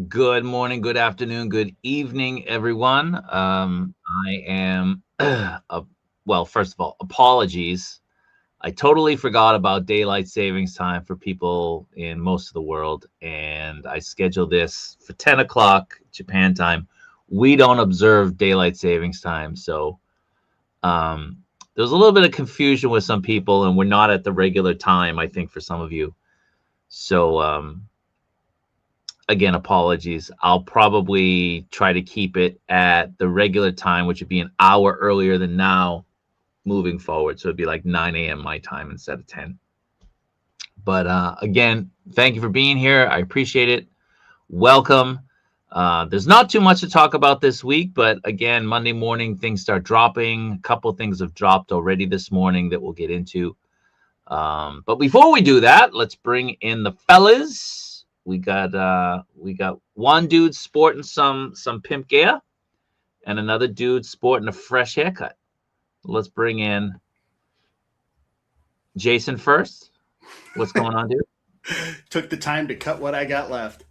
Good morning, good afternoon, good evening, everyone. I am, well, first of all, apologies. I totally forgot about daylight savings time for people in most of the world, and I scheduled this for 10 o'clock Japan time. We don't observe daylight savings time, so there's a little bit of confusion with some people, and we're not at the regular time, I think, for some of you. So, again, apologies. I'll probably try to keep it at the regular time, which would be an hour earlier than now moving forward. So it'd be like 9 a.m. my time instead of 10. But again, thank you for being here. I appreciate it. Welcome. There's not too much to talk about this week, but again, Monday morning things start dropping. A couple things have dropped already this morning that we'll get into. But before we do that, let's bring in the fellas. We got one dude sporting some pimp gear, and another dude sporting a fresh haircut. Let's bring in Jason first. What's going on, dude? Took the time to cut what I got left.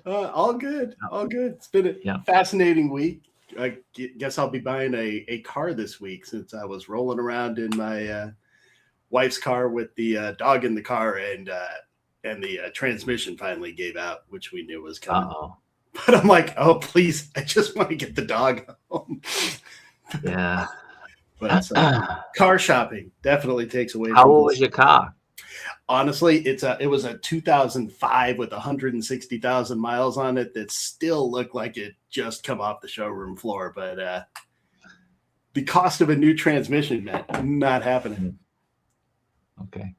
All good. All good. It's been a fascinating week. I guess I'll be buying a car this week since I was rolling around in my wife's car with the dog in the car, and the transmission finally gave out, which we knew was coming. Uh-oh. But I'm like, oh, please, I just want to get the dog home. Yeah. But car shopping definitely takes away. How old was your car? Honestly, it was a 2005 with 160,000 miles on it that still looked like it just come off the showroom floor. But the cost of a new transmission meant not happening. Okay.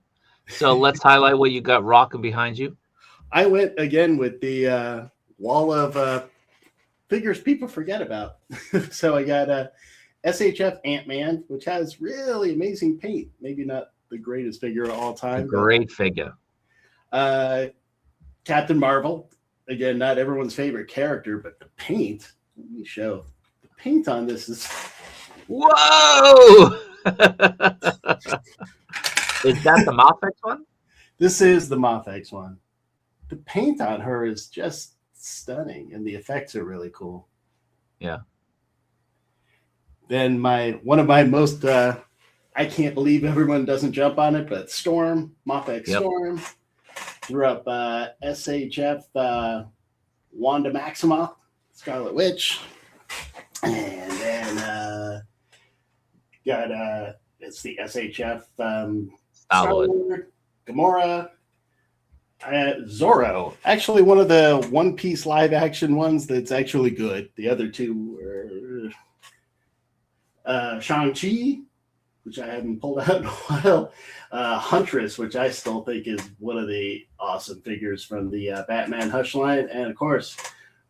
So let's highlight what you got rocking behind you. I went again with the wall of figures people forget about. So I got a SHF Ant-Man, which has really amazing paint. Maybe not the greatest figure of all time. Great figure. Captain Marvel. Again, not everyone's favorite character, but the paint. Let me show. The paint on this is... Whoa! Is that the MAFEX one? This is the MAFEX one. The paint on her is just stunning, and the effects are really cool. Yeah. Then one of my most I can't believe everyone doesn't jump on it, but Storm, MAFEX Storm, threw up SHF Wanda Maximoff, Scarlet Witch, and then got it's the SHF Star-Lord, Gamora, Zorro. Actually, one of the One Piece live action ones that's actually good. The other two were Shang-Chi, which I haven't pulled out in a while. Huntress, which I still think is one of the awesome figures from the Batman Hush line. And, of course,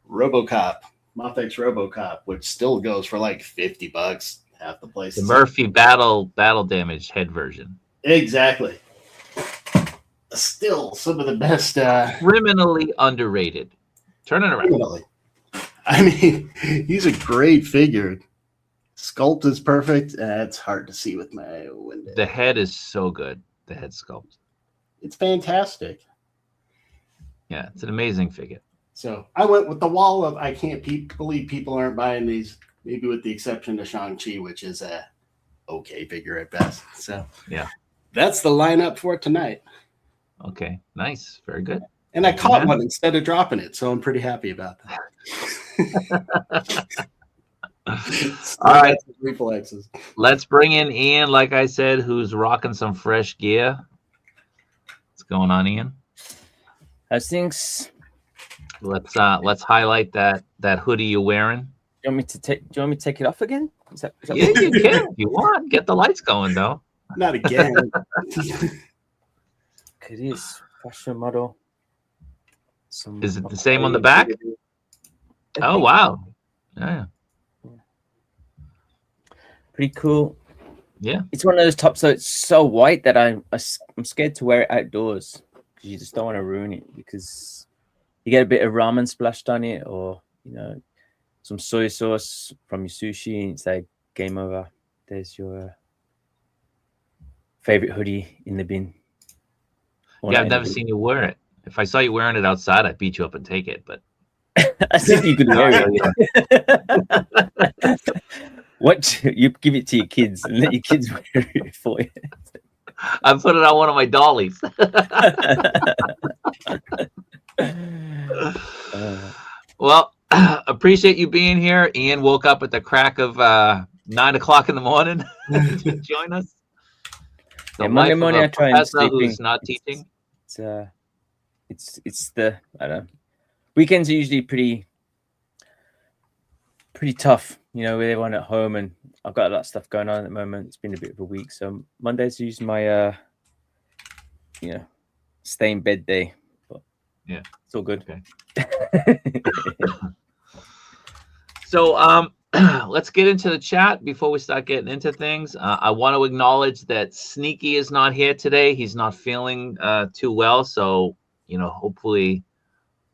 RoboCop, MAFEX RoboCop, which still goes for like $50 half the place. The Murphy battle damage head version. Exactly. Still some of the best. Criminally underrated. Turn it around. Criminally. I mean, he's a great figure. Sculpt is perfect. It's hard to see with my window. The head is so good. The head sculpt. It's fantastic. Yeah, it's an amazing figure. So I went with the wall of I can't believe people aren't buying these, maybe with the exception of Shang-Chi, which is a okay figure at best. So yeah, that's the lineup for tonight. Okay, nice. Very good. And I caught one instead of dropping it, so I'm pretty happy about that. All right, reflexes. Let's bring in Ian, like I said, who's rocking some fresh gear. What's going on, Ian? How's things? Let's highlight that hoodie you're wearing. Do you want me to take it off again? Is that yeah, you can if you want. Get the lights going though. Not again. It is fashion model. Is it the same on the back? Oh wow! Yeah. Pretty cool. Yeah. It's one of those tops, so it's so white that I'm scared to wear it outdoors because you just don't want to ruin it because you get a bit of ramen splashed on it, or some soy sauce from your sushi, and it's like game over. There's your favorite hoodie in the bin. Yeah, I've never seen you wear it. If I saw you wearing it outside, I'd beat you up and take it. But I think you could wear it. What you give it to your kids and let your kids wear it for you. I put it on one of my dollies. Well, appreciate you being here. Ian woke up at the crack of 9 o'clock in the morning to join us. The Monday life of morning a I try and professor sleep who's in. not teaching. It's the I don't know. Weekends are usually pretty tough, you know, with everyone at home, and I've got a lot of stuff going on at the moment. It's been a bit of a week, so Mondays are usually my you know, stay in bed day. But yeah, it's all good. Okay. So let's get into the chat before we start getting into things. I want to acknowledge that Sneaky is not here today. He's not feeling too well, so you know, hopefully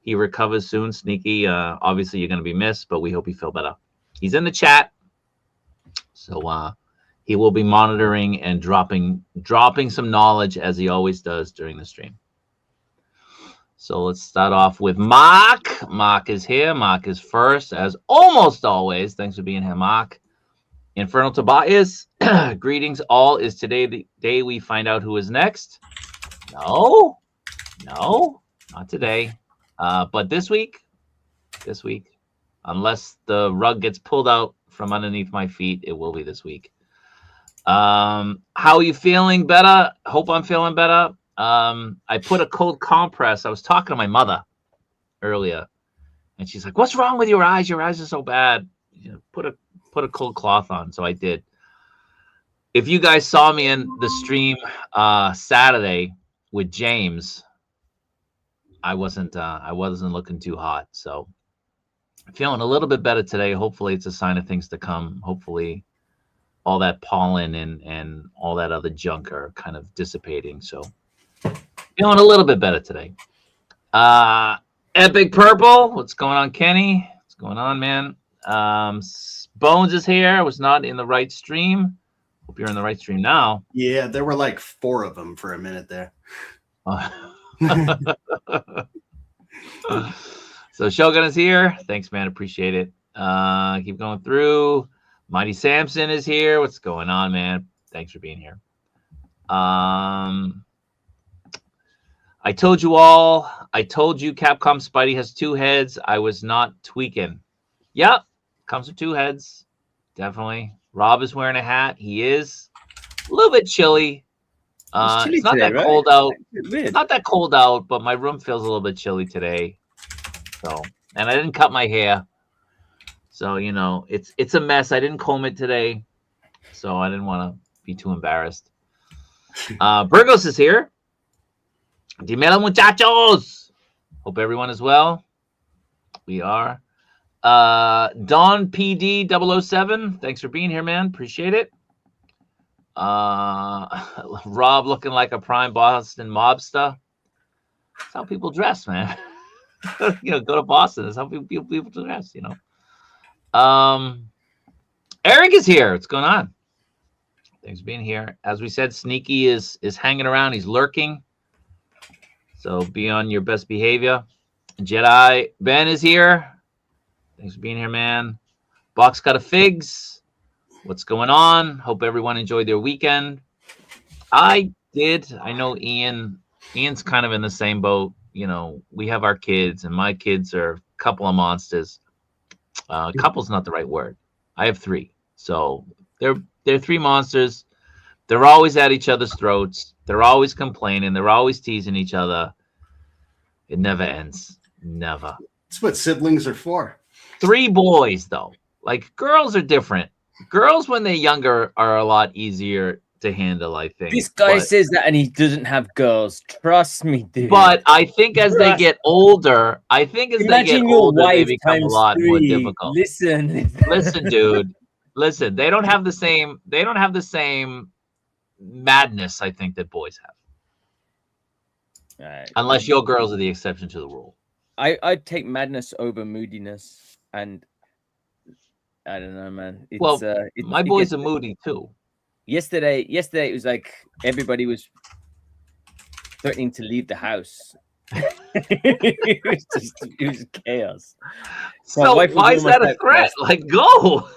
he recovers soon. Sneaky, obviously you're going to be missed, but we hope you feel better. He's in the chat, so he will be monitoring and dropping some knowledge as he always does during the stream. So let's start off with Mark. Mark is here. Mark is first, as almost always. Thanks for being here, Mark. Infernal Tobias, greetings all. Is today the day we find out who is next? No, not today. But this week, unless the rug gets pulled out from underneath my feet, it will be this week. How are you feeling? Better? Hope I'm feeling better. I put a cold compress. I was talking to my mother earlier, and she's like, "What's wrong with your eyes? Your eyes are so bad." You know, put a cold cloth on. So I did. If you guys saw me in the stream Saturday with James, I wasn't looking too hot. So I'm feeling a little bit better today. Hopefully it's a sign of things to come. Hopefully all that pollen and all that other junk are kind of dissipating. So feeling a little bit better today. Epic Purple, what's going on, Kenny? What's going on, man? Bones is here. I was not in the right stream. Hope you're in the right stream now. Yeah, there were like 4 of them for a minute there. So Shogun is here. Thanks, man. Appreciate it. Keep going through. Mighty Samson is here. What's going on, man? Thanks for being here. I told you all. I told you Capcom Spidey has 2 heads. I was not tweaking. Yep. Comes with 2 heads. Definitely. Rob is wearing a hat. He is. A little bit chilly. It's not today, that cold out. It's not that cold out, but my room feels a little bit chilly today. So, and I didn't cut my hair. So, you know, it's a mess. I didn't comb it today. So I didn't want to be too embarrassed. Burgos is here. Dímelo, muchachos. Hope everyone is well. We are. Don PD 007. Thanks for being here, man. Appreciate it. Rob looking like a prime Boston mobster. That's how people dress, man. You know, go to Boston. That's how people dress, you know. Eric is here. What's going on? Thanks for being here. As we said, Sneaky is hanging around. He's lurking. So be on your best behavior. Jedi Ben is here. Thanks for being here, man. Box got a figs. What's going on? Hope everyone enjoyed their weekend. I did. I know Ian's kind of in the same boat. You know, we have our kids, and my kids are a couple of monsters. Couple's not the right word. I have 3. So they're 3 monsters. They're always at each other's throats. They're always complaining. They're always teasing each other. It never ends. Never. That's what siblings are for. 3 boys, though. Like, girls are different. Girls, when they're younger, are a lot easier to handle, I think. This guy says that and he doesn't have girls. Trust me, dude. But I think as they get older, they become a lot more difficult. Listen, dude. Listen, they don't have the same madness, I think, that boys have. Right. Unless your girls are the exception to the rule. I'd take madness over moodiness, and I don't know, man. My boys are moody too. Yesterday it was like everybody was threatening to leave the house. it was chaos. My So wife was why is that a almost threat? Like, go.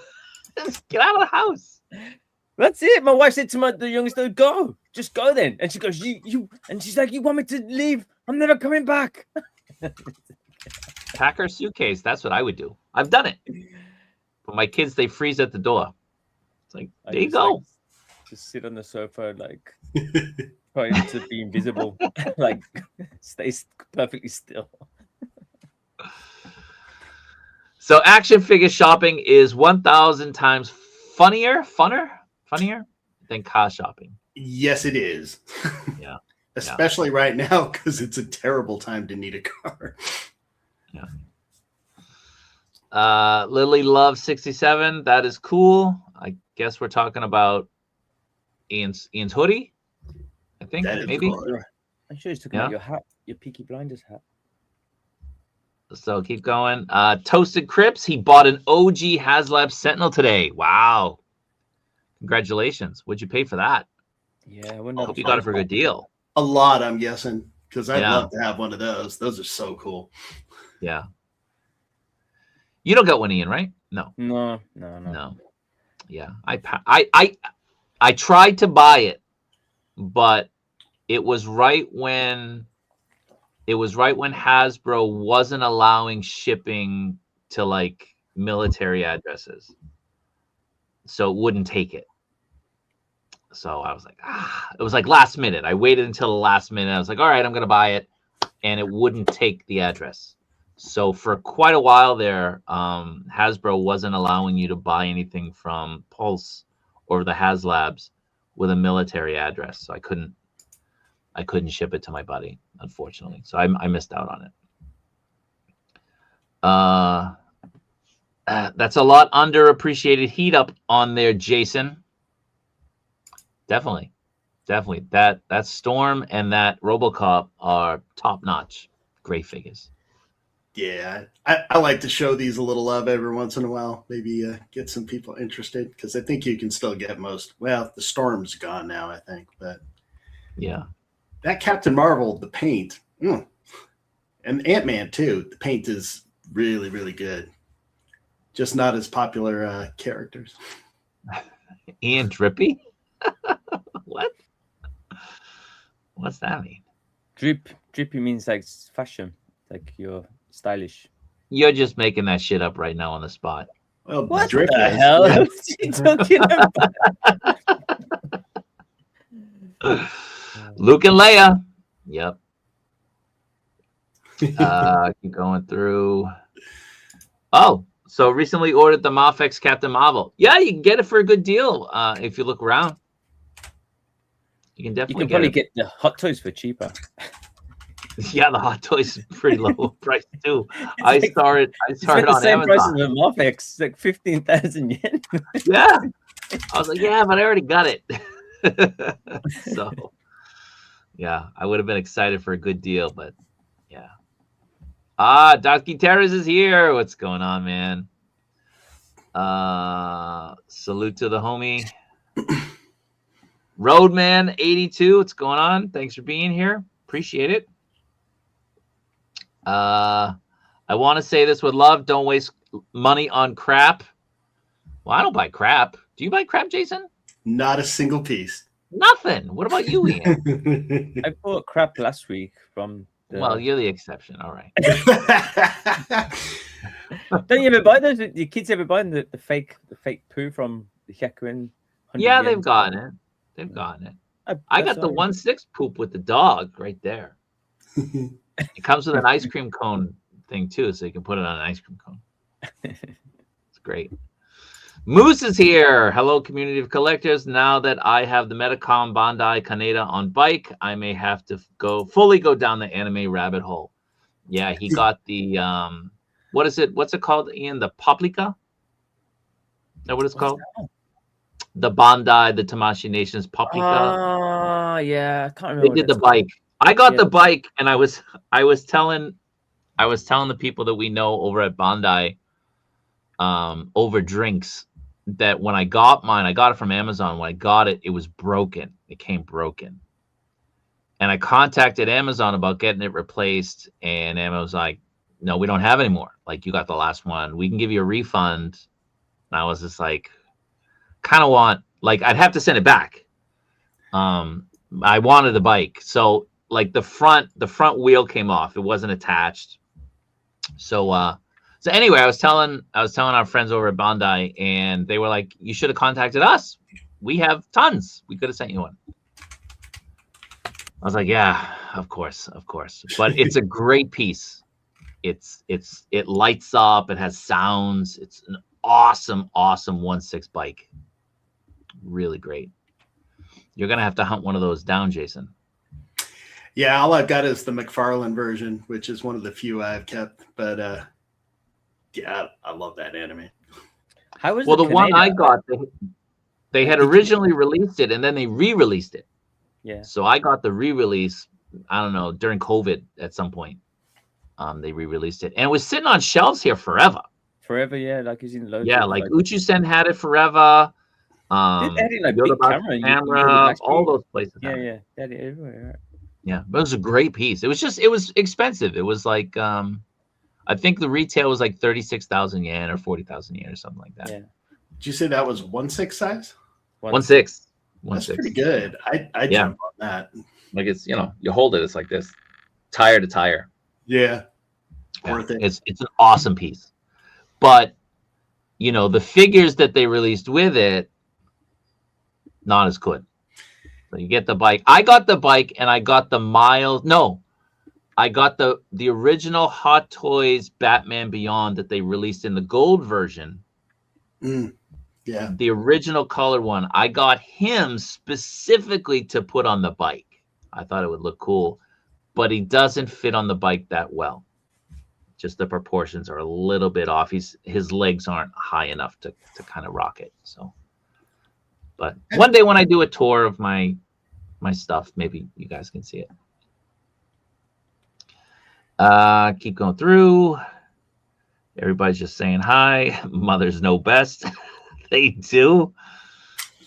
Just get out of the house. That's it. My wife said to the youngest, "Go, just go then." And she goes, "You," and she's like, "You want me to leave? I'm never coming back." Pack her suitcase. That's what I would do. I've done it. But my kids, they freeze at the door. It's like, there you go. Like, just sit on the sofa, like trying to be invisible, like stay perfectly still. So action figure shopping is 1,000 times funnier than car shopping. Yes, it is. Yeah. Especially right now, because it's a terrible time to need a car. Yeah. Lily Love 67. That is cool. I guess we're talking about Ian's hoodie. I think maybe. Cool. I'm sure he's talking about your hat, your Peaky Blinders hat. So keep going. Toasted Crips. He bought an OG HasLab Sentinel today. Wow. Congratulations. What'd you pay for that? Yeah, I hope you got it for a good deal. A lot, I'm guessing, because I'd love to have one of those. Those are so cool. Yeah. You don't got one, Ian, right? No. Yeah. I tried to buy it, but it was right when Hasbro wasn't allowing shipping to like military addresses. So it wouldn't take it. So I was like, it was like last minute. I waited until the last minute. I was like, all right, I'm going to buy it. And it wouldn't take the address. So for quite a while there, Hasbro wasn't allowing you to buy anything from Pulse or the HasLabs with a military address. So I couldn't ship it to my buddy, unfortunately. So I missed out on it. That's a lot underappreciated heat up on there, Jason. Definitely. That Storm and that RoboCop are top notch. Great figures. Yeah, I like to show these a little love every once in a while. Maybe get some people interested, because I think you can still get most. Well, the Storm's gone now, I think, but yeah, that Captain Marvel, the paint, and Ant-Man too. The paint is really, really good. Just not as popular characters. Ian Drippy? What? What's that mean? Drippy means like fashion, like you're stylish. You're just making that shit up right now on the spot. Well, what the hell? What are you talking about? Luke and Leia. Yep. Keep going through. Oh, so recently ordered the MAFEX Captain Marvel. Yeah, you can get it for a good deal if you look around. You can definitely probably get the Hot Toys for cheaper. Yeah, the Hot Toys is pretty low price too. I saw it on the same Amazon. Price as the MAFEX, like 15,000 yen. Yeah, I was like, yeah, but I already got it. So, yeah, I would have been excited for a good deal, but yeah. Doc Guterres is here. What's going on, man? Salute to the homie. Roadman 82. What's going on? Thanks for being here. Appreciate it. I want to say this with love. Don't waste money on crap. Well, I don't buy crap. Do you buy crap, Jason? Not a single piece. Nothing. What about you, Ian? I bought crap last week from. Well, you're the exception. All right. Don't you ever buy those? Your kids ever buy the fake poo from the Hyakuin? Yeah, they've gotten it. They've gotten it. I got the 1/6 poop with the dog right there. It comes with an ice cream cone thing too, so you can put it on an ice cream cone. It's great. Moose is here. Hello, community of collectors. Now that I have the Metacom Bandai Kaneda on bike, I may have to fully go down the anime rabbit hole. Yeah, he got the what is it? What's it called, Ian? The Paprika? Is that what it's called? The Bandai, the Tamashii Nation's Paprika. Oh, yeah. I can't remember. They did the bike. I got the bike, and I was telling the people that we know over at Bandai over drinks that when I got mine, I got it from Amazon. When I got it, it was broken. It came broken. And I contacted Amazon about getting it replaced, and Amazon was like, "No, we don't have any more. Like, you got the last one. We can give you a refund." And I was just like, kind of want, like, I'd have to send it back. I wanted the bike, so like the front wheel came off. It wasn't attached. So anyway, I was telling our friends over at Bandai, and they were like, "You should have contacted us. We have tons. We could have sent you one." I was like, "Yeah, of course." But it's a great piece. It lights up. It has sounds. It's an awesome 1.6 bike. Really great. You're gonna have to hunt one of those down, Jason. Yeah, all I've got is the McFarlane version, which is one of the few I've kept. But yeah, I love that anime. How was the one I got? They had originally released it, and then they re-released it. Yeah. So I got the re-release. I don't know, during COVID at some point. They re-released it, and it was sitting on shelves here forever. Forever, yeah. Like he's in loads. Yeah, like Uchusen had it forever. They had it like big camera, all those places. Yeah, yeah, they had it everywhere. Right? Yeah, but it was a great piece. It was expensive. It was like I think the retail was like 36,000 yen or 40,000 yen or something like that. Yeah. Did you say that was 1.6 size? 1.6. That's pretty good. I jump on that. Like it's, you hold it, it's like this, tire to tire. Yeah. Worth it. It's an awesome piece. But the figures that they released with it, not as good. So you get the bike. I got the bike, and I got the Miles. No, I got the original Hot Toys Batman Beyond that they released in the gold version. Yeah. The original colored one. I got him specifically to put on the bike. I thought it would look cool, but he doesn't fit on the bike that well. Just the proportions are a little bit off. His legs aren't high enough to kind of rock it. So, but one day when I do a tour of my stuff, maybe you guys can see it. Keep going through. Everybody's just saying hi. Mothers know best. They do.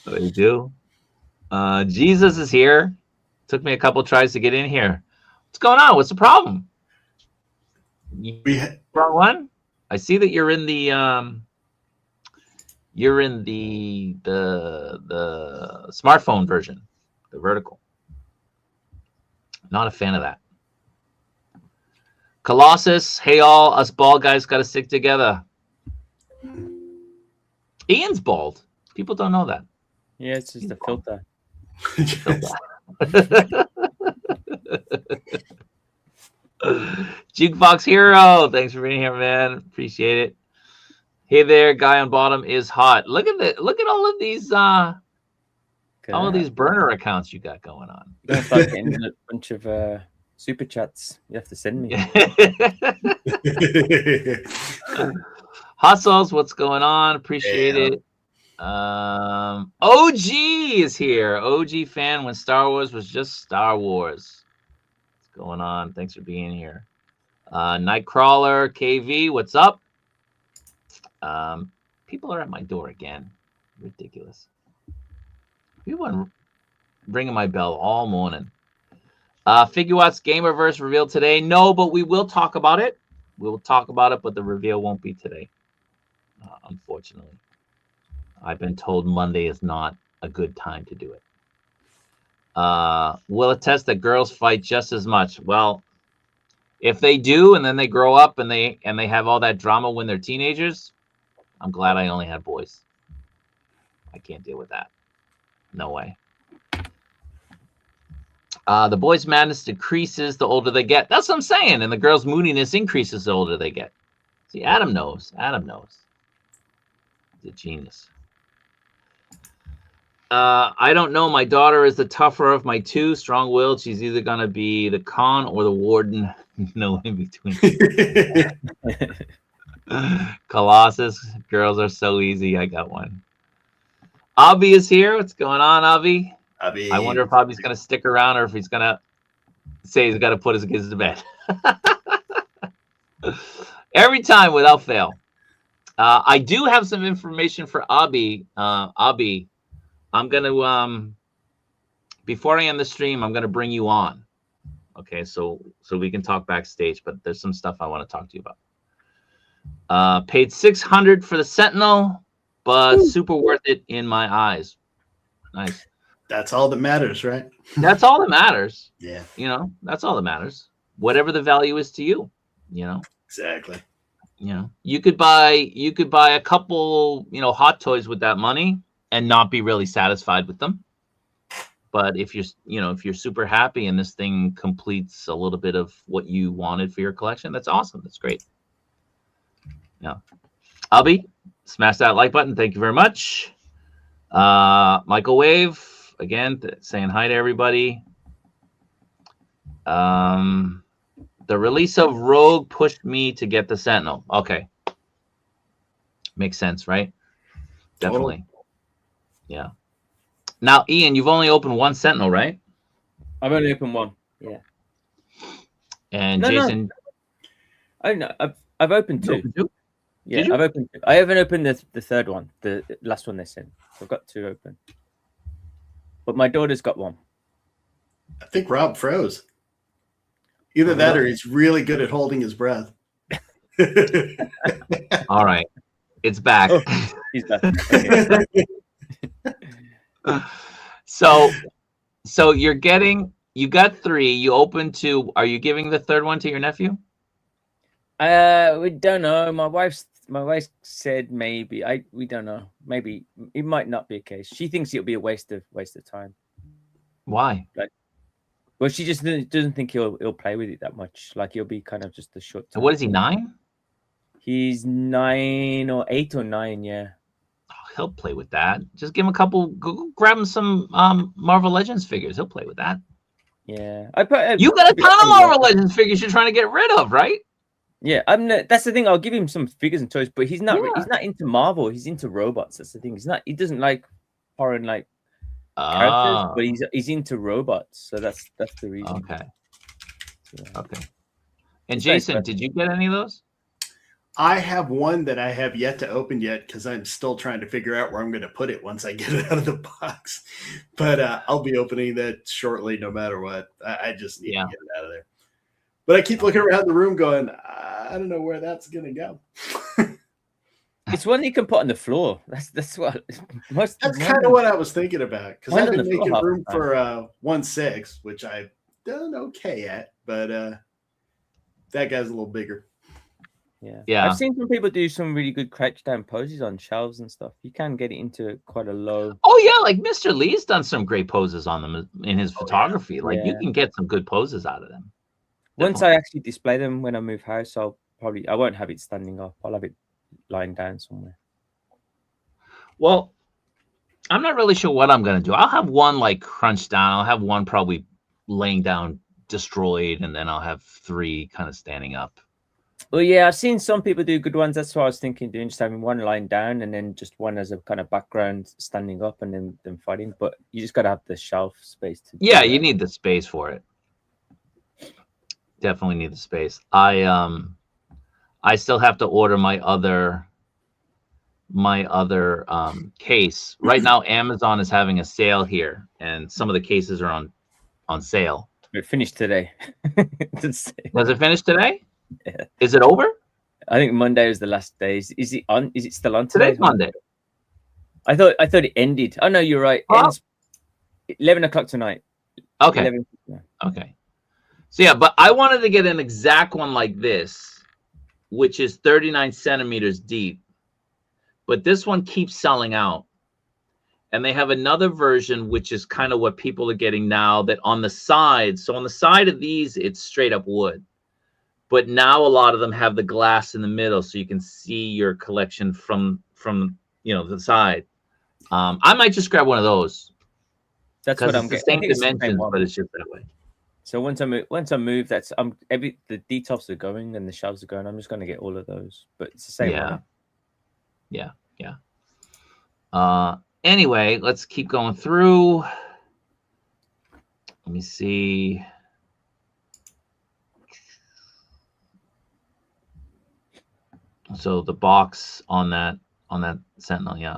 They do. Jesus is here. Took me a couple tries to get in here. What's going on? What's the problem? Wrong one? I see that you're in the smartphone version, the vertical. Not a fan of that. Colossus, hey all, us bald guys got to stick together. Ian's bald. People don't know that. Yeah, it's just a filter. Jukebox Hero, thanks for being here, man. Appreciate it. Hey there, guy on bottom is hot. Look at all of these burner accounts you got going on. You have like a bunch of super chats you have to send me. Hot sauce, what's going on? Appreciate it. OG is here. OG fan when Star Wars was just Star Wars. Going on, thanks for being here. Nightcrawler KV, what's up? People are at my door again. Ridiculous. People are ringing my bell all morning. Figuarts Gamerverse revealed today. No, but we will talk about it. We'll talk about it, but the reveal won't be today, unfortunately. I've been told Monday is not a good time to do it. Will attest that girls fight just as much. Well, if they do, and then they grow up and they have all that drama when they're teenagers, I'm glad I only had boys. I can't deal with that. No way. The boys' madness decreases the older they get. That's what I'm saying. And the girls' moodiness increases the older they get. See, Adam knows. Adam knows. He's a genius. I don't know. My daughter is the tougher of my two. Strong-willed. She's either going to be the con or the warden. No in between. Colossus. Girls are so easy. I got one. Avi is here. What's going on, Avi? I wonder if Avi's going to stick around or if he's going to say he's got to put his kids to bed. Every time without fail. I do have some information for Avi. Avi, I'm going to, before I end the stream, I'm going to bring you on. Okay, so we can talk backstage, but there's some stuff I want to talk to you about. Paid $600 for the Sentinel, but super worth it in my eyes. Nice. That's all that matters, right? That's all that matters. Yeah. You know, that's all that matters. Whatever the value is to you, you know. Exactly. You know, you could buy a couple, you know, hot toys with that money and not be really satisfied with them. But if you're super happy and this thing completes a little bit of what you wanted for your collection, that's awesome. That's great. Yeah. Albie, smash that like button. Thank you very much. Michael Wave, again, saying hi to everybody. The release of Rogue pushed me to get the Sentinel. Okay. Makes sense, right? Definitely. Yeah. Now, Ian, you've only opened one Sentinel, right? I've only opened one. Yeah. And Jason, I know. I've opened two. Yeah, I've opened two. I haven't opened the third one, the last one they sent. So I've got two open. But my daughter's got one. I think Rob froze. Either that or he's really good at holding his breath. All right. It's back. Oh, he's back. Okay. So you got three. You opened two. Are you giving the third one to your nephew? We don't know. My wife said maybe. We don't know. Maybe it might not be a case. She thinks it'll be a waste of time. Why? Well, she just doesn't think he'll play with it that much. Like he'll be kind of just a short time. What is he, 9? He's 9 or 8 or 9, yeah. Oh, he'll play with that. Just give him a couple. Go grab him some Marvel Legends figures. He'll play with that. Yeah, you got a ton of Marvel Legends figures you're trying to get rid of, right? Yeah, that's the thing. I'll give him some figures and toys, but he's not into Marvel. He's into robots. That's the thing. He doesn't like foreign characters, but he's into robots. So that's the reason. Okay. So, okay. And Jason, did you get any of those? I have one that I have yet to open yet because I'm still trying to figure out where I'm going to put it once I get it out of the box. But I'll be opening that shortly, no matter what. I just need to get it out of there. But I keep looking around the room going, I don't know where that's going to go. It's one you can put on the floor. That's what. That's kind of what I was thinking about because I've been making room for 1/6, which I've done okay at, but that guy's a little bigger. Yeah. I've seen some people do some really good crouch down poses on shelves and stuff. You can get it into quite a low. Oh yeah, like Mr. Lee's done some great poses on them in his photography. Like you can get some good poses out of them. Once I actually display them when I move house, I won't have it standing up. I'll have it lying down somewhere. Well, I'm not really sure what I'm gonna do. I'll have one like crunched down. I'll have one probably laying down destroyed, and then I'll have 3 kind of standing up. Well, yeah, I've seen some people do good ones. That's what I was thinking, doing just having one lying down and then just one as a kind of background standing up and then them fighting. But you just got to have the shelf space to. Yeah, you need the space for it. Definitely need the space. I still have to order my other case. Right now, Amazon is having a sale here, and some of the cases are on sale. It finished today. Does it finish today? Yeah. Is it over? I think Monday was the last day. Is it on? Is it still on today? Today's Monday. I thought it ended. Oh no, you're right. Ends 11 o'clock tonight. Okay. 11, Okay. So yeah, but I wanted to get an exact one like this, which is 39 centimeters deep. But this one keeps selling out. And they have another version, which is kind of what people are getting now, that on the side. So on the side of these, it's straight up wood. But now a lot of them have the glass in the middle, so you can see your collection from the side. I might just grab one of those. That's what I'm getting. Same dimensions, but it's just that way. So once I move, that's the detops are going and the shelves are going. I'm just going to get all of those, but it's the same one. Yeah. Anyway, let's keep going through. Let me see. So the box on that Sentinel, yeah.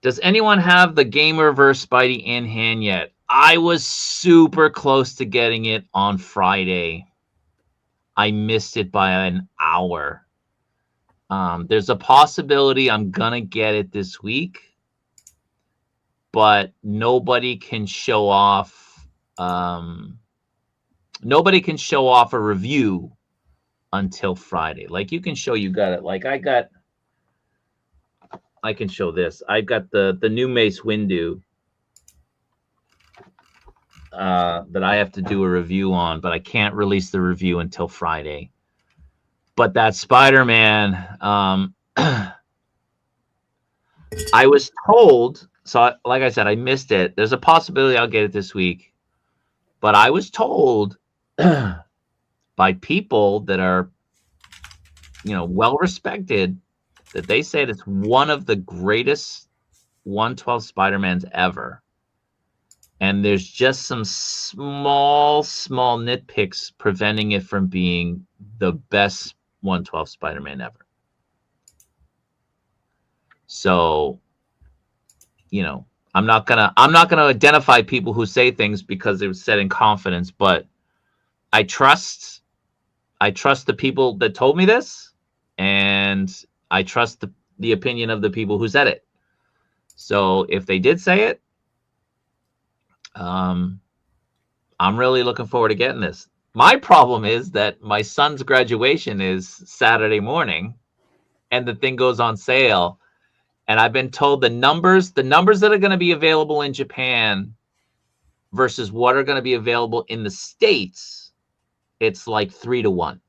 Does anyone have the Gamerverse Spidey in hand yet? I was super close to getting it on Friday. I missed it by an hour. There's a possibility I'm gonna get it this week, but nobody can show off. Nobody can show off a review until Friday. Like you can show you got it. Like I can show this. I've got the new Mace Windu that I have to do a review on, but I can't release the review until Friday. But that Spider-Man, I was told, so like I said, I missed it. There's a possibility I'll get it this week, but I was told by people that are, well respected, that they say it's one of the greatest 112 Spider-Mans ever. And there's just some small nitpicks preventing it from being the best 112 Spider-Man ever. So, I'm not gonna identify people who say things because it was said in confidence, but I trust the people that told me this, and I trust the opinion of the people who said it. So if they did say it, I'm really looking forward to getting this. My problem is that my son's graduation is Saturday morning, and the thing goes on sale. And I've been told the numbers that are going to be available in Japan versus what are going to be available in the States, it's like 3 to 1.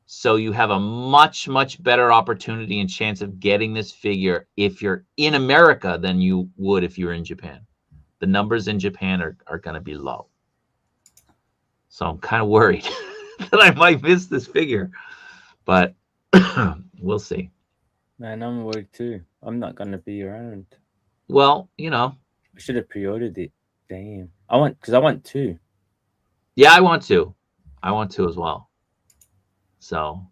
So you have a much better opportunity and chance of getting this figure if you're in America than you would if you're in Japan. The numbers in Japan are going to be low. So I'm kind of worried that I might miss this figure, but we'll see. Man, I'm worried too. I'm not going to be around. Well, I should have pre-ordered it. Damn. I want 2. Yeah, I want to as well. So,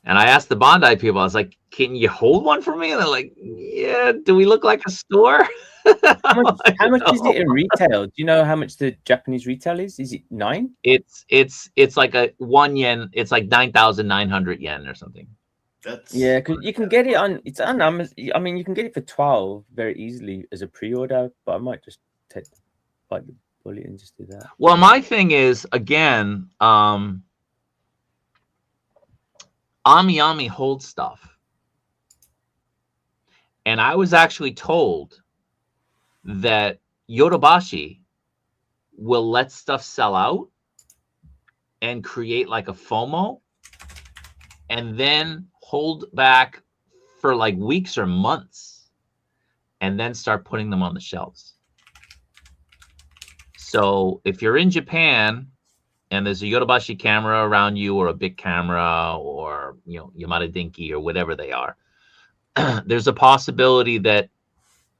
and I asked the Bondi people, I was like, can you hold one for me? And they're like, yeah, do we look like a store? How much is it in retail? Do you know how much the Japanese retail is? Is it 9? It's like a 1 yen. It's like 9,900 yen or something. Yeah, because you can get it on Amazon. I mean, you can get it for 12 very easily as a pre-order, but I might just bite the bullet and just do that. Well, my thing is, again, Ami holds stuff. And I was actually told that Yodobashi will let stuff sell out and create like a FOMO and then hold back for like weeks or months and then start putting them on the shelves. So if you're in Japan and there's a Yodobashi camera around you, or a big camera, or Yamada Dinky, or whatever they are, there's a possibility that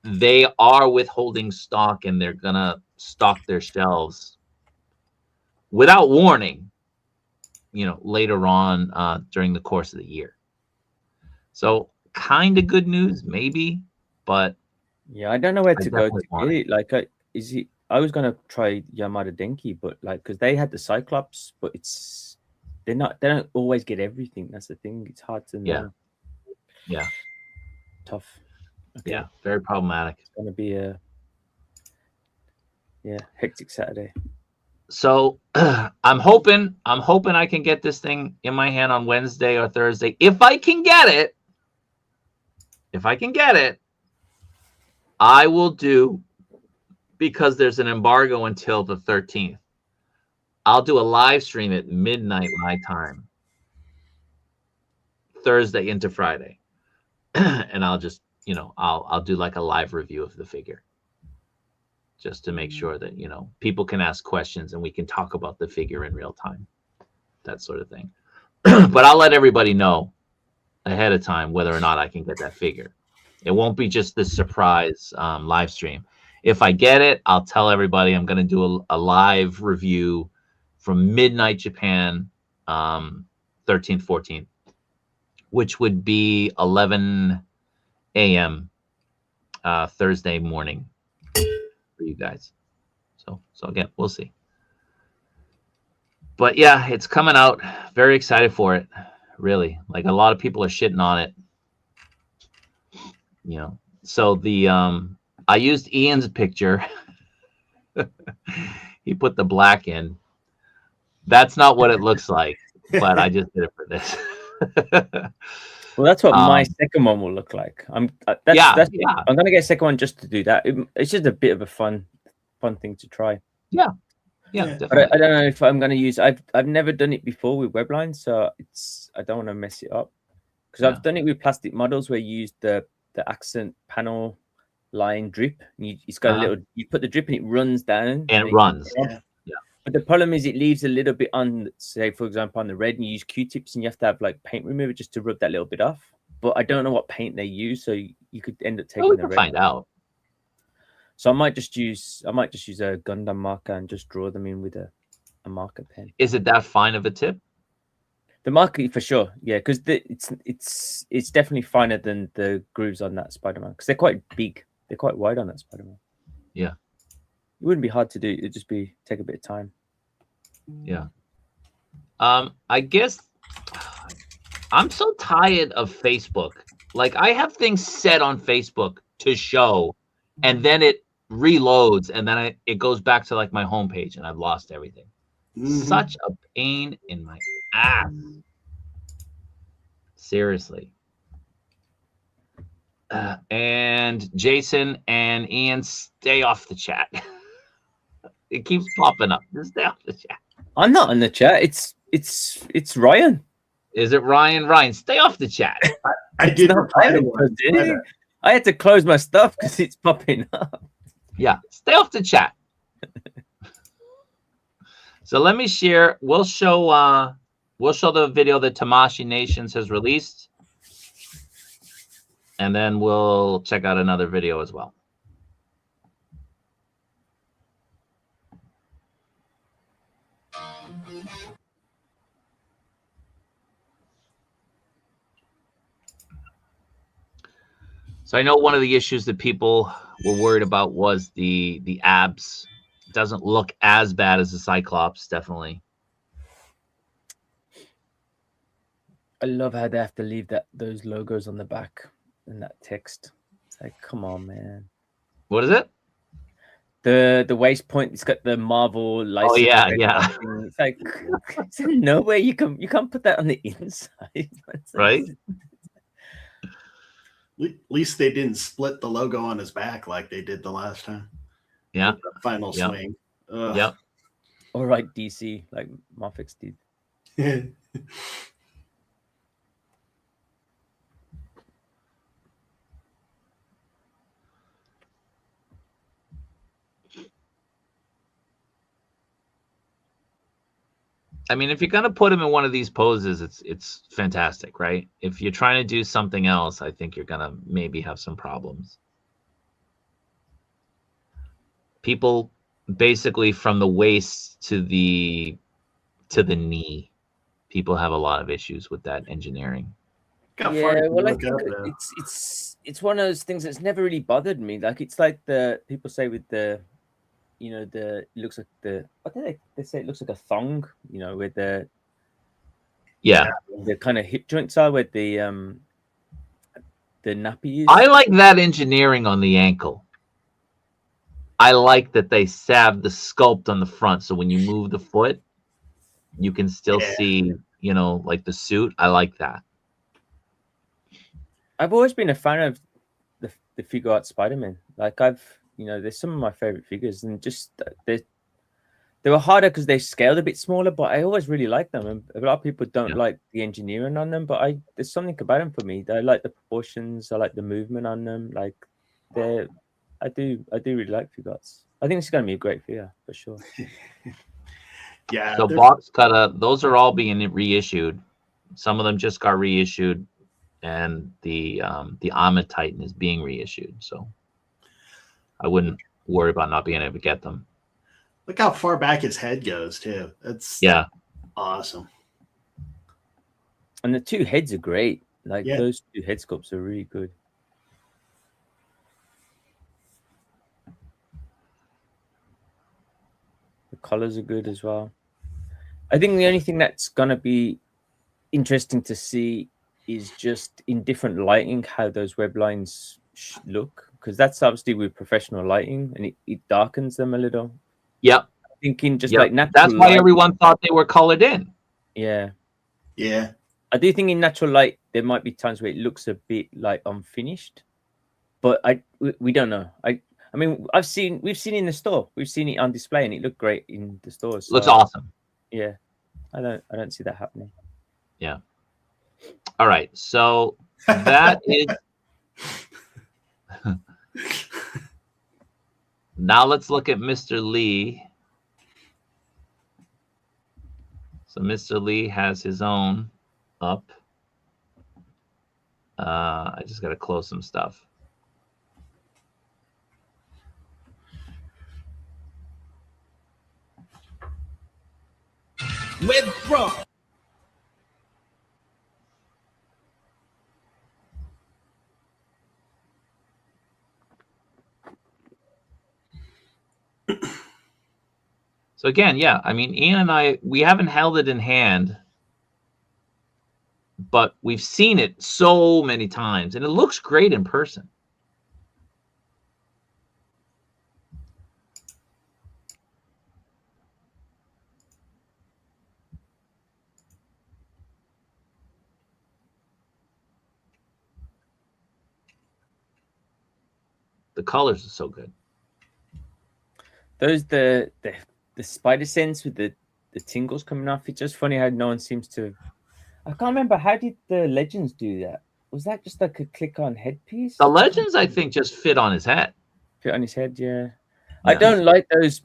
they are withholding stock and they're gonna stock their shelves without warning, later on during the course of the year. So kind of good news, maybe, but yeah, I don't know where to go to get it. Like, I was gonna try Yamada Denki, but like, because they had the Cyclops, but they don't always get everything. That's the thing. It's hard to know. Yeah. Tough. Okay. Yeah, very problematic. It's gonna be a hectic Saturday. So I'm hoping I can get this thing in my hand on Wednesday or Thursday. If I can get it, I will do, because there's an embargo until the 13th. I'll do a live stream at midnight my time, Thursday into Friday. And I'll just, I'll do like a live review of the figure, just to make sure that, people can ask questions and we can talk about the figure in real time, that sort of thing. But I'll let everybody know ahead of time whether or not I can get that figure. It won't be just this surprise live stream. If I get it, I'll tell everybody I'm going to do a live review from midnight Japan, 13th, 14th, which would be 11 a.m. Thursday morning for you guys. So again, we'll see. But yeah, it's coming out. Very excited for it. Really, like a lot of people are shitting on it. You know, so the I used Ian's picture. He put the black in. That's not what it looks like, but I just did it for this. Well, that's what my second one will look like. I'm yeah. I'm gonna get a second one just to do that. It's just a bit of a fun thing to try. Yeah. But I don't know if I'm gonna use. I've never done it before with webline, so I don't want to mess it up because I've done it with plastic models where you use the accent panel line drip. It's got a little. You put the drip and it runs down. And it runs. Yeah. But the problem is it leaves a little bit on, say, for example, on the red, and you use Q-tips and you have to have like paint remover just to rub that little bit off. But I don't know what paint they use, so you could end up taking the red. Find out. So I might just use a Gundam marker and just draw them in with a marker pen. Is it that fine of a tip? The marker for sure, yeah, because it's definitely finer than the grooves on that Spider-Man because they're quite big, they're quite wide on that Spider-Man. Yeah. It wouldn't be hard to do. It'd just take a bit of time. Yeah. I guess I'm so tired of Facebook. Like I have things set on Facebook to show, and then it reloads, and then it goes back to like my homepage, and I've lost everything. Such a pain in my ass. Seriously. And Jason and Ian, stay off the chat. It keeps popping up. Just stay off the chat. I'm not in the chat. It's Ryan. Is it Ryan? Ryan, stay off the chat. I did reply to one. I had to close my stuff because it's popping up. Yeah, stay off the chat. So let me share. We'll show the video that Tamashii Nations has released, and then we'll check out another video as well. So I know one of the issues that people were worried about was the abs. It doesn't look as bad as the Cyclops, definitely. I love how they have to leave those logos on the back and that text. It's like, come on, man. What is it? The waist point. It's got the Marvel license. Oh yeah. It's like it's no way you can't put that on the inside, right? At least they didn't split the logo on his back like they did the last time. Yeah. The final swing. Yep. All right, DC, like MAFEX did. I mean, if you're gonna put him in one of these poses, it's fantastic, right? If you're trying to do something else, I think you're gonna maybe have some problems. People basically from the waist to the knee, people have a lot of issues with that engineering. Yeah, well, I think it's one of those things that's never really bothered me. Like it's like the people say with the. It looks like I think they say it looks like a thong, with the kind of hip joints are where the nappy is. I like that engineering on the ankle. I like that they have the sculpt on the front, so when you move the foot, you can still see, like the suit. I like that. I've always been a fan of the Figuarts Spider-Man. Like they're some of my favorite figures, and just they were harder because they scaled a bit smaller, but I always really liked them. And a lot of people don't like the engineering on them, but there's something about them for me. I like the proportions, I like the movement on them. Like I do really like Figuarts. I think it's going to be a great figure for sure. Yeah. So box cutter, those are all being reissued. Some of them just got reissued, and the Armor Titan is being reissued. So I wouldn't worry about not being able to get them. Look how far back his head goes, too. That's awesome. And the two heads are great. Like those two head sculpts are really good. The colors are good as well. I think the only thing that's gonna be interesting to see is just in different lighting how those web lines look, because that's obviously with professional lighting and it darkens them a little. Yep. Thinking just Yep. like natural That's why light. everyone thought they were colored in. Yeah. Yeah. I do think in natural light there might be times where it looks a bit like unfinished, but we don't know. I mean we've seen it in the store. We've seen it on display and it looked great in the store. So, Looks awesome. yeah. I don't see that happening. Yeah. All right. So that is now let's look at Mr. Lee. So Mr. Lee has his own up. I just got to close some stuff. With bro. So again, yeah, I mean, Ian and I, we haven't held it in hand, but we've seen it so many times, and it looks great in person. The colors are so good. Those the spider sense with the tingles coming off. It's just funny how no one seems to. I can't remember, how did the legends do that? Was that just like a click on headpiece? The legends, I think, just fit on his head. Fit on his head, yeah. I don't like those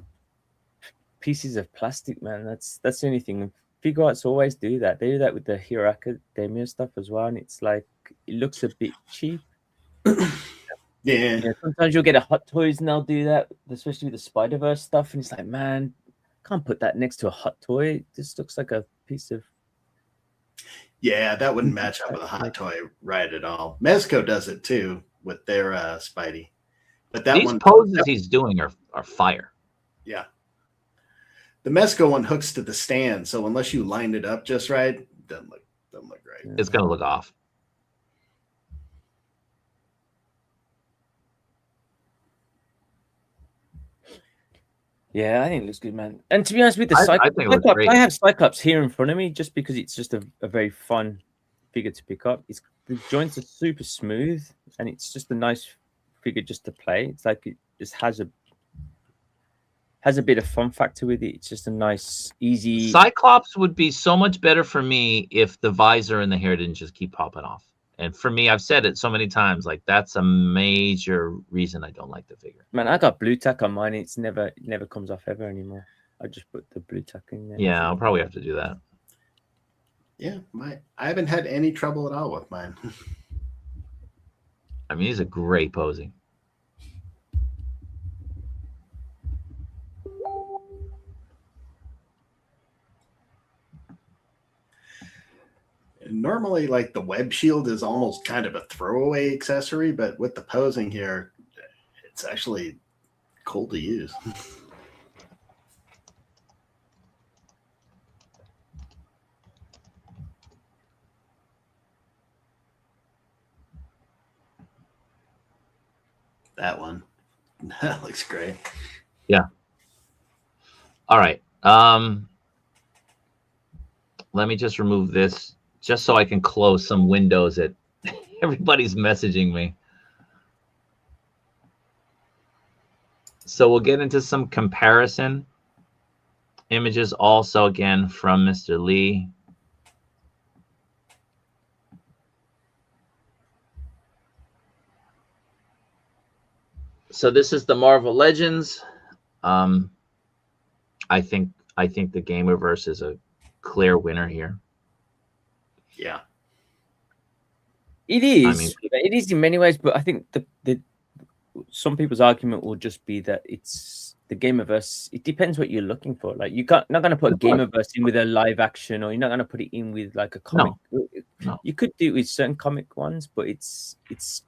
pieces of plastic, man. That's the only thing. Figuarts always do that. They do that with the Hero Academia stuff as well, and it's like it looks a bit cheap. Yeah. Sometimes you'll get a Hot Toys and they'll do that, especially with the Spider-Verse stuff, and it's like, man, can't put that next to a Hot Toy. This looks like a piece of. Yeah, that wouldn't match up with a Hot Toy right at all. Mezco does it too with their Spidey, but that These poses he's doing are fire. Yeah, the Mezco one hooks to the stand, so unless you lined it up just right, it doesn't look right. It's gonna look off. Yeah, I think it looks good, man. And to be honest with the Cyclops, I have Cyclops here in front of me just because it's just a very fun figure to pick up. The joints are super smooth, and it's just a nice figure just to play. It's like it just has a bit of fun factor with it. It's just a nice, easy. Cyclops would be so much better for me if the visor and the hair didn't just keep popping off. And for me, I've said it so many times, like that's a major reason I don't like the figure. Man, I got blue tack on mine. It never comes off ever anymore. I just put the blue tack in there. Yeah, I'll probably have to do that. Yeah, I haven't had any trouble at all with mine. I mean, he's a great posing. Normally, like the web shield is almost kind of a throwaway accessory, but with the posing here, it's actually cool to use. That one. That looks great. Yeah. All right. Let me just remove this just so I can close some windows that everybody's messaging me. So we'll get into some comparison images also, again, from Mr. Lee. So this is the Marvel Legends. I think the Gamerverse is a clear winner here. Yeah, it is. It is in many ways, but I think the some people's argument will just be that it's the Gamerverse. It depends what you're looking for. Like not going to put a Gamerverse in with a live action, or you're not going to put it in with like a comic. No. You could do it with certain comic ones, but it's.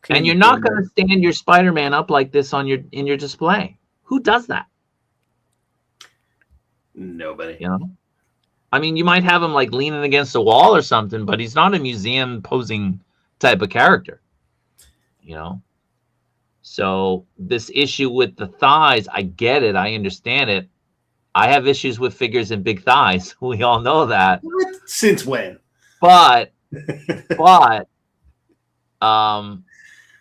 And you're not going to stand your Spider-Man up like this in your display. Who does that? Nobody. You know, I mean, you might have him like leaning against a wall or something, but he's not a museum posing type of character. You know, so this issue with the thighs, I get it, I understand it. I have issues with figures and big thighs. We all know that. What? Since when? But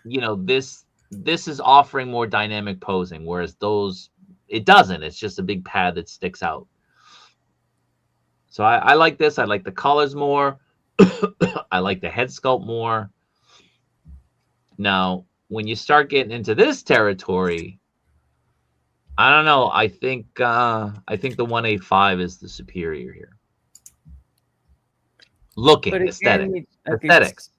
you know, this is offering more dynamic posing, whereas those, it doesn't. It's just a big pad that sticks out. So I like this. I like the colors more. I like the head sculpt more. Now, when you start getting into this territory, I don't know. I think the 185 is the superior here. Looking, But again, aesthetics.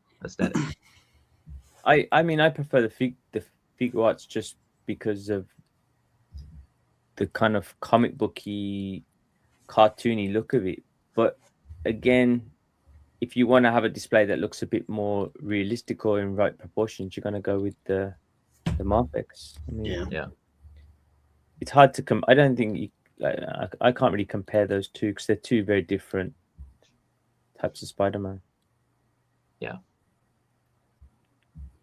I mean, I prefer the Figuarts just because of the kind of comic booky, cartoony look of it. But again, if you want to have a display that looks a bit more realistic or in right proportions, you're going to go with the MAFEX. I mean, Yeah. It's hard to I don't think I can't really compare those two because they're two very different types of Spider-Man. Yeah.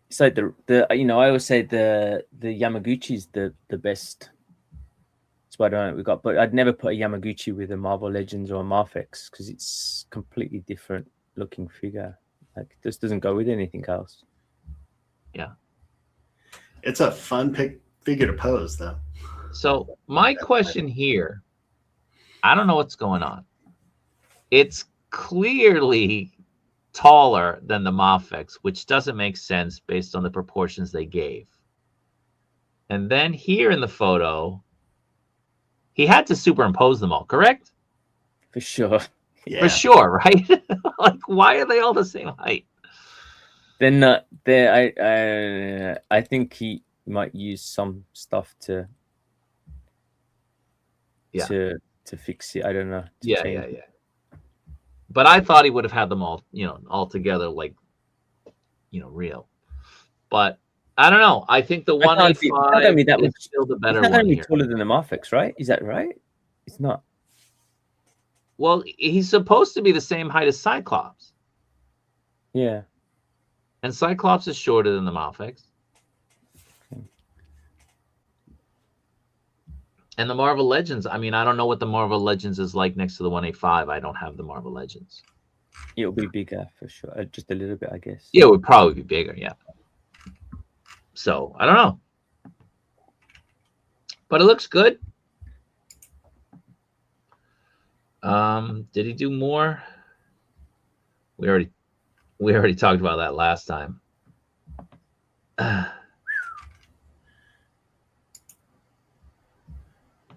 It's like the you know, I always say the Yamaguchi's the best Spider-Man we got, but I'd never put a Yamaguchi with a Marvel Legends or a MAFEX because it's completely different looking figure. Like, this doesn't go with anything else. Yeah. It's a fun figure to pose, though. So my question here, I don't know what's going on. It's clearly taller than the MAFEX, which doesn't make sense based on the proportions they gave. And then here in the photo, he had to superimpose them all, correct? For sure. Yeah. For sure, right? Like, why are they all the same height? They're not. I think he might use some stuff to fix it. I don't know. Yeah. But I thought he would have had them all, all together, like, real. But I don't know. I think the 185 is still the better one here. Taller than the MAFEX, right? Is that right? It's not. Well, he's supposed to be the same height as Cyclops. Yeah. And Cyclops is shorter than the MAFEX. Okay. And the Marvel Legends, I mean, I don't know what the Marvel Legends is like next to the 185. I don't have the Marvel Legends. It'll be bigger for sure. Just a little bit, I guess. Yeah, it would probably be bigger, yeah. So, I don't know. But it looks good. Did he do more? We already talked about that last time.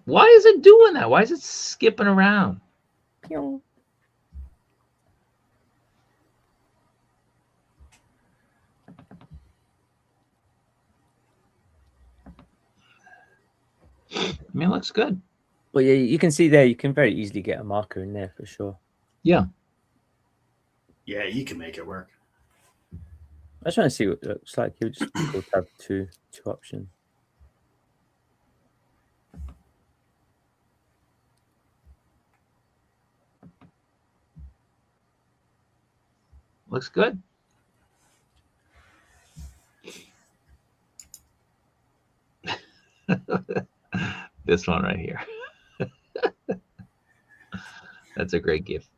Why is it doing that? Why is it skipping around? Pew. I mean, it looks good. Well, yeah, you can see there. You can very easily get a marker in there for sure. Yeah. Yeah, you can make it work. I just want to see what it looks like. You'll just go to have two options. Looks good. This one right here. That's a great gift.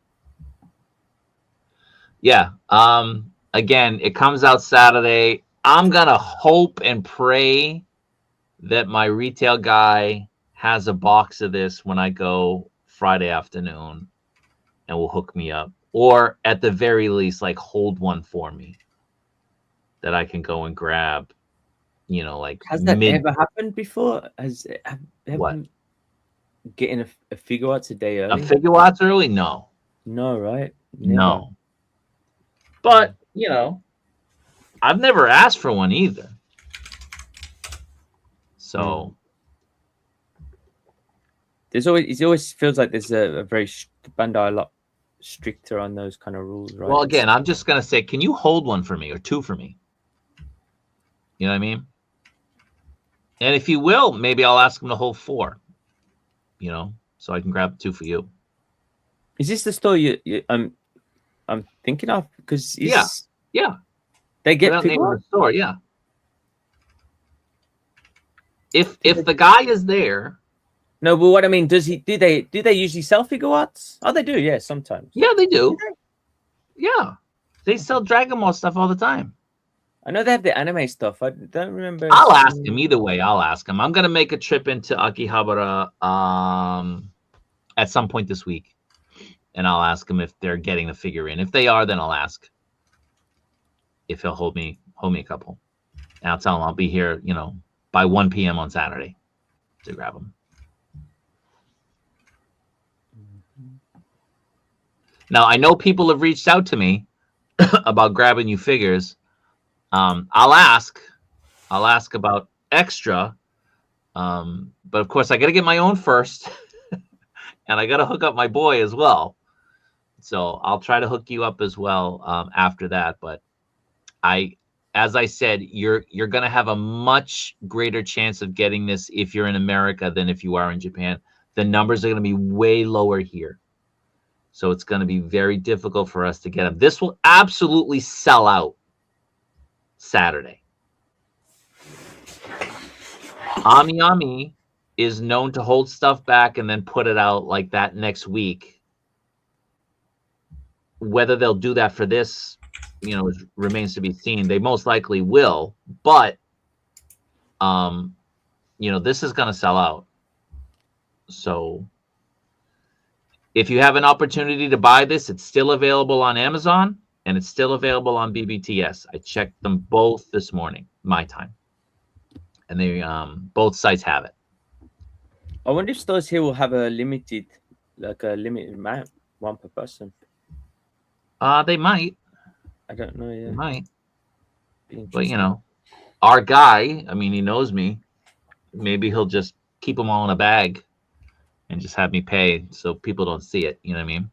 Yeah. Again, it comes out Saturday. I'm gonna hope and pray that my retail guy has a box of this when I go Friday afternoon and will hook me up, or at the very least, like, hold one for me that I can go and grab. Like, has that ever happened before? What? Getting a Figuarts a day early? A Figuarts early? No. No, right? Never. No. But, I've never asked for one either. So. It always feels like there's a very Bandai a lot stricter on those kind of rules, right? Well, again, I'm just going to say, can you hold one for me or two for me? You know what I mean? And if you will, maybe I'll ask him to hold 4. so I can grab 2 for you. Is this the store I'm thinking of? Because Yeah. they get Without naming Figuarts? the store, yeah. If the guy is there, No, but what I mean, do they usually sell Figuarts? Oh, they do, yeah, sometimes. yeah, they do. Yeah, they sell Dragon Ball stuff all the time. I know they have the anime stuff. I don't remember. I'll ask him either way. I'll ask him. I'm gonna make a trip into Akihabara at some point this week, and I'll ask him if they're getting the figure in. If they are, then I'll ask if he'll hold me a couple, and I'll tell him I'll be here, you know, by 1 p.m. on Saturday to grab them. Now I know people have reached out to me about grabbing you figures. I'll ask about extra, but of course I got to get my own first, and I got to hook up my boy as well. So I'll try to hook you up as well after that. But as I said, you're gonna have a much greater chance of getting this if you're in America than if you are in Japan. The numbers are gonna be way lower here, so it's gonna be very difficult for us to get them. This will absolutely sell out Saturday. Ami Ami is known to hold stuff back and then put it out like that next week. Whether they'll do that for this, you know, remains to be seen. They most likely will, but you know, this is going to sell out. So if you have an opportunity to buy this, it's still available on Amazon and it's still available on BBTS. I checked them both this morning, my time, and they both sites have it. I wonder if stores here will have a limited amount, 1 per person. They might. I don't know. Yeah, They might. But you know, our guy, I mean, he knows me. Maybe he'll just keep them all in a bag and just have me pay so people don't see it. You know what I mean?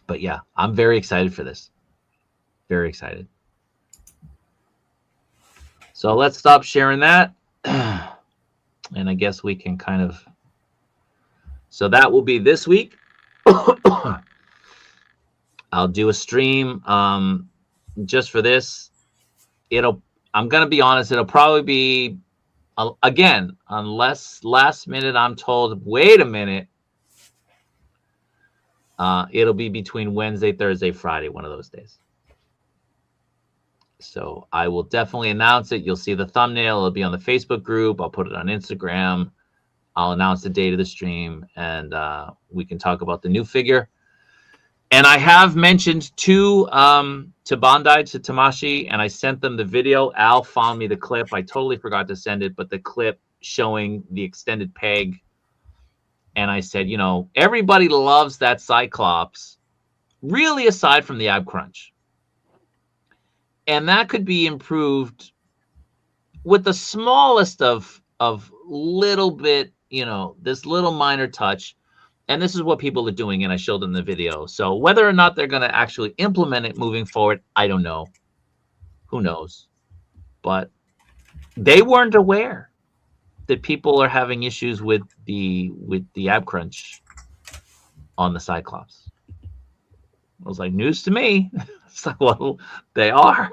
But yeah, I'm very excited for this. Very excited. So let's stop sharing that. And I guess we can kind of. So that will be this week. I'll do a stream just for this. I'm going to be honest, it'll probably be, again, unless last minute I'm told, wait a minute, it'll be between Wednesday, Thursday, Friday, one of those days. So I will definitely announce it. You'll see the thumbnail. It'll be on the Facebook group. I'll put it on Instagram. I'll announce the date of the stream, and we can talk about the new figure. And I have mentioned to Bandai, to Tamashi, and I sent them the video. Al found me the clip. I totally forgot to send it, but the clip showing the extended peg. And I said, you know, everybody loves that Cyclops, really aside from the ab crunch. And that could be improved with the smallest of little bit, you know, this little minor touch. And this is what people are doing, and I showed them the video. So whether or not they're going to actually implement it moving forward, I don't know. Who knows? But they weren't aware that people are having issues with the ab crunch on the Cyclops. I was like, news to me. It's like, well, they are.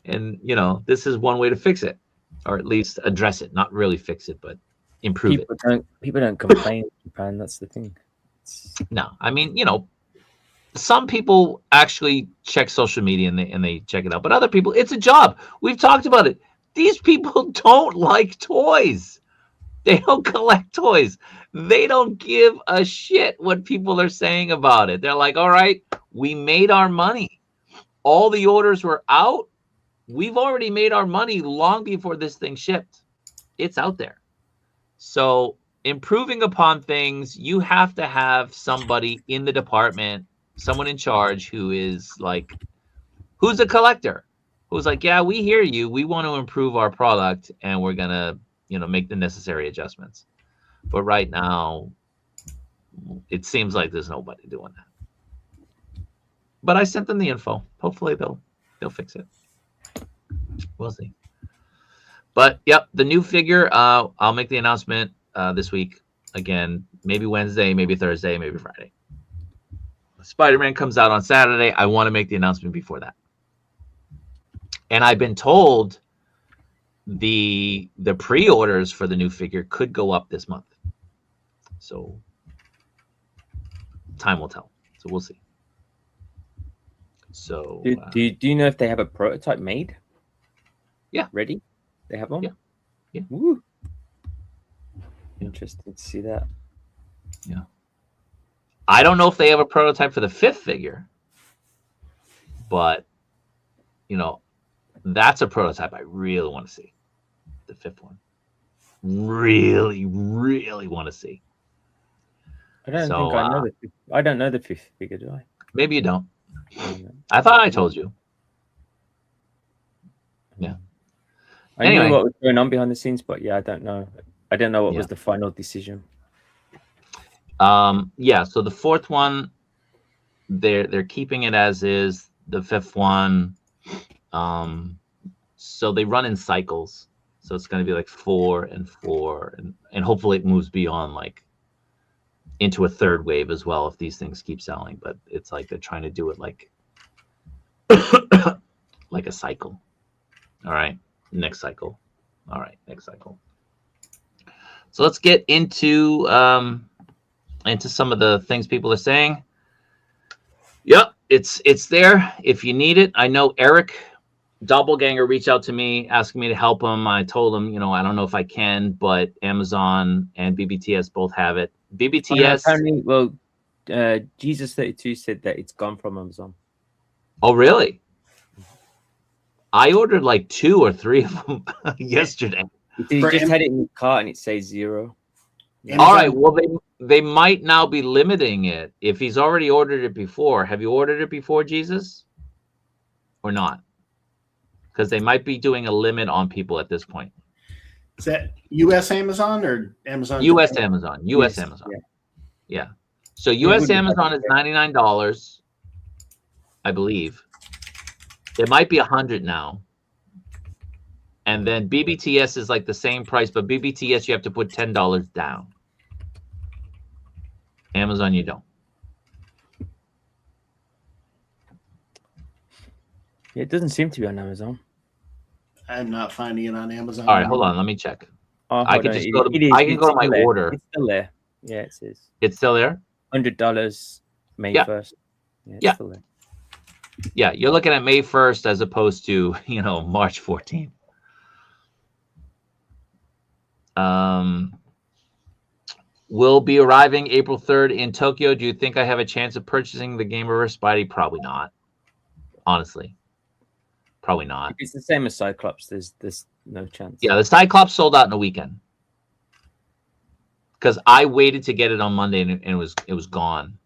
And, you know, this is one way to fix it, or at least address it. Not really fix it, but improve it. People don't complain in Japan. That's the thing. No, I mean, you know, some people actually check social media and they check it out, but other people, it's a job. We've talked about it. These people don't like toys. They don't collect toys. They don't give a shit what people are saying about it. They're like, all right, we made our money. All the orders were out. We've already made our money long before this thing shipped. It's out there. So improving upon things, you have to have somebody in the department, someone in charge who is like, who's a collector, who's like, yeah, we hear you. We want to improve our product and we're going to, you know, make the necessary adjustments. But right now, it seems like there's nobody doing that. But I sent them the info. Hopefully they'll fix it. We'll see. But yep, the new figure. I'll make the announcement this week again. Maybe Wednesday, maybe Thursday, maybe Friday. Spider-Man comes out on Saturday. I want to make the announcement before that. And I've been told the pre-orders for the new figure could go up this month. So time will tell. So we'll see. So do you know if they have a prototype made? Yeah. Ready? They have one? Yeah. Yeah. Woo. Interesting to see that. Yeah. I don't know if they have a prototype for the 5th figure, but you know, that's a prototype I really want to see. The 5th one. Really, really want to see. I don't think I know I don't know the 5th figure, do I? Maybe you don't. I thought I told you. Yeah. I knew what was going on behind the scenes, but yeah, I don't know. I don't know what was the final decision. Yeah, so the 4th one, they're keeping it as is. The 5th one, so they run in cycles. So it's going to be like 4 and 4, and hopefully it moves beyond like into a 3rd wave as well if these things keep selling. But it's like they're trying to do it like like a cycle. All right, next cycle. All right, next cycle. So let's get into some of the things people are saying. Yep, it's there if you need it. I know Eric Doppelganger reached out to me asking me to help him. I told him, you know, I don't know if I can, but Amazon and BBTS both have it. BBTS. Apparently, well, Jesus32 said that it's gone from Amazon. Oh, really? I ordered like 2 or 3 of them yesterday. You just had it in your cart and it says 0. Amazon. All right. Well, they might now be limiting it if he's already ordered it before. Have you ordered it before, Jesus? Or not? Because they might be doing a limit on people at this point. Is that U.S. Amazon or Amazon? U.S. Amazon. U.S. Yes. Amazon. Yeah. So U.S. Amazon is $99, I believe. It might be $100 now. And then BBTS is like the same price, but BBTS you have to put $10 down. Amazon you don't. Yeah, it doesn't seem to be on Amazon. I'm not finding it on Amazon. All right, hold on. Let me check. Oh, I can just go to. I can go to my order. It's still there. Yeah, it says It's still there. $100 May 1st. Yeah, it's still there. Yeah, you're looking at May 1st as opposed to, you know, March 14th. Will be arriving April 3rd in Tokyo. Do you think I have a chance of purchasing the Gamerverse Spidey? Probably not. Honestly. Probably not. If it's the same as Cyclops, there's no chance. Yeah, the Cyclops sold out in a weekend. Because I waited to get it on Monday and it was gone.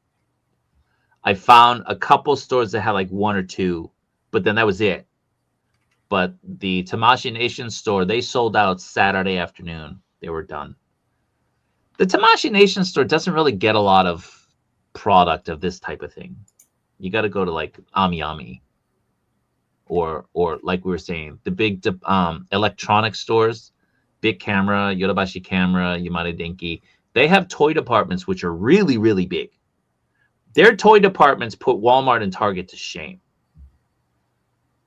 I found a couple stores that had like 1 or 2, but then that was it. But the Tamashii Nation store, they sold out Saturday afternoon. They were done. The Tamashii Nation store doesn't really get a lot of product of this type of thing. You got to go to like Amiyami or like we were saying, the big electronic stores, Big Camera, Yodobashi Camera, Yamada Denki. They have toy departments which are really, really big. Their toy departments put Walmart and Target to shame.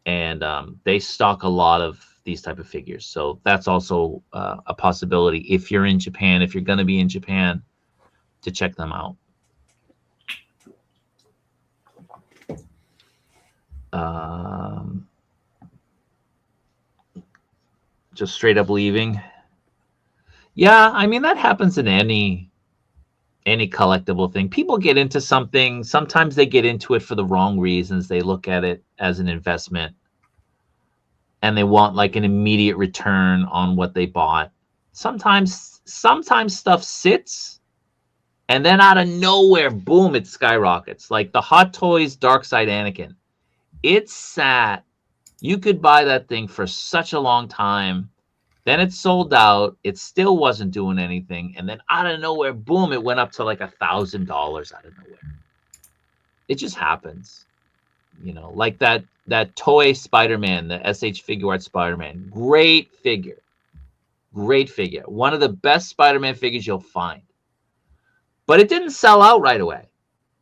And they stock a lot of these type of figures. So that's also a possibility if you're in Japan, if you're going to be in Japan, to check them out. Just straight up leaving. Yeah, I mean, that happens in any collectible thing. People get into something. Sometimes they get into it for the wrong reasons. They look at it as an investment and they want like an immediate return on what they bought. Sometimes stuff sits and then out of nowhere, boom, it skyrockets. Like the Hot Toys Darkseid Anakin. It sat. You could buy that thing for such a long time. Then it sold out. It still wasn't doing anything. And then out of nowhere, boom, it went up to like $1,000 out of nowhere. It just happens. You know, like that toy Spider-Man, the SH Figuarts Spider-Man. Great figure. Great figure. One of the best Spider-Man figures you'll find. But it didn't sell out right away.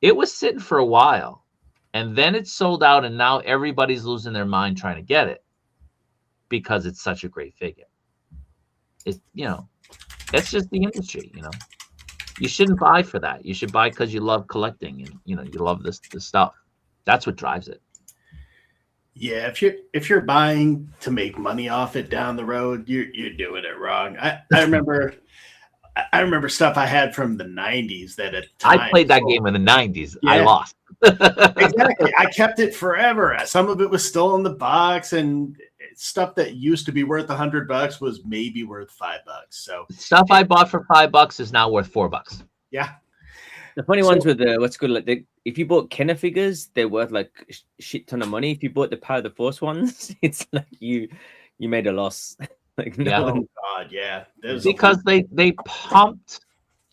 It was sitting for a while. And then it sold out, and now everybody's losing their mind trying to get it because it's such a great figure. It, you know, that's just the industry, you know. You shouldn't buy for that. You should buy because you love collecting and, you know, you love this stuff. That's what drives it. Yeah, if you're buying to make money off it down the road, you're doing it wrong. I remember stuff I had from the 90s that at times, I played that game in the 90s. Yeah. I lost. Exactly. I kept it forever. Some of it was still in the box, and stuff that used to be worth $100 was maybe worth $5. So stuff I bought for $5 is now worth $4. Yeah. The funny ones with the what's good, like if you bought Kenner figures, they're worth like a shit ton of money. If you bought the Power of the Force ones, it's like you made a loss. Like no Yeah. one. Oh God, yeah. Because they pumped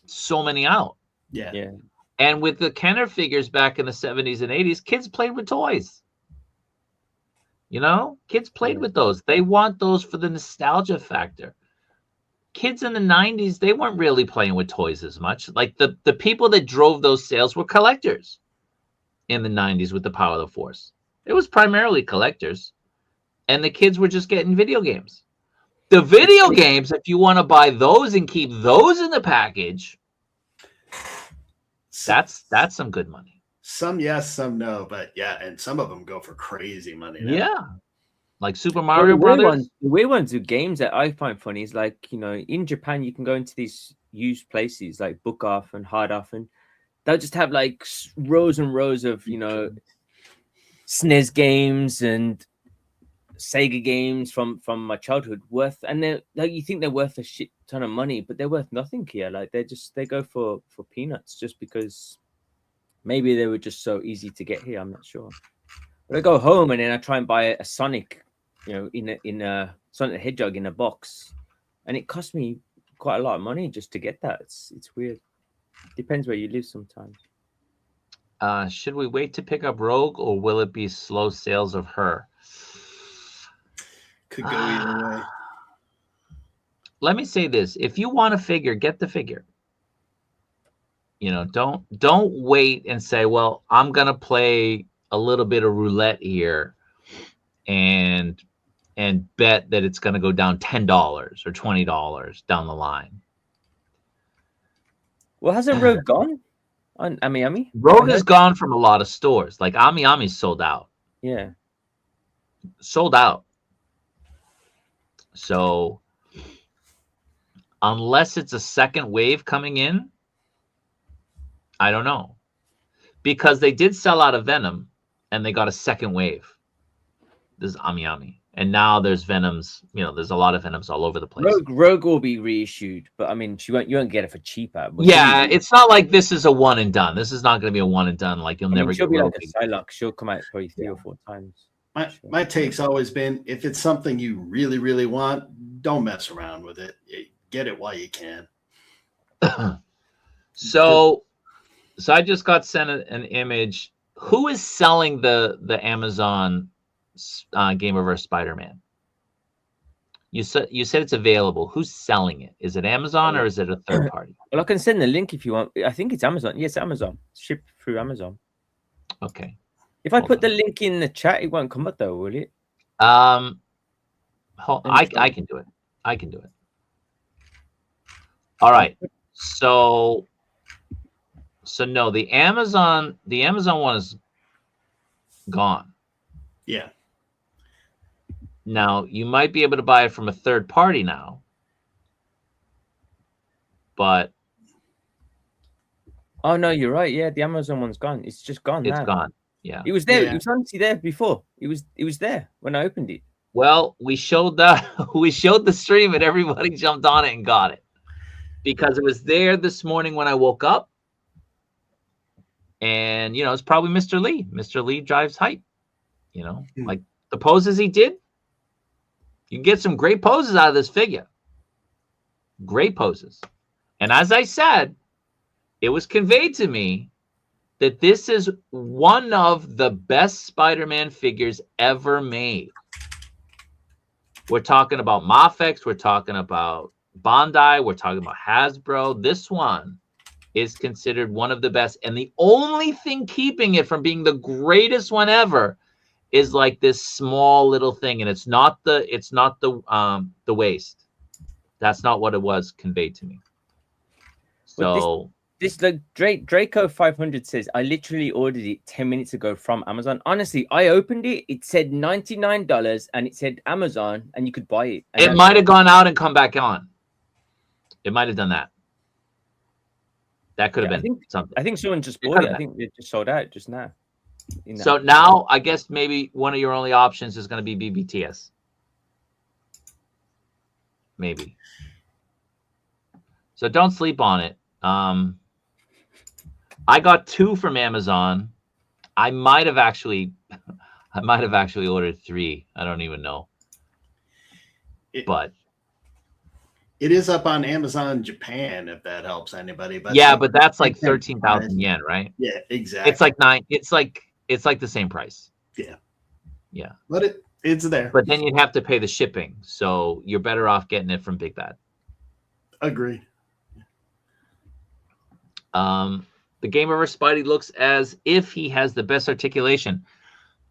so many out. Yeah. Yeah. And with the Kenner figures back in the 70s and 80s, kids played with toys. You know, kids played with those. They want those for the nostalgia factor. Kids in the 90s, they weren't really playing with toys as much. Like the people that drove those sales were collectors in the 90s with the Power of the Force. It was primarily collectors. And the kids were just getting video games. The video games, if you want to buy those and keep those in the package, that's some good money. Some yes, some no, but yeah, and some of them go for crazy money now. Yeah. Like Super Mario Brothers. The weird ones with games that I find funny is like, you know, in Japan, you can go into these used places like Book Off and Hard Off, and they'll just have like rows and rows of, you know, SNES games and Sega games from my childhood worth, and they're like, you think they're worth a shit ton of money, but they're worth nothing here. Like they go for peanuts just because maybe they were just so easy to get here. I'm not sure. But I go home and then I try and buy a Sonic, you know, in a Sonic the Hedgehog in a box, and it cost me quite a lot of money just to get that. It's weird. Depends where you live sometimes. Should we wait to pick up Rogue, or will it be slow sales of her? Could go either way. Let me say this: if you want a figure, get the figure. You know, don't wait and say, "Well, I'm gonna play a little bit of roulette here, and bet that it's gonna go down $10 or $20 down the line." Well, hasn't Rogue gone on Ami? Rogue is gone from a lot of stores. Like Ami's sold out. Yeah, Sold out. So unless it's a second wave coming in, I don't know. Because they did sell out of Venom and they got a second wave. This is Ami. And now there's Venoms, you know, there's a lot of Venoms all over the place. Rogue will be reissued, but I mean, you won't get it for cheaper. Yeah, it's not like this is a one and done. This is not going to be a one and done. Like you'll never she'll get be Rogue. like a Psylocke. She'll come out probably 3 or 4 times. My take's always been, if it's something you really, really want, don't mess around with it. Get it while you can. So I just got sent an image. Who is selling the Amazon Gamerverse Spider-Man? You said it's available. Who's selling it? Is it Amazon or is it a third party? Well, I can send the link if you want. I think it's Amazon. Yes, Amazon. Shipped through Amazon. Okay. If I put the link in the chat, it won't come up though, will it? I can do it. I can do it. All right. So no, the Amazon one is gone. Yeah. Now you might be able to buy it from a third party now, but oh no, you're right. Yeah, the Amazon one's gone. It's just gone. It's now. gone. Yeah, it was there. Yeah. It was honestly there before. It was there when I opened it. Well, we showed the stream and everybody jumped on it and got it because it was there this morning when I woke up. And you know, it's probably Mr. Lee. Mr. Lee drives hype. You know, like the poses he did. You can get some great poses out of this figure. Great poses. And as I said, it was conveyed to me that this is one of the best Spider-Man figures ever made. We're talking about MAFEX. We're talking about Bandai. We're talking about Hasbro. This one is considered one of the best. And the only thing keeping it from being the greatest one ever is like this small little thing. And it's not the waist. That's not what it was conveyed to me. So this like Draco 500 says, I literally ordered it 10 minutes ago from Amazon. Honestly, I opened it. It said $99 and it said Amazon and you could buy it. And it might have gone out and come back on. It might have done that. That could have been something. I think someone just bought it. I think it just sold out just now. So now I guess maybe one of your only options is going to be BBTS. Maybe. So don't sleep on it. I got 2 from Amazon. I might have actually ordered 3. I don't even know. But it is up on Amazon Japan, if that helps anybody. But yeah, but that's like 13,000 yen, right? Yeah, exactly. It's like 9. It's like the same price. Yeah. Yeah. But it's there. But then you'd have to pay the shipping. So you're better off getting it from Big Bad. Agreed. The Gamerverse Spidey looks as if he has the best articulation.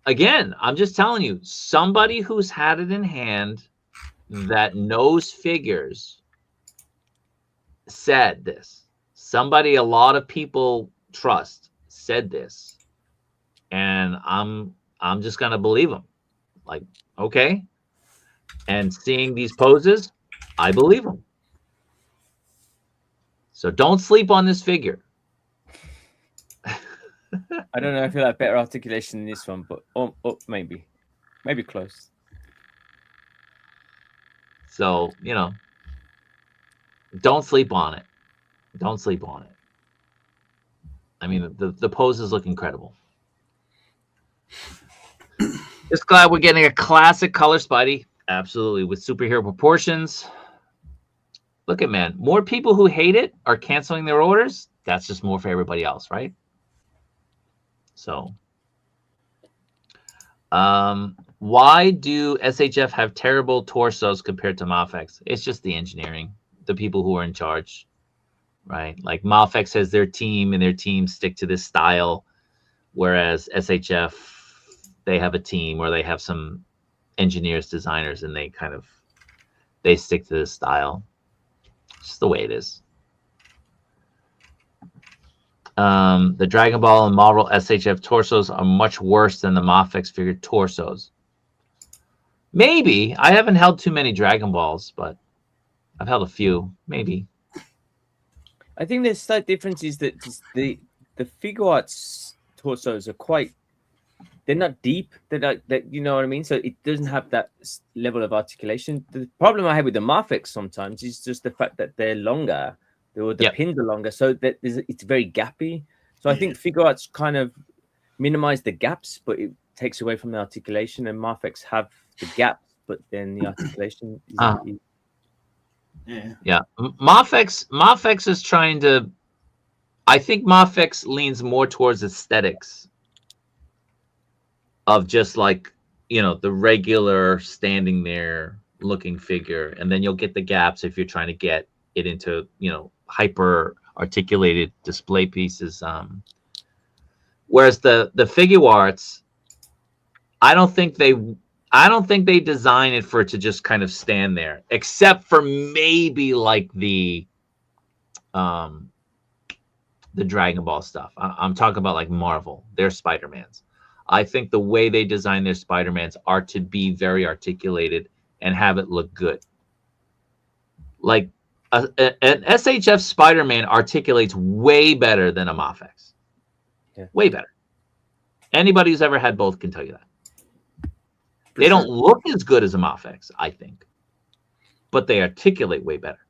Again, I'm just telling you, somebody who's had it in hand that knows figures said this. Somebody a lot of people trust said this. And I'm just gonna believe him. Like, okay. And seeing these poses, I believe him. So don't sleep on this figure. I don't know if you like better articulation than this one, but maybe close. So, don't sleep on it. Don't sleep on it. I mean, the poses look incredible. Just glad we're getting a classic color Spidey. Absolutely. With superhero proportions. Look at, man, more people who hate it are canceling their orders. That's just more for everybody else, right? So, why do SHF have terrible torsos compared to MAFEX? It's just the engineering, the people who are in charge, right? Like MAFEX has their team and their team stick to this style, whereas SHF, they have a team or they have some engineers, designers, and they stick to this style. It's just the way it is. The Dragon Ball and Marvel SHF torsos are much worse than the MAFEX figure torsos. Maybe. I haven't held too many Dragon Balls, but I've held a few. Maybe. I think the slight difference is that the Figuarts torsos are they're not deep. They're not, you know what I mean? So it doesn't have that level of articulation. The problem I have with the MAFEX sometimes is just the fact that they're longer. The pins are longer, so that it's very gappy. So I think Figuarts kind of minimize the gaps, but it takes away from the articulation. And MAFEX have the gaps, but then the articulation is MAFEX is trying to. I think MAFEX leans more towards aesthetics of just like the regular standing there looking figure, and then you'll get the gaps if you're trying to get it into hyper articulated display pieces. Whereas the Figuarts, I don't think they design it for it to just kind of stand there, except for maybe like the Dragon Ball stuff. I'm talking about like Marvel, their Spider-Mans. I think the way they design their Spider-Mans are to be very articulated and have it look good. Like an SHF Spider-Man articulates way better than a MAFEX. Yeah. Way better. Anybody who's ever had both can tell you that. They don't look as good as a MAFEX, I think, but they articulate way better.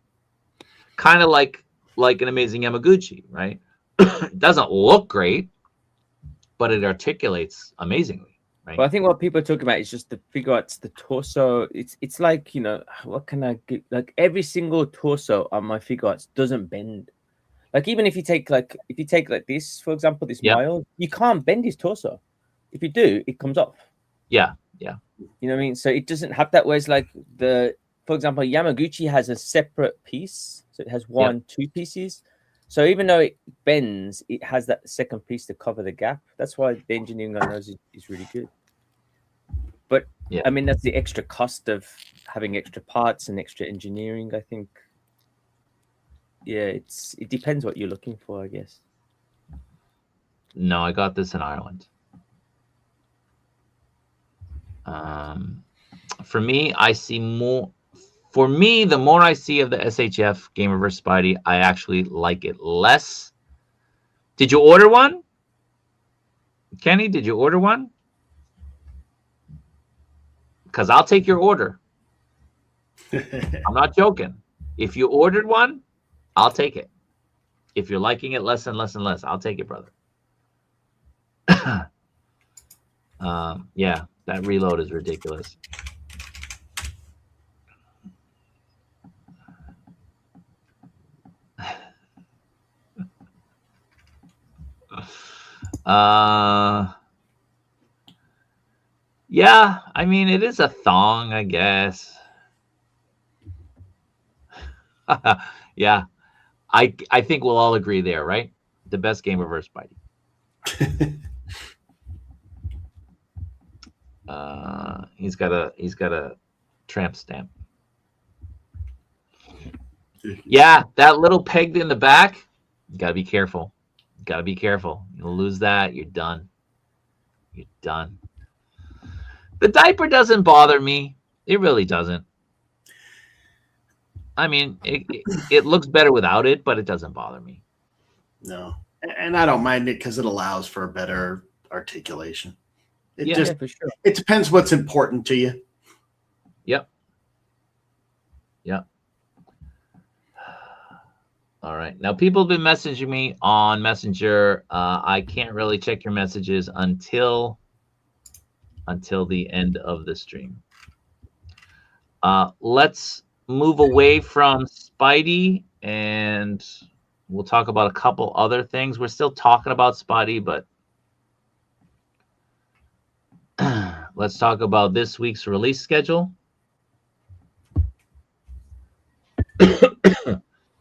Kind of like an Amazing Yamaguchi, right? It doesn't look great, but it articulates amazingly. Right? Well, I think what people are talking about is just the Figuarts, the torso. It's like, what can I get? Like every single torso on my Figuarts doesn't bend. Like even if you take like this, for example, this Miles, you can't bend his torso. If you do, it comes off. Yeah. You know what I mean? So it doesn't have that. Whereas like for example, Yamaguchi has a separate piece, so it has two pieces. So even though it bends, it has that second piece to cover the gap. That's why the engineering on those is really good. But I mean, that's the extra cost of having extra parts and extra engineering. I think. Yeah, it depends what you're looking for, I guess. No, I got this in Ireland. For me, I see more. For me, the more I see of the SHF Gamerverse Spidey, I actually like it less. Did you order one? Kenny, did you order one? Because I'll take your order. I'm not joking. If you ordered one, I'll take it. If you're liking it less and less and less, I'll take it, brother. Yeah, that reload is ridiculous. Yeah, I mean, it is a thong, I guess. Yeah, I think we'll all agree there, right? The best Gamerverse Spidey. He's got a tramp stamp. Yeah, that little peg in the back, you gotta be careful. You gotta be careful. You'll lose that, you're done. You're done. The diaper doesn't bother me. It really doesn't. I mean, it looks better without it, but it doesn't bother me. No, and I don't mind it because it allows for better articulation. It for sure. It depends what's important to you. Yep. Yep. All right. Now, people have been messaging me on Messenger. I can't really check your messages until the end of the stream. Let's move away from Spidey, and we'll talk about a couple other things. We're still talking about Spidey, but let's talk about this week's release schedule.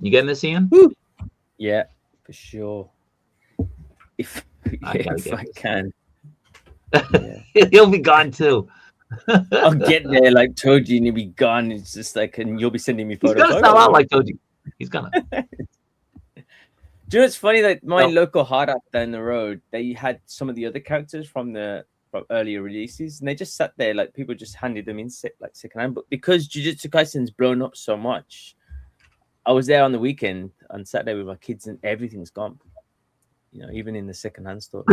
You getting this, Ian? Woo. Yeah, for sure. If I can. Yeah. He'll be gone too. I'll get there like Toji and he'll be gone. It's just like, and you'll be sending me photos. He's gonna sell out like Toji. He's gonna. Do you know it's funny that my local hard up down the road, they had some of the other characters from earlier releases, and they just sat there like people just handed them in like secondhand. But because Jujutsu Kaisen's blown up so much, I was there on the weekend on Saturday with my kids, and everything's gone. You know, even in the secondhand store.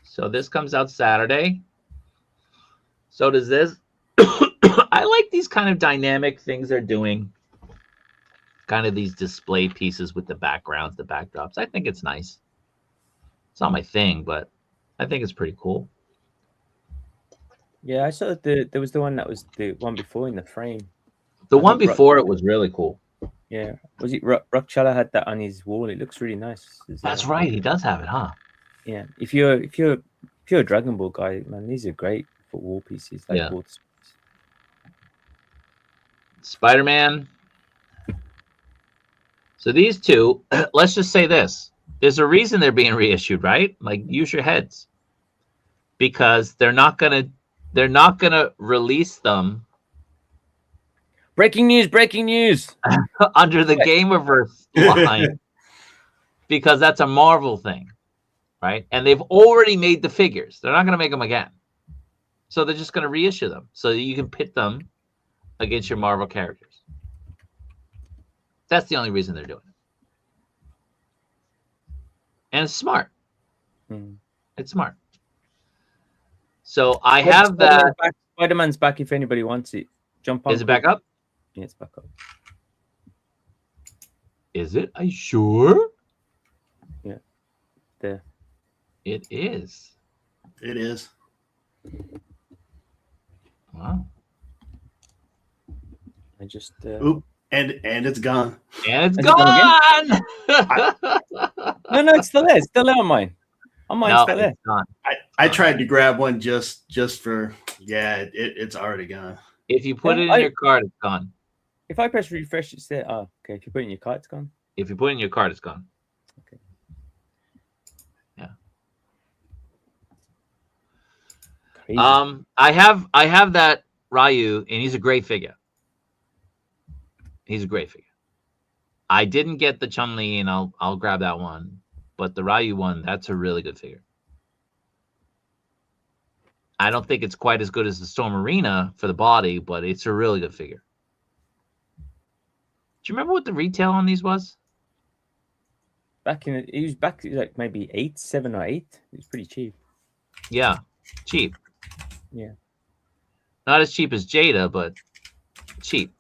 So this comes out Saturday. So does this. I like these kind of dynamic things they're doing. Kind of these display pieces with the backgrounds, the backdrops. I think it's nice. It's not my thing, but I think it's pretty cool. Yeah, I saw that there was the one that was the one before in the frame. The one before it was really cool. Yeah. Was it Rockchala had that on his wall? It looks really nice. That's right. He does have it, huh? Yeah. If you're a Dragon Ball guy, man, these are great for wall pieces. Like yeah. Spider-Man. So these two, let's just say this. There's a reason they're being reissued, right? Like, use your heads. Because they're not gonna release them. Breaking news. Under the Gamerverse line. Because that's a Marvel thing. Right? And they've already made the figures. They're not going to make them again. So they're just going to reissue them so that you can pit them against your Marvel characters. That's the only reason they're doing it. And it's smart. It's smart. So I have that. Spider-Man's back if anybody wants it. Jump on. Is it back up? Yeah, it's back up. Is it? Are you sure? Yeah. There. It is. It is. Wow. I just Oop, and it's gone. And it's gone. No, it's still there. It's still there on mine. On mine, still there. Gone. I tried to grab one just for it's already gone. If you put it in your cart, it's gone. If I press refresh, it's there. Oh, okay. If you put it in your cart, it's gone. If you put it in your cart, it's gone. Okay. Yeah. Crazy. I have that Ryu, and he's a great figure. He's a great figure. I didn't get the Chun-Li, and I'll grab that one. But the Ryu one, that's a really good figure. I don't think it's quite as good as the Storm Arena for the body, but it's a really good figure. Do you remember what the retail on these was? He was like maybe 7 or 8. It was pretty cheap. Yeah, cheap. Yeah. Not as cheap as Jada, but cheap.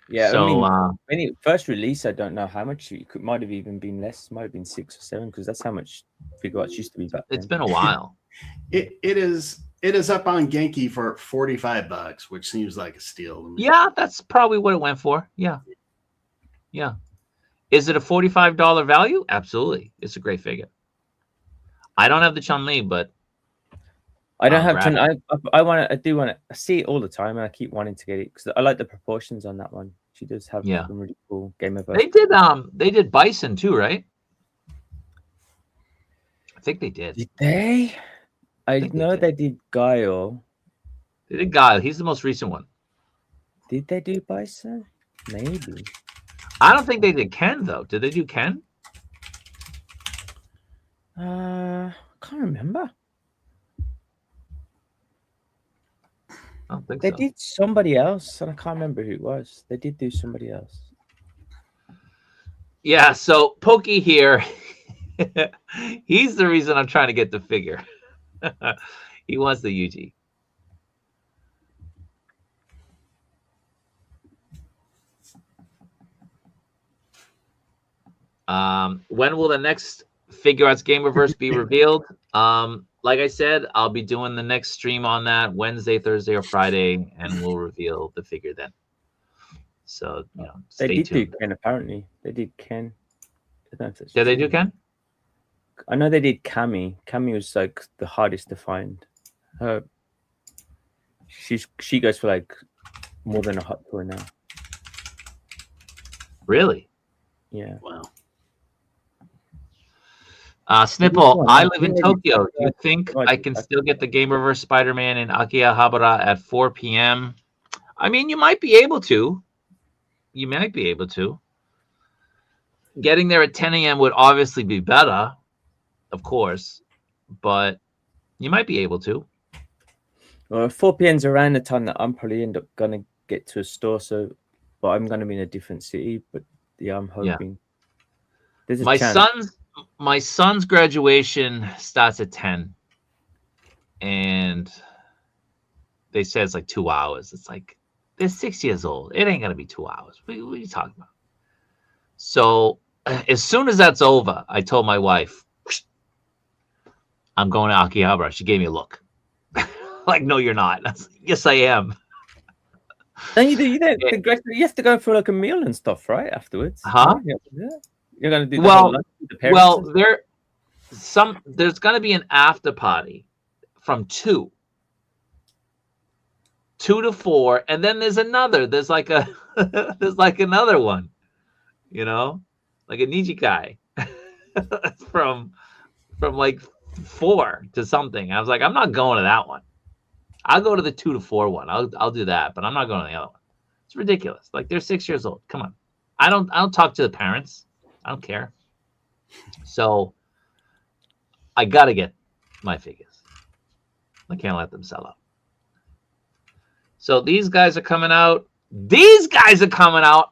Yeah. So when it first release, I don't know how much. Might have even been less. Might have been 6 or 7 because that's how much Figuarts used to be back then. It's been a while. It is up on Genki for $45, which seems like a steal to me. Yeah, that's probably what it went for. Yeah. Is it a $45 value? Absolutely. It's a great figure. I don't have the Chun-Li, but I don't have Chun. I do want to. I see it all the time, and I keep wanting to get it because I like the proportions on that one. She does have some really cool Gamerverse. They did Bison too, right? I think they did. Did they? I know they did Guile. They did Guile. He's the most recent one. Did they do Bison? Maybe. I don't think they did Ken though. Did they do Ken? Can't remember. I don't think they did somebody else, and I can't remember who it was. They did do somebody else. Yeah. So Pokey here, he's the reason I'm trying to get the figure. He wants the Yuji. When will the next Figuarts Gamerverse be revealed? Like I said, I'll be doing the next stream on that Wednesday, Thursday, or Friday, and we'll reveal the figure then. So, stay tuned. They did do Ken, apparently. They did Ken. Did they do Ken? I know they did Cammy. Cammy was like the hardest to find. She goes for like more than a hot toy now. Really? Yeah. Wow. Snipple, I live in Tokyo. Do you think I can still get the Gamerverse Spider-Man in Akihabara at 4 p.m.? I mean, you might be able to. Getting there at 10 a.m. would obviously be better, of course, but you might be able to. Well, 4 p.m. is around the time that I'm probably end up going to get to a store, but I'm going to be in a different city. But yeah, I'm hoping. Yeah. There's a chance. My son's graduation starts at 10, and they said it's like 2 hours. It's like they're 6 years old. It ain't gonna be 2 hours. What are you talking about? So as soon as that's over, I told my wife, I'm going to Akihabara. She gave me a look. Like, no, you're not. Yes, I am. Then you have to go for like a meal and stuff, right? Afterwards. Huh? You're gonna do there's gonna be an after party from 2 to 4, and then there's like another one, like a Nijikai from like 4 to something. I was like, I'm not going to that one. I'll go to the 2 to 4 one. I'll do that, but I'm not going to the other one. It's ridiculous. Like, they're 6 years old. Come on. I don't talk to the parents. I don't care. So I gotta get my figures. I can't let them sell out. So these guys are coming out.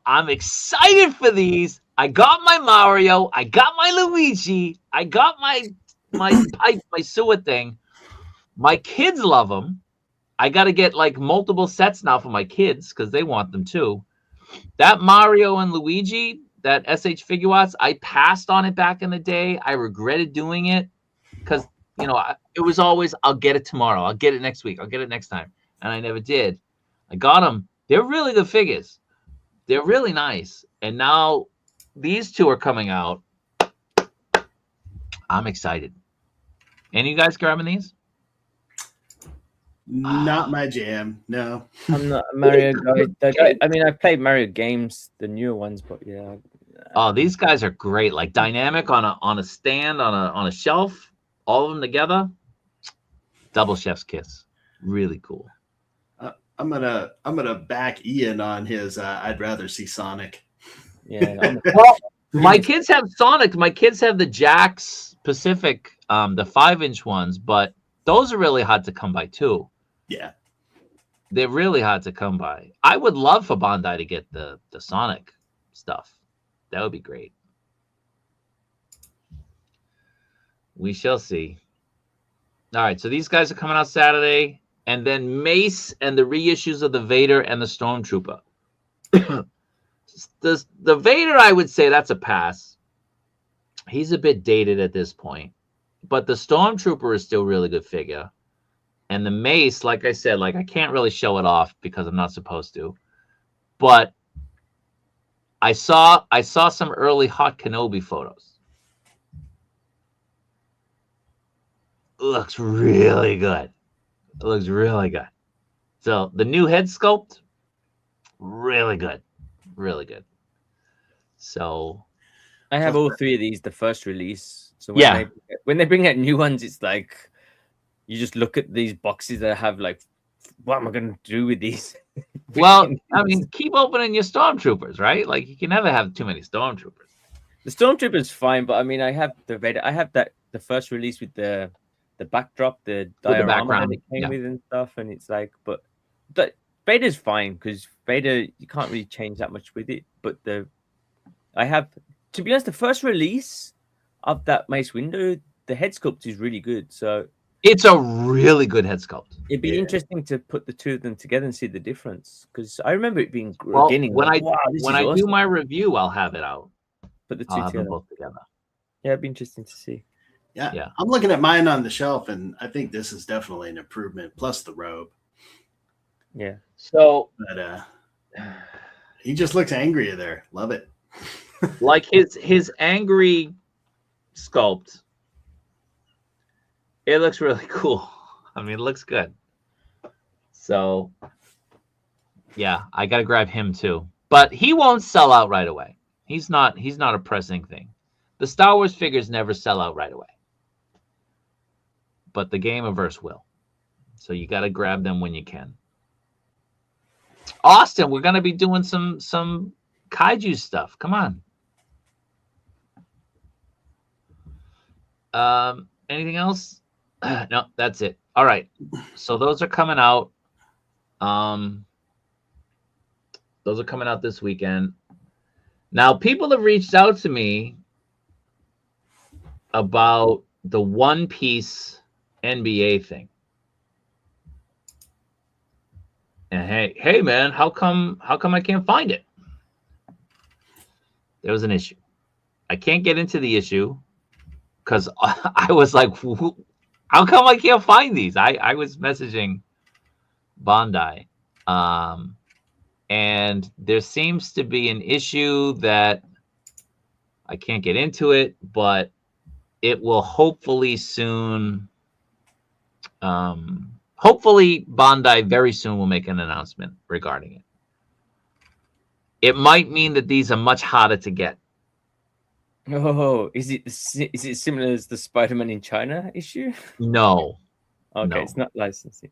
I'm excited for these. I got my Mario. I got my Luigi. I got my pipe, my sewer thing. My kids love them. I got to get like multiple sets now for my kids because they want them too. That Mario and Luigi, that SH Figuarts, I passed on it back in the day. I regretted doing it because, it was always, I'll get it tomorrow. I'll get it next week. I'll get it next time. And I never did. I got them. They're really good figures. They're really nice. And now these two are coming out. I'm excited. Any of you guys grabbing these? Not my jam. No. I'm not a Mario guy. I mean, I played Mario games, the newer ones, but yeah. Oh, these guys are great. Like dynamic on a stand on a shelf, all of them together. Double chef's kiss. Really cool. I'm gonna back Ian on his. I'd rather see Sonic. Yeah. Well, my kids have Sonic. My kids have the Jax Pacific, the 5-inch ones, but those are really hard to come by too. Yeah. They're really hard to come by. I would love for Bandai to get the Sonic stuff. That would be great. We shall see. All right, so these guys are coming out Saturday, and then Mace and the reissues of the Vader and the Stormtrooper. the Vader, I would say that's a pass. He's a bit dated at this point, but the Stormtrooper is still a really good figure. And the Mace, like I said, like I can't really show it off because I'm not supposed to. But I saw some early Hot Kenobi photos. It looks really good. It looks really good. So the new head sculpt, really good. Really good. So I have all three of these, the first release. So when they bring out new ones, it's like you just look at these boxes that have like, what am I going to do with these? Well, I mean, keep opening your Stormtroopers, right? Like you can never have too many Stormtroopers. The Stormtrooper's fine, but I mean, I have the Vader. I have the first release with the backdrop, the diorama that it came with and stuff, and it's like, but Vader's fine because Vader, you can't really change that much with it. But I have, to be honest, the first release of that Mace Windu, the head sculpt is really good. So it's a really good head sculpt. It'd be interesting to put the two of them together and see the difference because I remember it being beginning. When I do my review, I'll have it out. Put the two together. Both together. Yeah, it'd be interesting to see. Yeah, I'm looking at mine on the shelf, and I think this is definitely an improvement. Plus the robe. Yeah. So, but he just looks angry there. Love it. Like his angry sculpt. It looks really cool. I mean, it looks good. So, yeah, I got to grab him too. But he won't sell out right away. He's not a pressing thing. The Star Wars figures never sell out right away. But the Gamerverse will. So you got to grab them when you can. Austin, we're going to be doing some kaiju stuff. Come on. Anything else? No, that's it. All right. So those are coming out. Those are coming out this weekend. Now, people have reached out to me about the One Piece NBA thing. And hey, man, how come I can't find it? There was an issue. I can't get into the issue because I was like, how come I can't find these? I was messaging Bandai. And there seems to be an issue that I can't get into it, but it will hopefully soon. Hopefully, Bandai very soon will make an announcement regarding it. It might mean that these are much harder to get. Oh, is it similar as the Spider-Man in China issue? No. Okay, no. It's not licensing.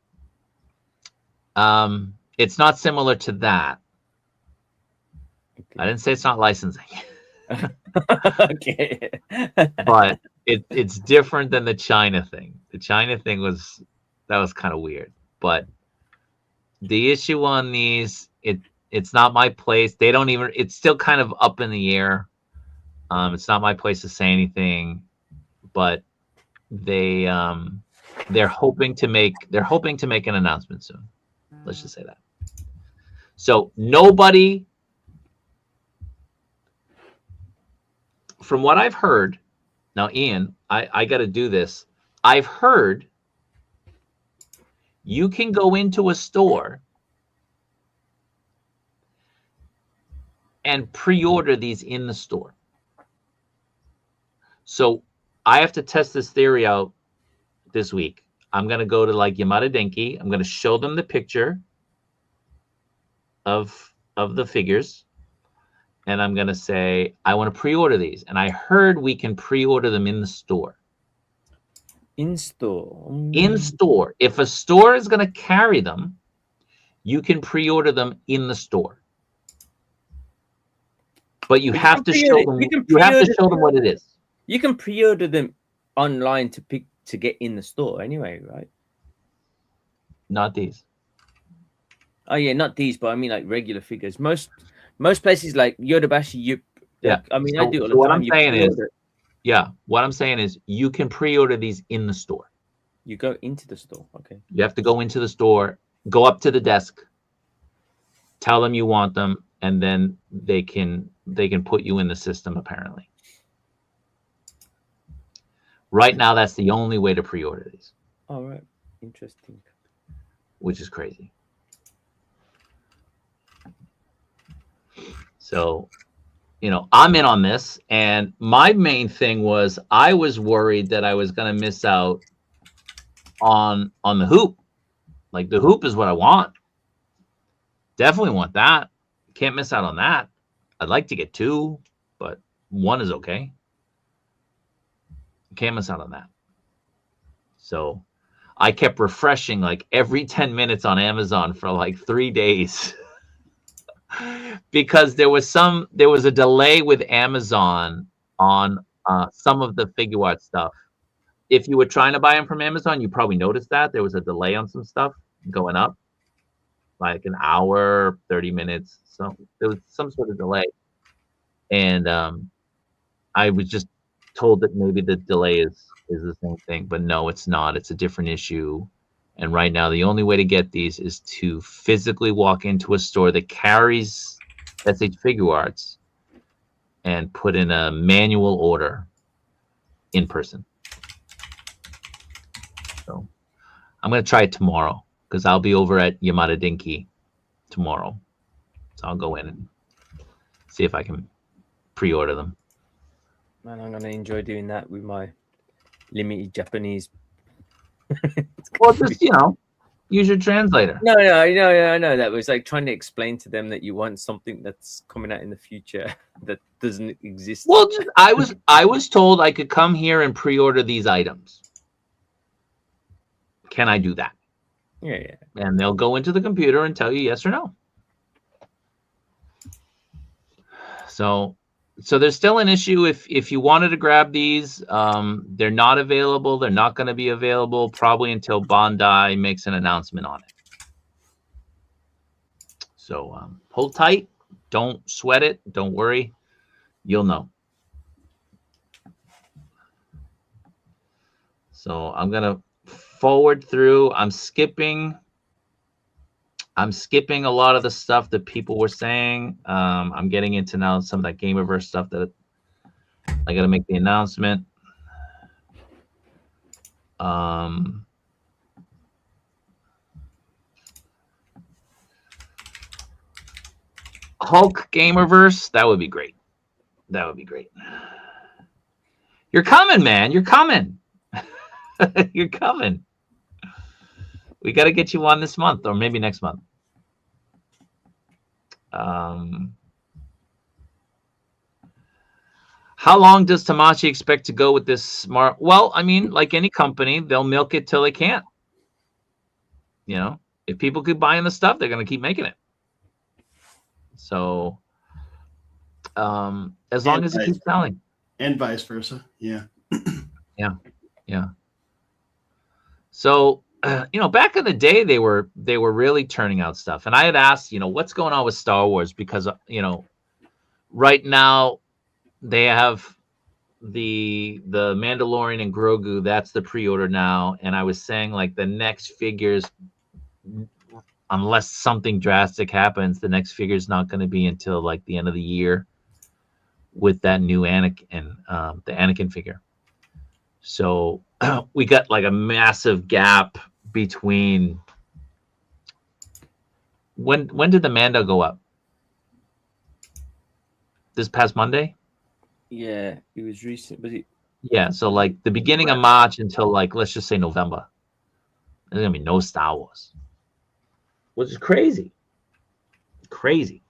It's not similar to that. Okay. I didn't say it's not licensing. Okay. But it's different than the China thing. The China thing was kind of weird. But the issue on these, it's not my place. They don't even. It's still kind of up in the air. It's not my place to say anything. But they're hoping to make an announcement soon. Let's just say that. So nobody, from what I've heard, now Ian, I got to do this. I've heard you can go into a store and pre-order these in the store. So I have to test this theory out this week. I'm gonna go to like Yamada Denki. I'm gonna show them the picture of the figures, and I'm gonna say I want to pre-order these. And I heard we can pre-order them in the store. In store. In store. If a store is gonna carry them, you can pre-order them in the store. But you have to show them. You have to show them what it is. You can pre-order them online to get in the store anyway, right? Not these. Oh yeah, not these, but I mean like regular figures. Most places like Yodobashi, yeah. I mean, so, I do it all the so what time. I'm saying is, yeah, what I'm saying is you can pre-order these in the store. You go into the store, okay. You have to go into the store, go up to the desk, tell them you want them, and then they can put you in the system apparently. Right now, that's the only way to pre-order these. All right, interesting. Which is crazy. So, you know, I'm in on this, and my main thing was I was worried that I was going to miss out on the hoop. Like the hoop is what I want. Definitely want that. Can't miss out on that. I'd like to get 2, but 1 is okay. Can't miss out on that. So I kept refreshing like every 10 minutes on Amazon for like 3 days. Because there was a delay with Amazon on some of the Figuarts stuff. If you were trying to buy them from Amazon, you probably noticed that there was a delay on some stuff going up, like an hour, 30 minutes. So there was some sort of delay, and I was just told that maybe the delay is the same thing, but no, it's not. It's a different issue. And right now, the only way to get these is to physically walk into a store that carries SH Figuarts and put in a manual order in person. So I'm going to try it tomorrow because I'll be over at Yamada Denki tomorrow. So I'll go in and see if I can pre-order them. Man, I'm going to enjoy doing that with my limited Japanese. Well, just, you know, use your translator. No, I know. That was like trying to explain to them that you want something that's coming out in the future that doesn't exist. Well, I was told I could come here and pre-order these items. Can I do that? Yeah. And they'll go into the computer and tell you yes or no. So there's still an issue if you wanted to grab these. They're not available. They're not going to be available probably until Bandai makes an announcement on it. So hold tight. Don't sweat it. Don't worry. You'll know. So I'm going to forward through. I'm skipping a lot of the stuff that people were saying. I'm getting into now some of that Gamerverse stuff that I got to make the announcement. Hulk Gamerverse, that would be great. That would be great. You're coming, man. You're coming. You're coming. We got to get you on this month or maybe next month. How long does Tamashi expect to go with this smart? Well, I mean, like any company, they'll milk it till they can't. You know, if people keep buying the stuff, they're going to keep making it. So, as long as it keeps selling. And vice versa. Yeah. Yeah. So, you know, back in the day, they were really turning out stuff. And I had asked, you know, what's going on with Star Wars? Because, you know, right now they have the Mandalorian and Grogu. That's the pre-order now. And I was saying, like, the next figures, unless something drastic happens, the next figure is not going to be until like the end of the year with that new Anakin, the Anakin figure. So we got like a massive gap between when did the Mando go up? This past Monday? Yeah, it was recent. Was it Yeah, so like the beginning of March until like let's just say November, there's gonna be no Star Wars, which is crazy, crazy.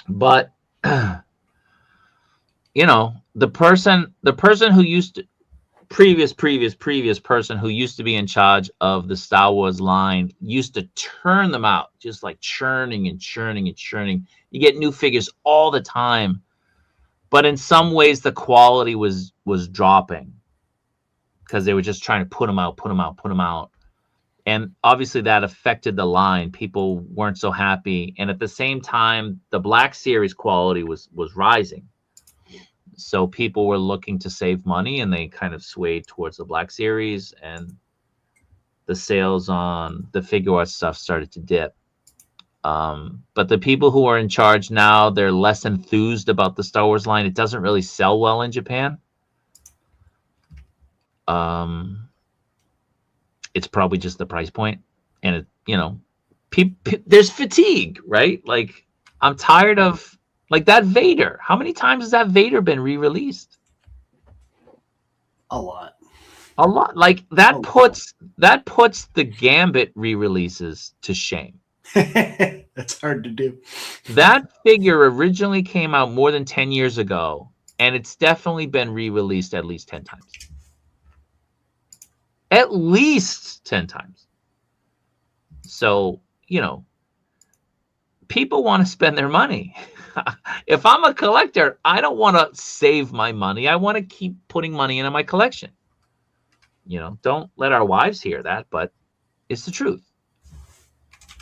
But you know, the person who used to previous person who used to be in charge of the Star Wars line used to turn them out, just like churning and churning and churning. You get new figures all the time, but in some ways the quality was dropping because they were just trying to put them out, and obviously that affected the line. People weren't so happy, and at the same time the Black Series quality was rising. So people were looking to save money, and they kind of swayed towards the Black Series, and the sales on the Figuarts stuff started to dip. But the people who are in charge now, they're less enthused about the Star Wars line. It doesn't really sell well in Japan. It's probably just the price point, and it, you know, there's fatigue, right? Like I'm tired of like that Vader. How many times has that Vader been re-released? A lot. A lot. Like that puts the Gambit re-releases to shame. That's hard to do. That figure originally came out more than 10 years ago, and it's definitely been re-released at least 10 times. At least 10 times. So, you know, people want to spend their money. If I'm a collector, I don't want to save my money. I want to keep putting money into my collection. You know, don't let our wives hear that, but it's the truth.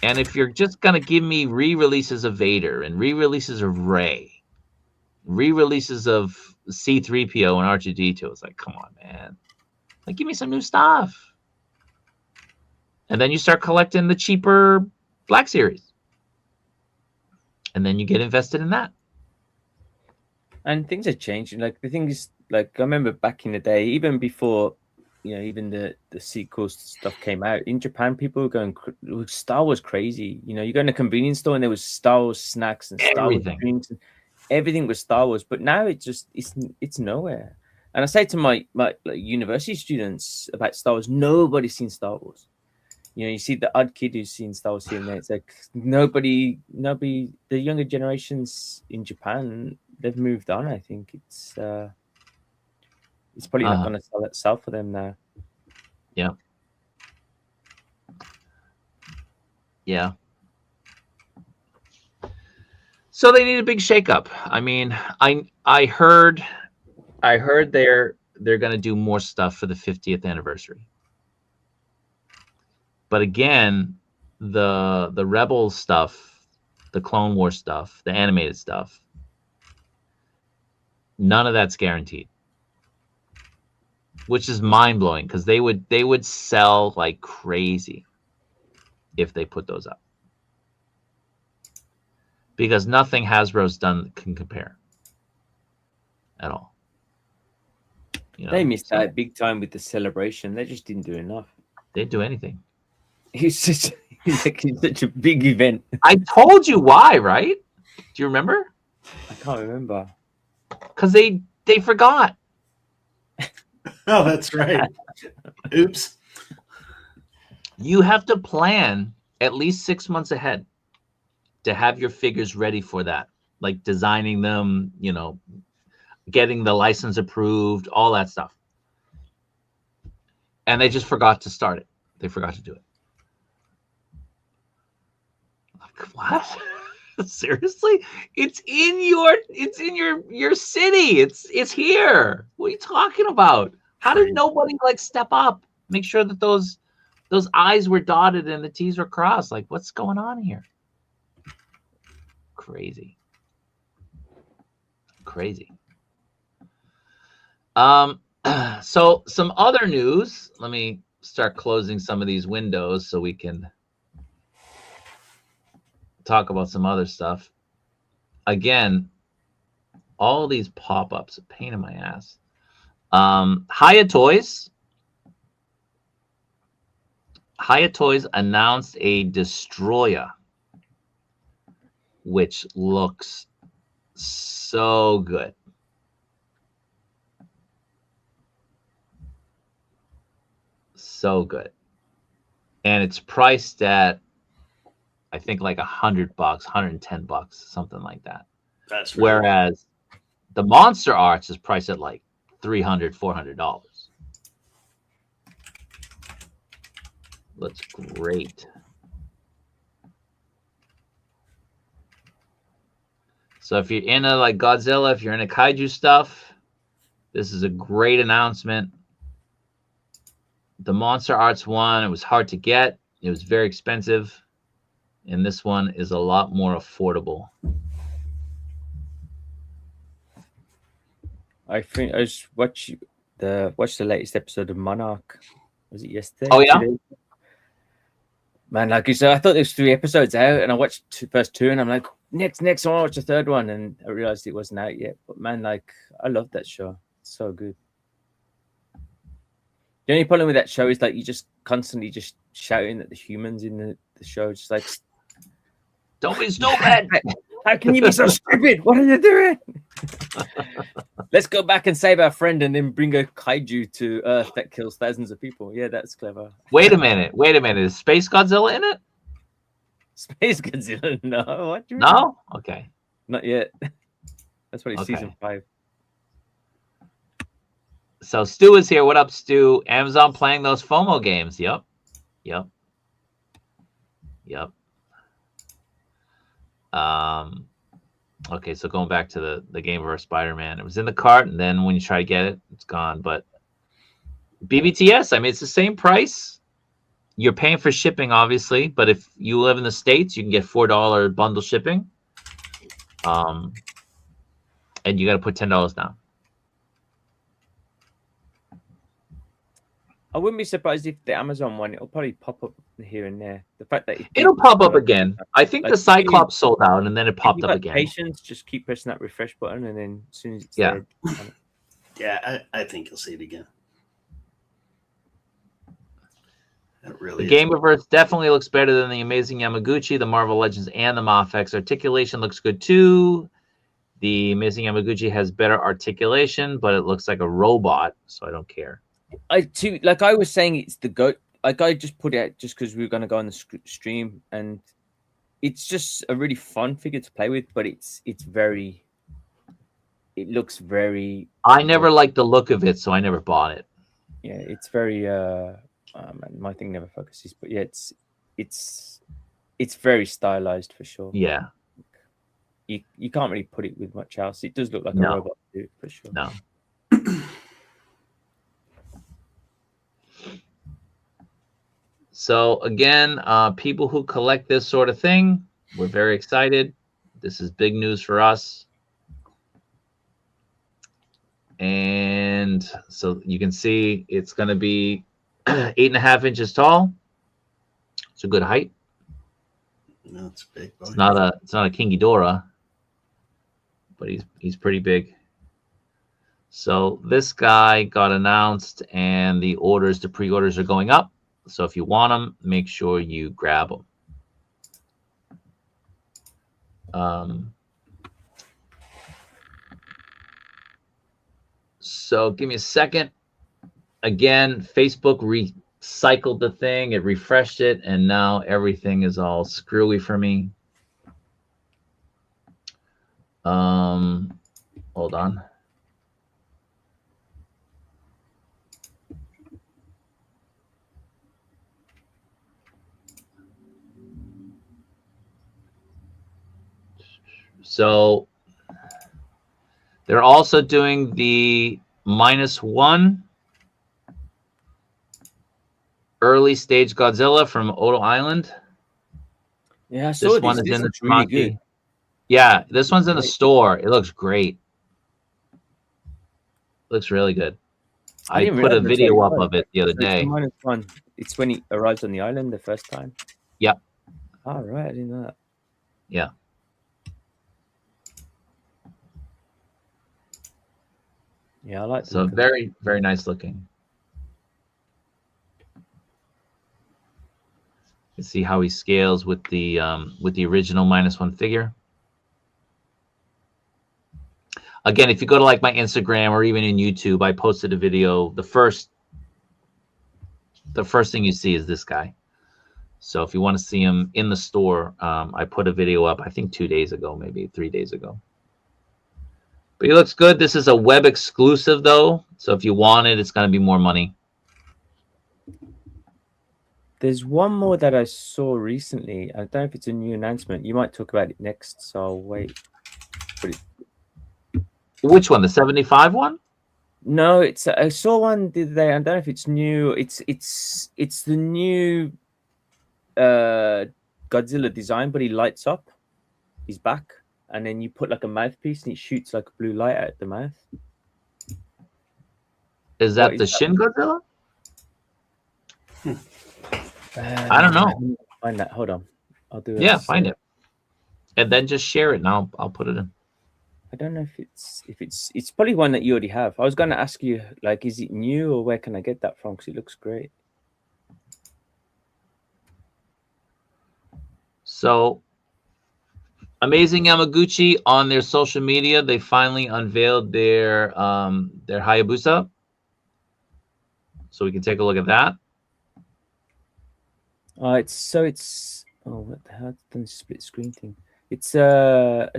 And if you're just going to give me re-releases of Vader and re-releases of Rey, re-releases of C-3PO and R2-D2, it's like, come on, man. Like, give me some new stuff. And then you start collecting the cheaper Black Series. And then you get invested in that. And things are changing. Like the thing is, like I remember back in the day, even before, you know, even the sequels stuff came out in Japan, people were going Star Wars crazy. You know, you go in a convenience store and there was Star Wars snacks and Star Wars drinks, and everything was Star Wars. But now it's nowhere. And I say to my like, university students about Star Wars, nobody's seen Star Wars. You know, you see the odd kid who's seen Star Wars here and there. It's like nobody. The younger generations in Japan, they've moved on. I think it's probably not going to sell for them now. Yeah. Yeah. So they need a big shakeup. I mean, I heard they're going to do more stuff for the 50th anniversary. But again, the Rebel stuff, the Clone War stuff, the animated stuff, none of that's guaranteed. Which is mind-blowing because they would sell like crazy if they put those up. Because nothing Hasbro's done can compare at all. You know, they missed out big time with the celebration. They just didn't do enough. They didn't do anything. It's such a big event. I told you why, right? Do you remember? I can't remember. Because they forgot. Oh, that's right. Oops. You have to plan at least 6 months ahead to have your figures ready for that. Like designing them, you know, getting the license approved, all that stuff. And they just forgot to start it. They forgot to do it. What? Seriously? It's in your city. It's here. What are you talking about? How did nobody like step up, make sure that those I's were dotted and the T's were crossed? Like, what's going on here? Crazy. So some other news. Let me start closing some of these windows so we can talk about some other stuff. Again, all these pop-ups, a pain in my ass. Hiya Toys announced a Destroyah, which looks so good. so good. And it's priced at, I think, like $100, $110, something like that. That's really Whereas the MonsterArts is priced at like $300, $400. Looks great. So if you're into like Godzilla, if you're into kaiju stuff, this is a great announcement. The MonsterArts one, it was hard to get. It was very expensive. And this one is a lot more affordable. I think I just watched the latest episode of Monarch. Was it yesterday? Oh yeah. Today? Man, like you said, I thought there was 3 episodes out, and I watched the first 2, and I'm like, next, I want to watch the 3rd one, and I realized it wasn't out yet. But man, like, I love that show. It's so good. The only problem with that show is like you just constantly just shouting at the humans in the show, just like, don't be stupid. How can you be so stupid? What are you doing? Let's go back and save our friend and then bring a kaiju to Earth that kills thousands of people. Yeah, that's clever. Wait a minute. Is Space Godzilla in it? Space Godzilla? No. What do you No? mean? Okay. Not yet. That's probably Okay. season 5. So Stu is here. What up, Stu? Amazon playing those FOMO games. Yep. Okay, so going back to the Gamerverse Spider-Man, it was in the cart, and then when you try to get it, it's gone. But BBTS, I mean, it's the same price. You're paying for shipping, obviously, but if you live in the States, you can get $4 bundle shipping. And you got to put $10 down. I wouldn't be surprised if the Amazon one, it'll probably pop up here and there. The fact that It'll pop up again. I think like, the Cyclops sold out, and then it popped up again. Patience, just keep pressing that refresh button, and then as soon as it's Yeah. there, Yeah, I think you'll see it again. That really The is. Gamerverse definitely looks better than the Amazing Yamaguchi. The Marvel Legends and the MAFEX articulation looks good too. The Amazing Yamaguchi has better articulation, but it looks like a robot, so I don't care. Like I was saying, it's the goat. Like I just put it out just because we were going to go on the stream, and it's just a really fun figure to play with. But it looks very. I never liked the look of it, so I never bought it. Yeah, it's very. My thing never focuses, but yeah, it's very stylized for sure. Yeah. You can't really put it with much else. It does look like a No. robot too, for sure. No. So again, people who collect this sort of thing, we're very excited. This is big news for us. And so you can see it's going to be 8.5 inches tall. It's a good height. No, it's big. It's not a King Ghidorah, but he's pretty big. So this guy got announced, and the pre-orders are going up. So if you want them, make sure you grab them. So give me a second. Again, Facebook recycled the thing. It refreshed it, and now everything is all screwy for me. Hold on. So they're also doing the -1 early stage Godzilla from Odo Island. Yeah, I saw This one is in the looks really Trunky. good. Yeah, this one's in the store. It looks great. Looks really good. I didn't put a realize that's video what up it was. of it the other So it's day. -1. It's when he arrives on the island the first time. Yep. Oh, right. I didn't know that. Yeah. Yeah, I like So them. very, very nice looking. You can see how he scales with the original -1 figure. Again, if you go to like my Instagram or even in YouTube, I posted a video, the first the first thing you see is this guy. So if you want to see him in the store, I put a video up, I think 2 days ago, maybe 3 days ago. But he looks good. This is a web exclusive, though. So if you want it, it's going to be more money. There's one more that I saw recently. I don't know if it's a new announcement. You might talk about it next, so I'll wait. Which one? The 75 one? No, it's I saw one the other day. I don't know if it's new. It's the new Godzilla design, but he lights up his back, and then you put like a mouthpiece, and it shoots like a blue light out the mouth. Is that the Shin Godzilla? I don't know. Find that. Hold on. I'll do it. Yeah, find it, and then just share it, and I'll put it in. I don't know if it's probably one that you already have. I was going to ask you, like, is it new or where can I get that from? Because it looks great. So, Amazing Yamaguchi on their social media, they finally unveiled their Hayabusa. So we can take a look at that. It's what the hell? It's done this split screen thing. It's the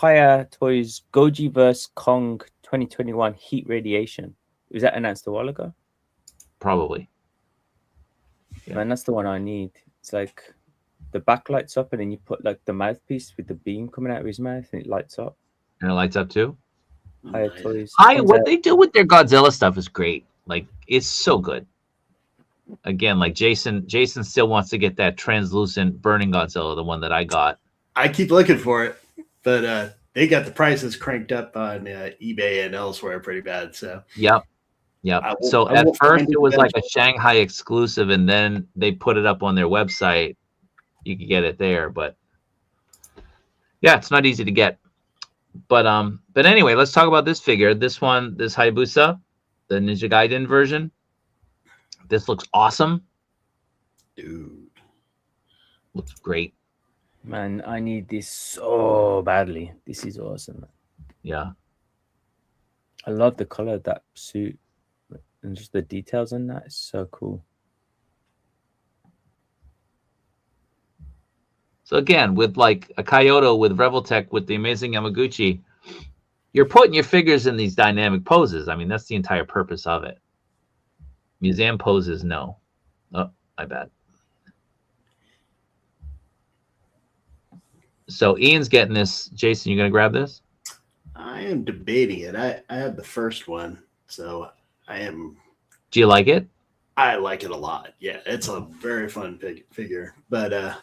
Hiya Toys Gojiverse Kong 2021 Heat Radiation. Was that announced a while ago? Probably. Yeah. Man, that's the one I need. It's like the back lights up, and then you put like the mouthpiece with the beam coming out of his mouth, and it lights up. And it lights up too. Hiya Toys. What they do with their Godzilla stuff is great. Like, it's so good. Again, like Jason still wants to get that translucent burning Godzilla, the one that I got. I keep looking for it, but they got the prices cranked up on eBay and elsewhere pretty bad. So yep. So at first it was like a Shanghai exclusive, and then they put it up on their website. You could get it there, but yeah, it's not easy to get. But anyway, let's talk about this figure. This one, this Hayabusa, the Ninja Gaiden version. This looks awesome. Dude. Looks great. Man, I need this so badly. This is awesome. Yeah. I love the color of that suit and just the details on that is so cool. So again, with like a Kyoto, with Revoltech, with the Amazing Yamaguchi, you're putting your figures in these dynamic poses. I mean, that's the entire purpose of it. Museum poses, no. Oh, my bad. So Ian's getting this. Jason, you gonna grab this? I am debating it. I have the first one, so I am. Do you like it? I like it a lot. Yeah, it's a very fun figure. But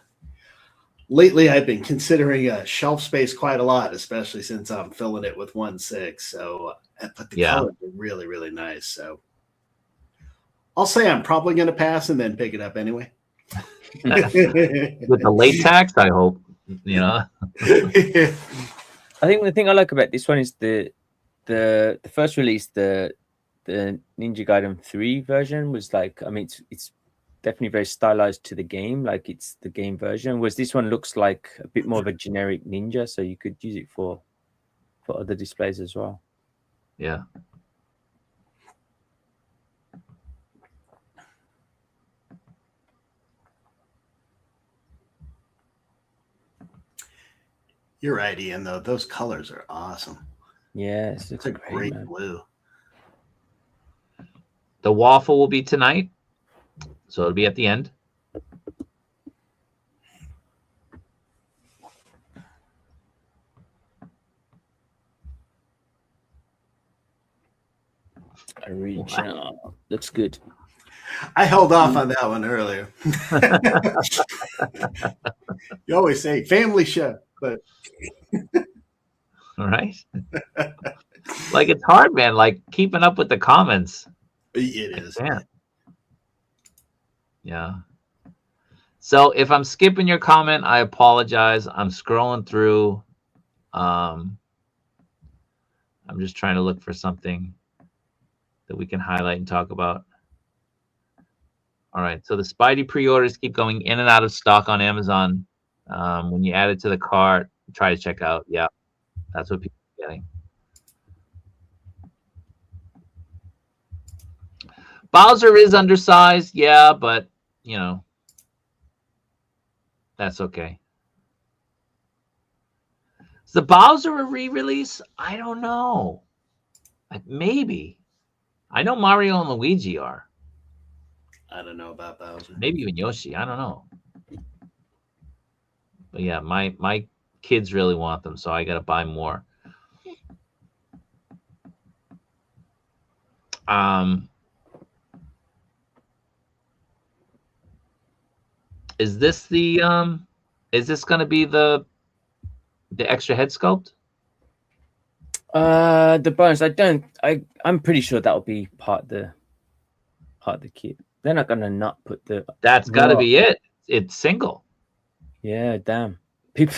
lately, I've been considering shelf space quite a lot, especially since I'm filling it with 1/6. So, but the colors are really, really nice. So, I'll say I'm probably going to pass and then pick it up anyway. With the latex, I hope. You know. I think the thing I like about this one is the first release, the Ninja Gaiden 3 version was like, I mean, it's definitely very stylized to the game, like it's the game version. Whereas this one looks like a bit more of a generic ninja, so you could use it for other displays as well. Yeah. You're right, Ian, though. Those colors are awesome. Yes, it's a great blue. The waffle will be tonight, so it'll be at the end. Original. Looks good. I held off on that one earlier. You always say family show, but all right. Like, it's hard, man. Like, keeping up with the comments. It is. Yeah. So if I'm skipping your comment, I apologize. I'm scrolling through. I'm just trying to look for something that we can highlight and talk about. All right. So the Spidey pre-orders keep going in and out of stock on Amazon. When you add it to the cart, try to check out. Yeah, that's what people are getting. Bowser is undersized, yeah, but you know, that's okay. Is the Bowser a re-release? I don't know. Maybe. I know Mario and Luigi are. I don't know about Bowser. Maybe even Yoshi. I don't know. But yeah, my kids really want them, so I gotta buy more. Is this gonna be the extra head sculpt? The bonus. I'm pretty sure that'll be part of the kit. They're not gonna not put the. That's got to be it. It's single. Yeah, damn. People.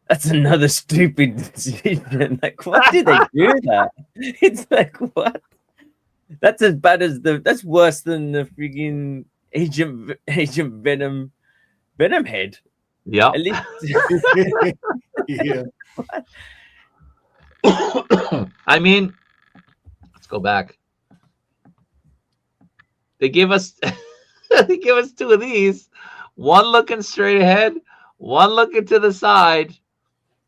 That's another stupid decision. Like, why did they do that? It's like, what? That's as bad as that's worse than the freaking Agent Venom head. Yeah. At least. Yeah. I mean, let's go back. They give us two of these. One looking straight ahead, one looking to the side.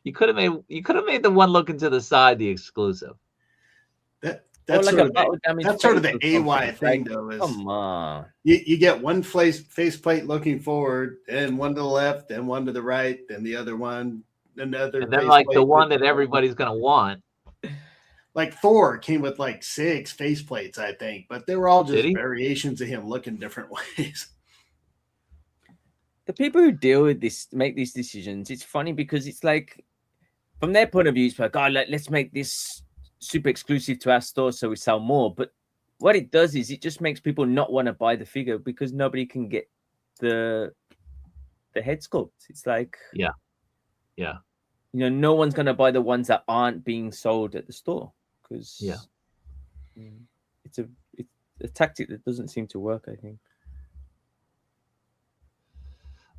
You could have made the one looking to the side the exclusive. That's like sort of the AY thing, though. Is come on, you get one faceplate looking forward, and one to the left, and one to the right, and the other one, another. And then like the one that everybody's gonna want. Like Thor came with like 6 faceplates, I think, but they were all just variations of him looking different ways. The people who deal with this, make these decisions, it's funny because it's like, from their point of view, it's like, oh, let's make this super exclusive to our store so we sell more. But what it does is it just makes people not want to buy the figure because nobody can get the head sculpt. It's like, yeah, you know, no one's going to buy the ones that aren't being sold at the store because it's a tactic that doesn't seem to work, I think.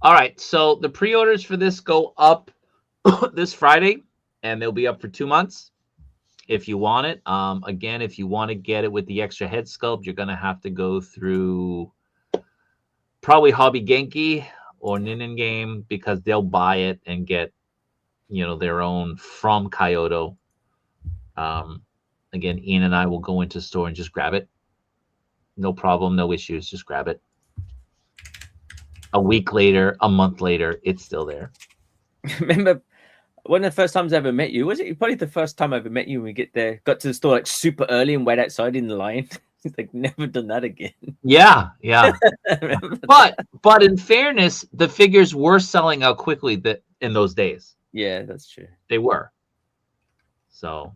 All right, so the pre-orders for this go up this Friday, and they'll be up for 2 months if you want it. Again, if you want to get it with the extra head sculpt, you're going to have to go through probably Hobby Genki or Ninin Game because they'll buy it and get, you know, their own from Kyoto. Again, Ian and I will go into the store and just grab it. No problem, no issues, just grab it. A week later, a month later, it's still there. Remember one of the first times I ever met you? Was it probably the first time I ever met you? When we got to the store like super early and wait outside in the line. It's like never done that again. Yeah. but in fairness, the figures were selling out quickly in those days. Yeah, that's true. They were. So,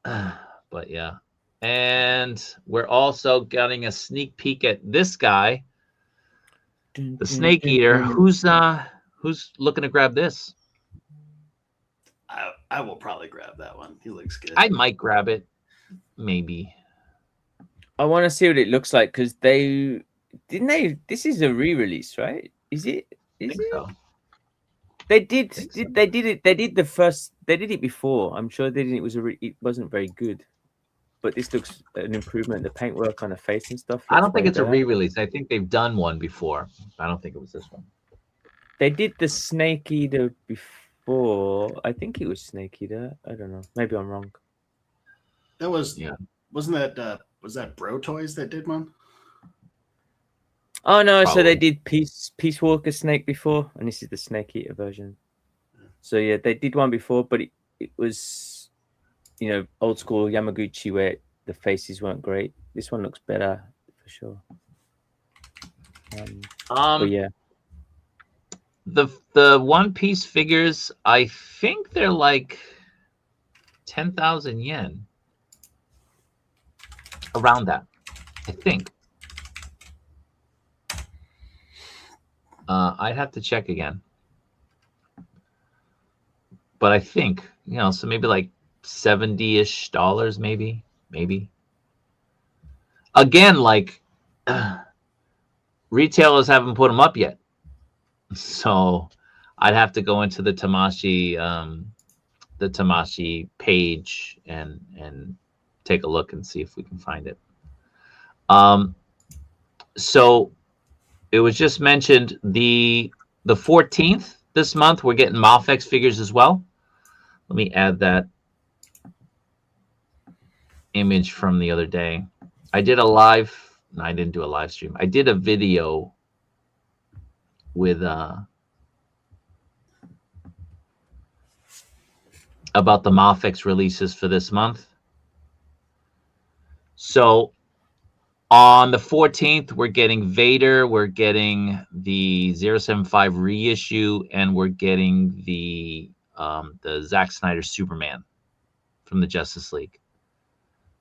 but yeah, and we're also getting a sneak peek at this guy. The Snake Eater. Who's looking to grab this? I will probably grab that one. He looks good. I might grab it, maybe. I want to see what it looks like because they didn't they. This is a re-release, right? Is it? Is it? So. They did it. They did it before. I'm sure they didn't. It wasn't very good. But this looks an improvement. The paintwork on the face and stuff. I don't think it's a re-release. I think they've done one before. I don't think it was this one. They did the Snake Eater before. I think it was Snake Eater. I don't know. Maybe I'm wrong. That was Wasn't that was that Bro Toys that did one? Oh no! Probably. So they did Peace Walker Snake before, and this is the Snake Eater version. So yeah, they did one before, but it was, you know, old school Yamaguchi where the faces weren't great. This one looks better for sure. But yeah, the One Piece figures, I think they're like 10,000 yen, around that. I think. I'd have to check again, but I think, you know, so maybe like $70-ish, maybe. Again, like retailers haven't put them up yet, so I'd have to go into the Tamashi page and take a look and see if we can find it. So it was just mentioned the 14th this month we're getting MAFEX figures as well. Let me add that image from the other day. I did a live. No, I didn't do a live stream. I did a video with about the MAFEX releases for this month. So on the 14th, we're getting Vader, we're getting the 075 reissue, and we're getting the Zack Snyder Superman from the Justice League.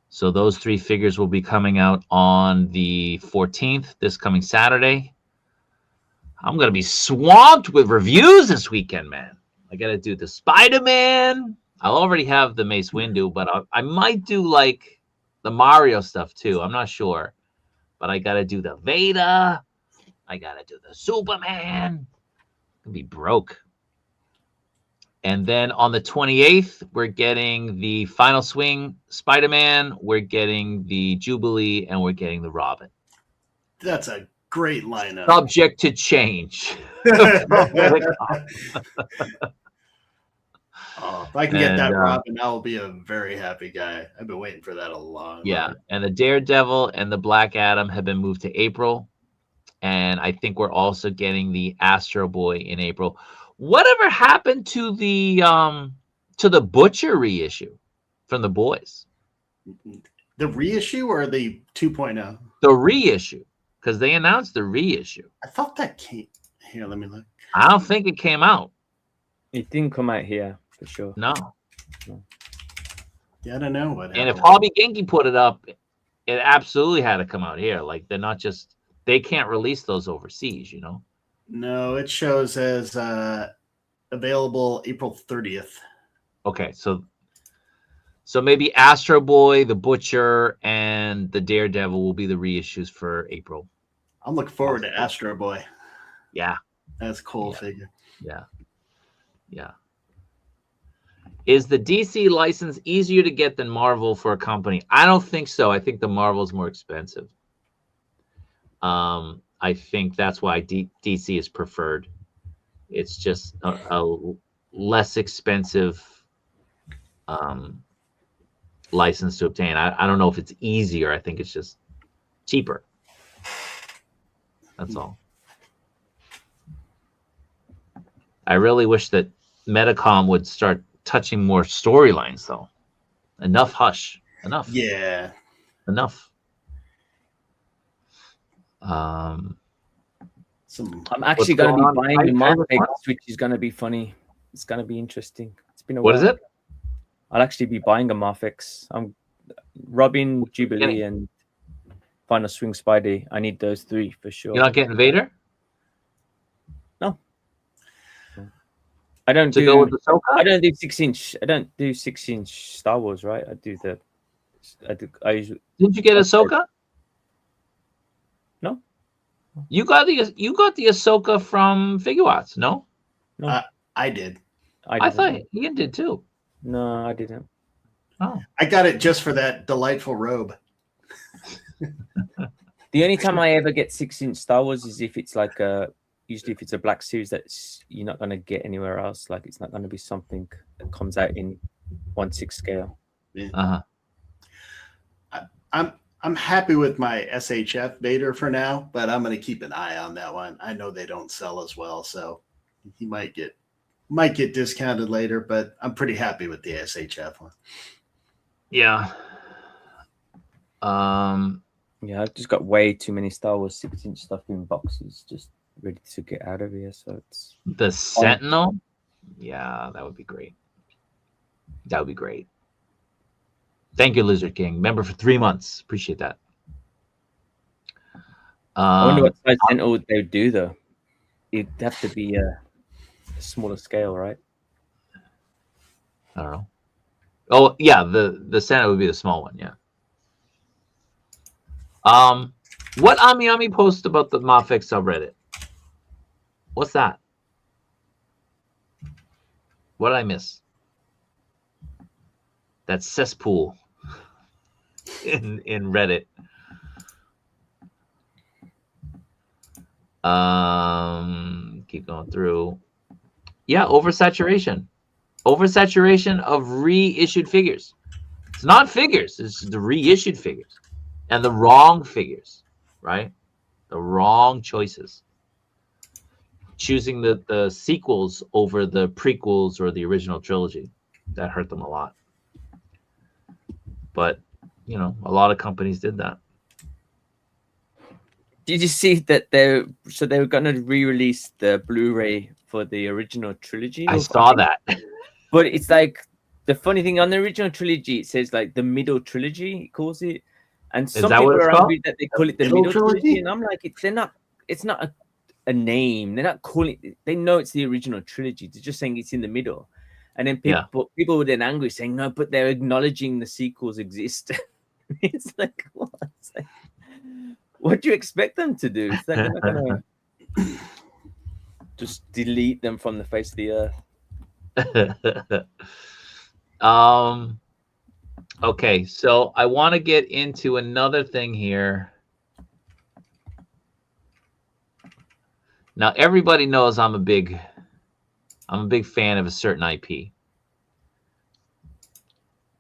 So those 3 figures will be coming out on the 14th, this coming Saturday. I'm going to be swamped with reviews this weekend, man. I got to do the Spider-Man. I already have the Mace Windu, but I might do like the Mario stuff too. I'm not sure. But I got to do the Vader. I got to do the Superman. I'll be broke. And then on the 28th, we're getting the Final Swing Spider-Man. We're getting the Jubilee, and we're getting the Robin. That's a great lineup. Subject to change. Oh, if I can get that Robin, I will be a very happy guy. I've been waiting for that a long time. Yeah, and the Daredevil and the Black Adam have been moved to April. And I think we're also getting the Astro Boy in April. Whatever happened to the Butcher reissue from the boys? The reissue or the 2.0? The reissue, because they announced the reissue. I thought that came here. Let me look. I don't think it came out. It didn't come out here for sure. No. Yeah, I don't know what. And if Hobby Genki put it up, it absolutely had to come out here. Like they're not just, they can't release those overseas, you know. No, it shows as available April 30th. Okay, so maybe Astro Boy, the Butcher, and the Daredevil will be the reissues for April. I'm looking forward to Astro Boy. Yeah, that's a cool figure. Yeah. Is the DC license easier to get than Marvel for a company? I don't think so. I think the Marvel's more expensive. I think that's why DC is preferred. It's just a less expensive license to obtain. I don't know if it's easier. I think it's just cheaper. That's all. I really wish that Metacom would start touching more storylines, though. Enough hush. Enough. Yeah. Enough. I'm actually going to be buying the MAFEX, which is going to be funny. It's going to be interesting. It's been a while. What is it? I'll actually be buying a MAFEX. I'm Robin, Jubilee, and Final Swing Spidey. I need those 3 for sure. You're not getting Vader? No. I don't go with the Ahsoka? I don't do 6-inch. I don't do 6-inch Star Wars, right? I usually. Didn't you get Ahsoka? No. You got the Ahsoka from Figuarts, no? No. I did. I thought Ian did too. No, I didn't. Oh. I got it just for that delightful robe. The only time I ever get 6-inch Star Wars is if it's like usually if it's a Black Series that you're not going to get anywhere else. Like it's not going to be something that comes out in 1/6 scale. Yeah. I'm happy with my SHF Vader for now, but I'm going to keep an eye on that one. I know they don't sell as well, so he might get discounted later, but I'm pretty happy with the SHF one. Yeah. Yeah, I've just got way too many Star Wars 6-inch stuff in boxes, just ready to get out of here. So it's the Sentinel. Yeah, that would be great. That would be great. Thank you, Lizard King. Member for 3 months. Appreciate that. I wonder what size Sentinel they would do though. It'd have to be a smaller scale, right? I don't know. Oh yeah, the Sentinel would be the small one. Yeah. What Ami post about the MAFEX subreddit? What's that? What did I miss? That cesspool in Reddit. Keep going through. Yeah, oversaturation. Oversaturation of reissued figures. It's not figures, it's the reissued figures. And the wrong figures, right? The wrong choices. Choosing the sequels over the prequels or the original trilogy. That hurt them a lot. But, you know, a lot of companies did that. Did you see that they were going to re-release the Blu-ray for the original trilogy? I saw that. But it's like the funny thing on the original trilogy, it says like the middle trilogy, it calls it. And some people are angry that they call it the middle trilogy. And I'm like, it's not a name. They're not calling it, they know it's the original trilogy. They're just saying it's in the middle. And then people were then angry saying, no, but they're acknowledging the sequels exist. It's like, what? It's like, what do you expect them to do? It's like they're not gonna just delete them from the face of the earth. Okay, so I want to get into another thing here. Now everybody knows I'm a big fan of a certain IP. It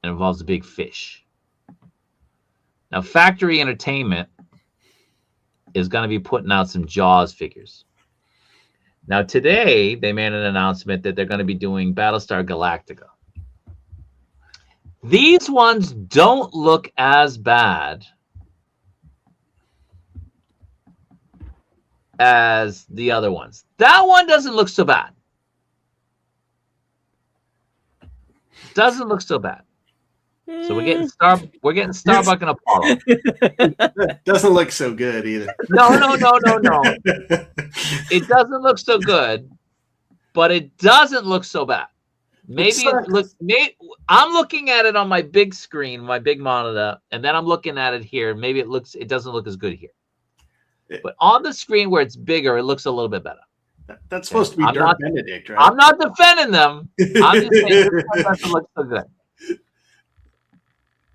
involves a big fish. Now Factory Entertainment is going to be putting out some Jaws figures. Now today they made an announcement that they're going to be doing Battlestar Galactica. These ones don't look as bad as the other ones. That one doesn't look so bad. Doesn't look so bad. So we're getting Starbuck and Apollo. Doesn't look so good either. No. It doesn't look so good, but it doesn't look so bad. I'm looking at it on my big screen, my big monitor, and then I'm looking at it here. Maybe it doesn't look as good here. But on the screen where it's bigger, it looks a little bit better. That's supposed to be Dirk Benedict, right? I'm not defending them. I'm just saying it doesn't look so good.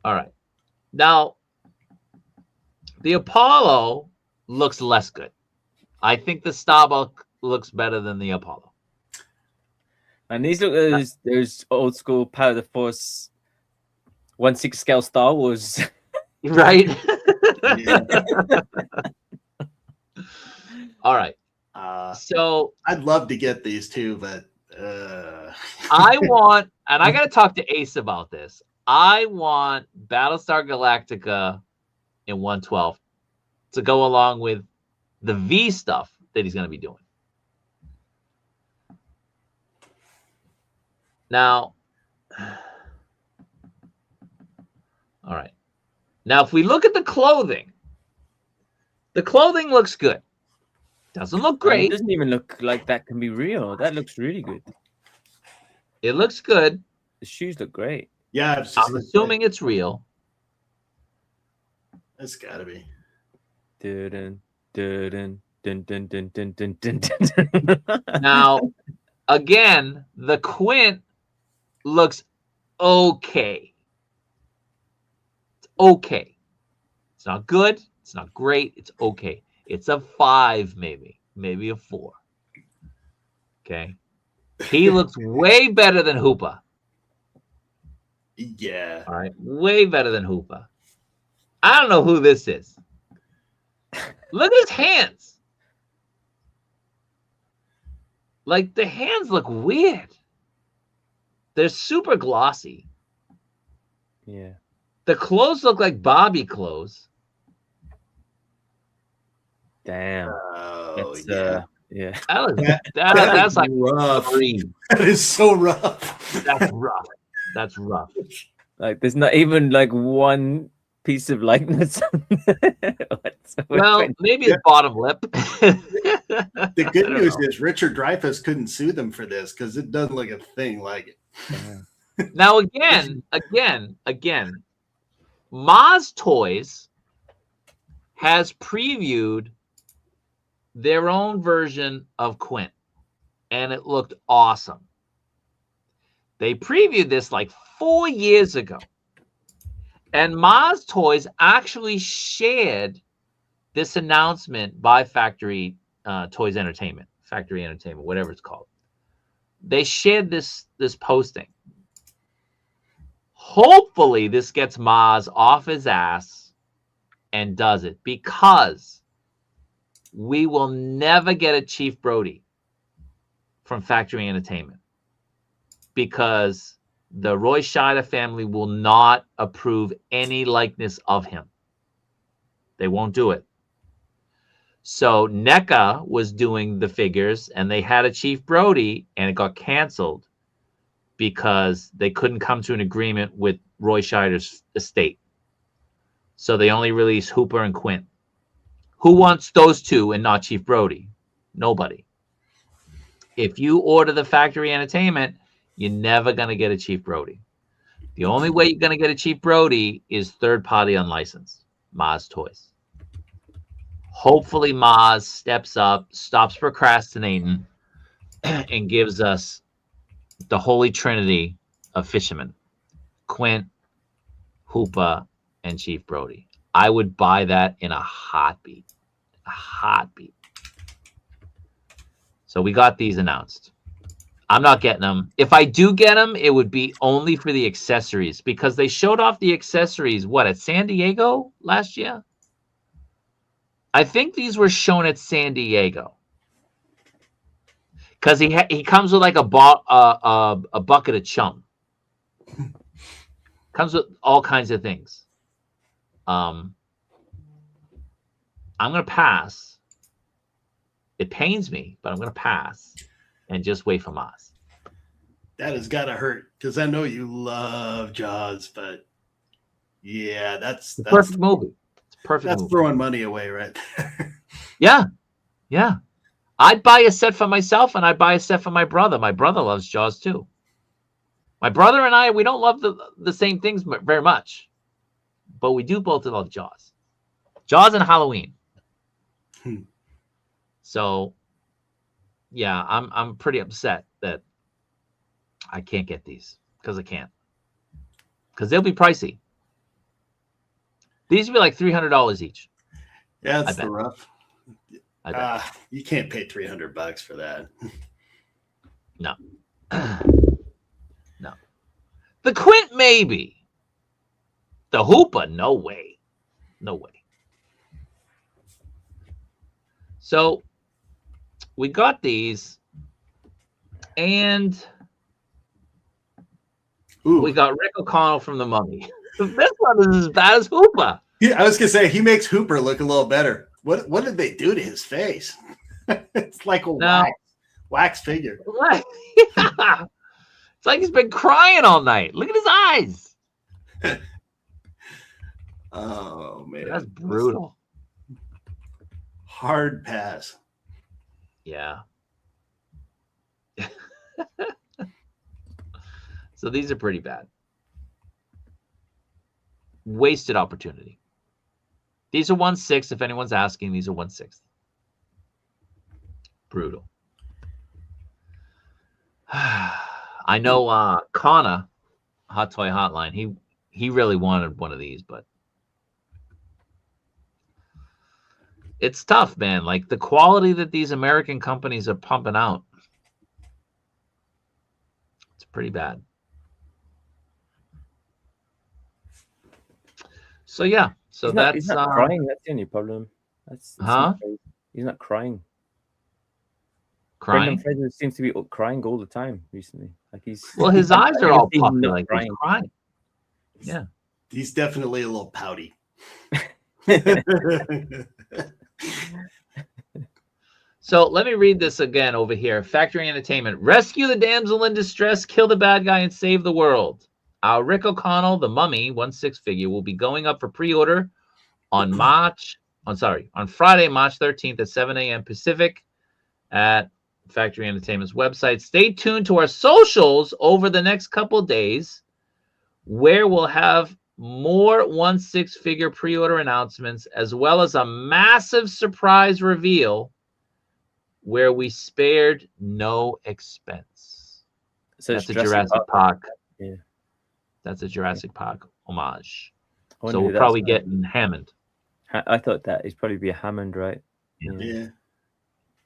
All right. Now, the Apollo looks less good. I think the Starbuck looks better than the Apollo. And these look those old school Power of the Force 1/6 scale Star Wars. Right? All right. So I'd love to get these too, but I want, and I got to talk to Ace about this. I want Battlestar Galactica in 112 to go along with the V stuff that he's going to be doing. Now, all right. Now, if we look at the clothing looks good. Doesn't look great. It doesn't even look like that can be real. That looks really good. It looks good. The shoes look great. Yeah, I'm assuming it's real. It's gotta be. Now, again, the Quint looks okay. It's okay. It's not good. It's not great. It's okay. It's a 5, maybe a 4. Okay. He looks way better than Hoopa. Yeah. All right. Way better than Hoopa. I don't know who this is. Look at his hands. Like, the hands look weird. They're super glossy. Yeah. The clothes look like Bobby clothes. Damn. Oh, That's, yeah. That's like rough. 3. That is so rough. That's rough. That's rough. Like, there's not even like one piece of likeness. Well, maybe his bottom lip. The good news is Richard Dreyfuss couldn't sue them for this because it doesn't look a thing like it. Now, again, Maz Toys has previewed their own version of Quint, and it looked awesome. They previewed this like 4 years ago, and Maz Toys actually shared this announcement by Factory Toys Entertainment, Factory Entertainment, whatever it's called. They shared this posting. Hopefully this gets Maz off his ass and does it, because we will never get a Chief Brody from Factory Entertainment, because the Roy Scheider family will not approve any likeness of him. They won't do it. So NECA was doing the figures, and they had a Chief Brody, and it got canceled because they couldn't come to an agreement with Roy Scheider's estate. So they only released Hooper and Quint. Who wants those two and not Chief Brody? Nobody. If you order the Factory Entertainment, you're never going to get a Chief Brody. The only way you're going to get a Chief Brody is third-party unlicensed, Maz Toys. Hopefully Maz steps up, stops procrastinating, and gives us the holy trinity of fishermen: Quint, Hooper, and Chief Brody. I would buy that in a heartbeat. A heartbeat. So we got these announced. I'm not getting them. If I do get them, it would be only for the accessories, because they showed off the accessories, what, at San Diego last year? I think these were shown at San Diego, because he comes with like a bucket of chum. Comes with all kinds of things. I'm gonna pass. It pains me, but I'm gonna pass and just wait for Maz. That has got to hurt, because I know you love Jaws, but yeah, that's perfect movie. It's perfect. That's movie. Throwing money away right there. Yeah. I'd buy a set for myself, and I'd buy a set for my brother. My brother loves Jaws too. My brother and I, we don't love the same things very much, but we do both love Jaws. Jaws and Halloween. So, yeah, I'm pretty upset that I can't get these, because I can't. Because they'll be pricey. These would be like $300 each. Yeah, that's the rough. I bet. You can't pay $300 for that. No. No. The Quint, maybe. The Hooper, no way. No way. So we got these, and we got Rick O'Connell from The Mummy. This one is as bad as Hooper. Yeah, I was gonna say, he makes Hooper look a little better. What did they do to his face? It's like a wax figure. Right. Yeah. It's like he's been crying all night. Look at his eyes. Oh man, that's brutal. Hard pass. Yeah. So these are pretty bad. Wasted opportunity. These are 1/6. If anyone's asking, these are 1/6. Brutal. I know Connor, Hot Toy Hotline, he really wanted one of these, but it's tough, man. Like the quality that these American companies are pumping out, it's pretty bad. So yeah, so he's not crying. That's the only problem. That's he's not crying. Crying. Brendan Fraser seems to be crying all the time recently. Like his eyes are all puffy, like he's crying. Yeah, he's definitely a little pouty. So let me read this again over here. Factory Entertainment: rescue the damsel in distress, kill the bad guy, and save the world. Our Rick O'Connell, the Mummy 1/6 figure, will be going up for pre-order on Friday, March 13th at 7 a.m. Pacific at Factory Entertainment's website. Stay tuned to our socials over the next couple of days, where we'll have more 1/6 figure pre-order announcements, as well as a massive surprise reveal where we spared no expense. So that's a Jurassic Park. Yeah. That's a Jurassic Park homage. So we'll probably get Hammond. I thought that it'd probably be a Hammond, right? Yeah.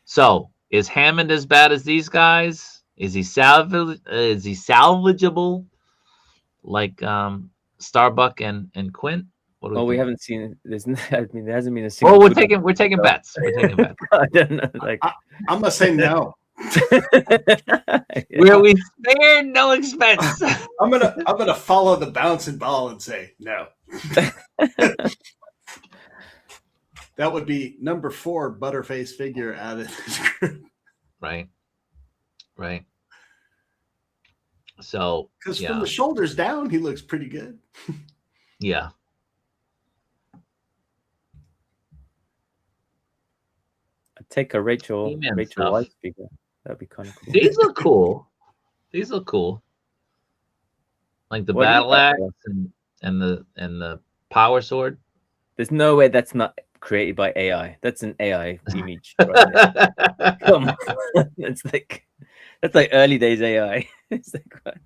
So, is Hammond as bad as these guys? Is he salvageable like Starbuck and Quint? What do we Oh, we think? haven't seen. There's. I mean, there hasn't been a Well, single. we're good taking one. bets. We're taking bets. I don't know. Like, I'm gonna say no. Where we spared no expense. I'm gonna follow the bouncing ball and say no. That would be number 4 Butterface figure out of this group. Right. So, Because yeah. from the shoulders down, he looks pretty good. Yeah. I'd take a Rachel He-Man stuff. White figure. That'd be kind of cool. These look cool. Like the What do you battle got, axe and the power sword. There's no way that's not created by AI. That's an AI image. Right there. Come on. That's like early days AI. It's like what?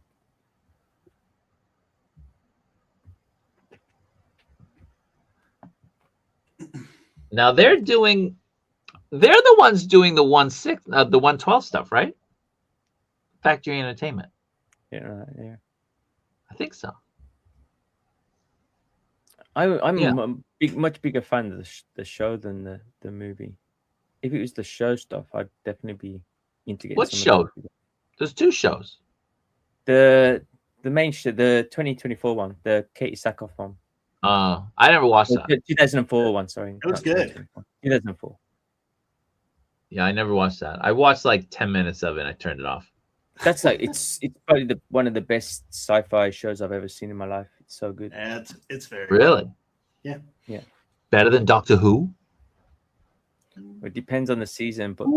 Now they're the ones doing the 1/6, the 1/12 stuff, right? Factory Entertainment. Yeah. I think so. I'm a much bigger fan of the show than the movie. If it was the show stuff, I'd definitely be into getting. What show? There's 2 shows. The main show, the 2024 one, the Katie Sackhoff one. I never watched that. 2004 one, sorry. It was good. 2004. Yeah, I never watched that. I watched like 10 minutes of it and I turned it off. That's like it's probably one of the best sci-fi shows I've ever seen in my life. It's so good. Yeah, it's very Really? good. Yeah. Better than Doctor Who? It depends on the season, but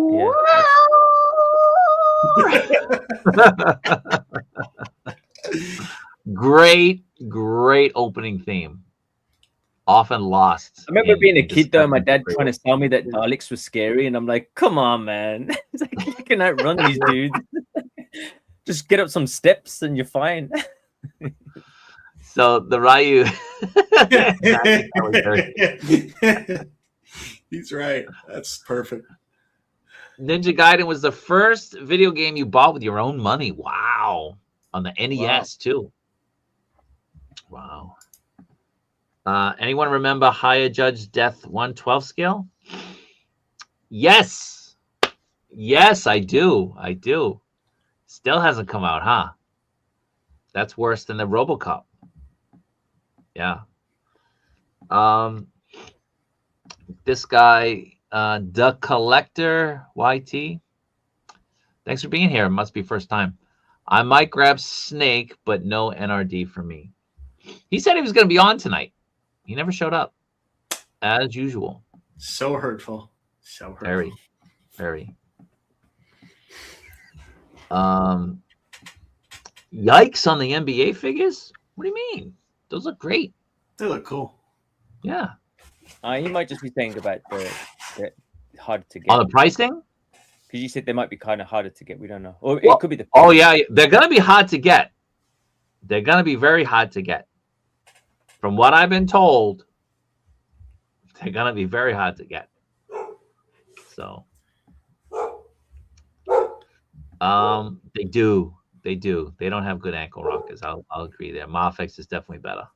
Great opening theme. Often lost. I remember being a kid though, my dad discussion. trying to tell me that Daleks were scary, and I'm like, "Come on, man! It's like you can outrun these dudes. Just get up some steps and you're fine." So the Ryu. He's right. That's perfect. Ninja Gaiden was the first video game you bought with your own money. Wow. On the NES too. Wow. Anyone remember Hiya Judge Death 1/12 scale? Yes. Yes, I do. Still hasn't come out, huh? That's worse than the RoboCop. Yeah. This guy, The Collector YT. Thanks for being here. It must be first time. I might grab Snake, but no NRD for me. He said he was going to be on tonight. He never showed up, as usual. So hurtful. Very. Yikes on the NBA figures? What do you mean? Those look great. They look cool. Yeah. He might just be saying about the hard to get. On the pricing? Because you said they might be kind of harder to get. We don't know. Or Well, it could be the. Oh, yeah. They're going to be hard to get. They're going to be very hard to get. From what I've been told, they're going to be very hard to get. So. They do. They don't have good ankle rockers. I'll agree there. MAFEX is definitely better.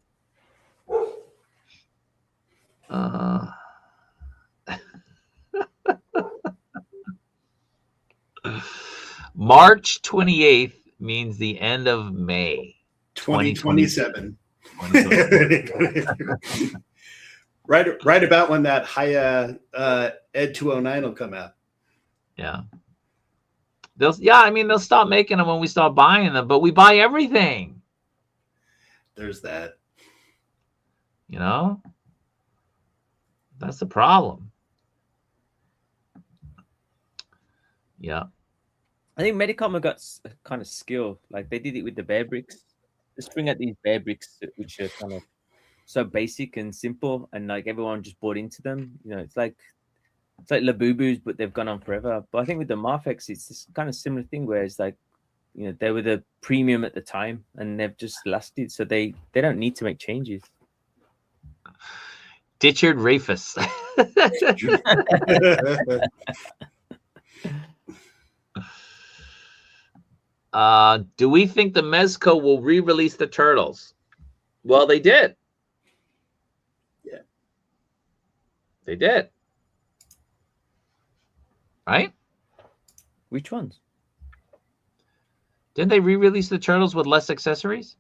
March 28th means the end of May 2027. right about when that Hiya Ed 209 will come out. Yeah. They'll stop making them when we start buying them, but we buy everything. There's that. You know? That's the problem. Yeah. I think Medicom got kind of skill. Like they did it with the bear bricks. Just bring out these bear bricks which are kind of so basic and simple, and like everyone just bought into them. You know, it's like Labubu's, but they've gone on forever. But I think with the MAFEX, it's this kind of similar thing where it's like, you know, they were the premium at the time and they've just lasted, so they don't need to make changes. Ditchard Rafus. Do we think the Mezco will re-release the Turtles? Well, they did. Yeah. They did. Right? Which ones? Didn't they re-release the Turtles with less accessories?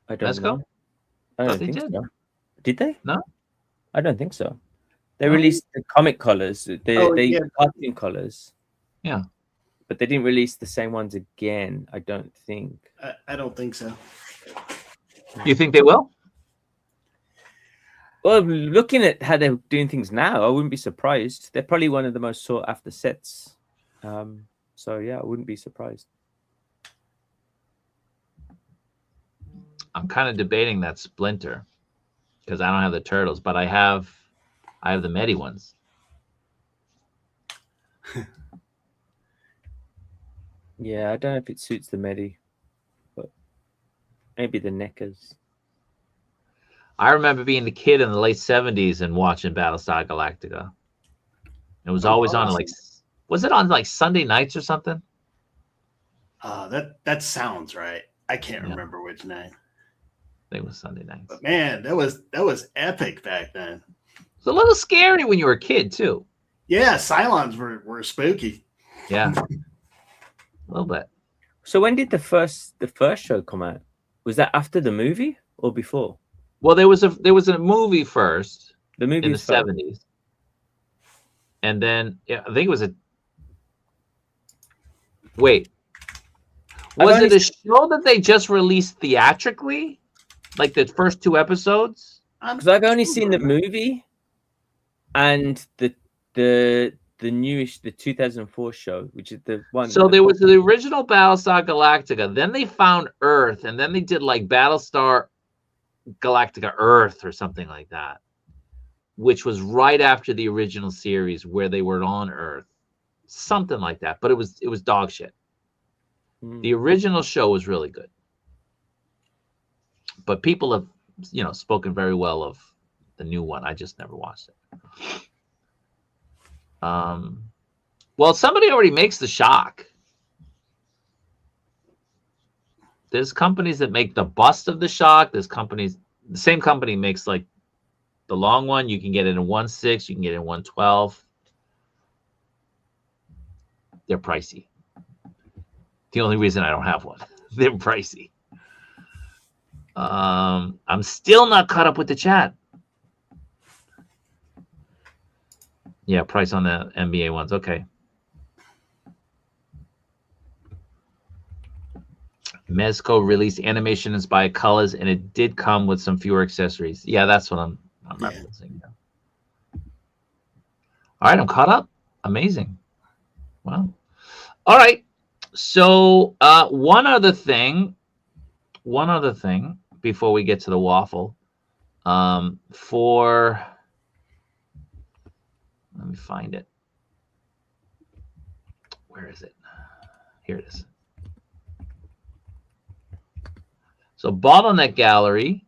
I don't Mezco? know. I Thought don't they think did. so. Did they? No? I don't think so. They No? released the comic colors, yeah. cartoon colors. Yeah. But they didn't release the same ones again, I don't think. I don't think so. You think they will? Well, looking at how they're doing things now, I wouldn't be surprised. They're probably one of the most sought after sets. So yeah, I wouldn't be surprised. I'm kind of debating that Splinter because I don't have the Turtles, but I have the Medi ones. Yeah, I don't know if it suits the Medi, but maybe the NECAs. I remember being a kid in the late 70s and watching Battlestar Galactica. It was always on like, was it on like Sunday nights or something? That sounds right. I can't remember which night. I think it was Sunday nights. But man, that was epic back then. It's a little scary when you were a kid too. Yeah, Cylons were spooky. Yeah. A little bit. So when did the first show come out? Was that after the movie or before? Well, there was a movie first. The movie in the 70s. And then I think it was wait. Was it a show that they just released theatrically? Like the first 2 episodes? Because I've only seen the movie and the newish, the 2004 show, which is the one. So there was the original Battlestar Galactica. Then they found Earth, and then they did like Battlestar Galactica Earth or something like that, which was right after the original series where they were on Earth, something like that. But it was dog shit. The original show was really good, but people have spoken very well of the new one. I just never watched it. Well, somebody already makes the Shock. There's companies that make the bust of the Shock. There's companies, the same company makes like the long one. You can get it in 1/6. You can get it in 1/12. They're pricey. The only reason I don't have one. They're pricey. I'm still not caught up with the chat. Yeah, price on the NBA ones. Okay. Mezco released animation inspired colors, and it did come with some fewer accessories. Yeah, that's what I'm referencing. All right, I'm caught up. Amazing. Wow. All right. So one other thing before we get to the waffle. Let me find it. Where is it? Here it is. So Bottleneck Gallery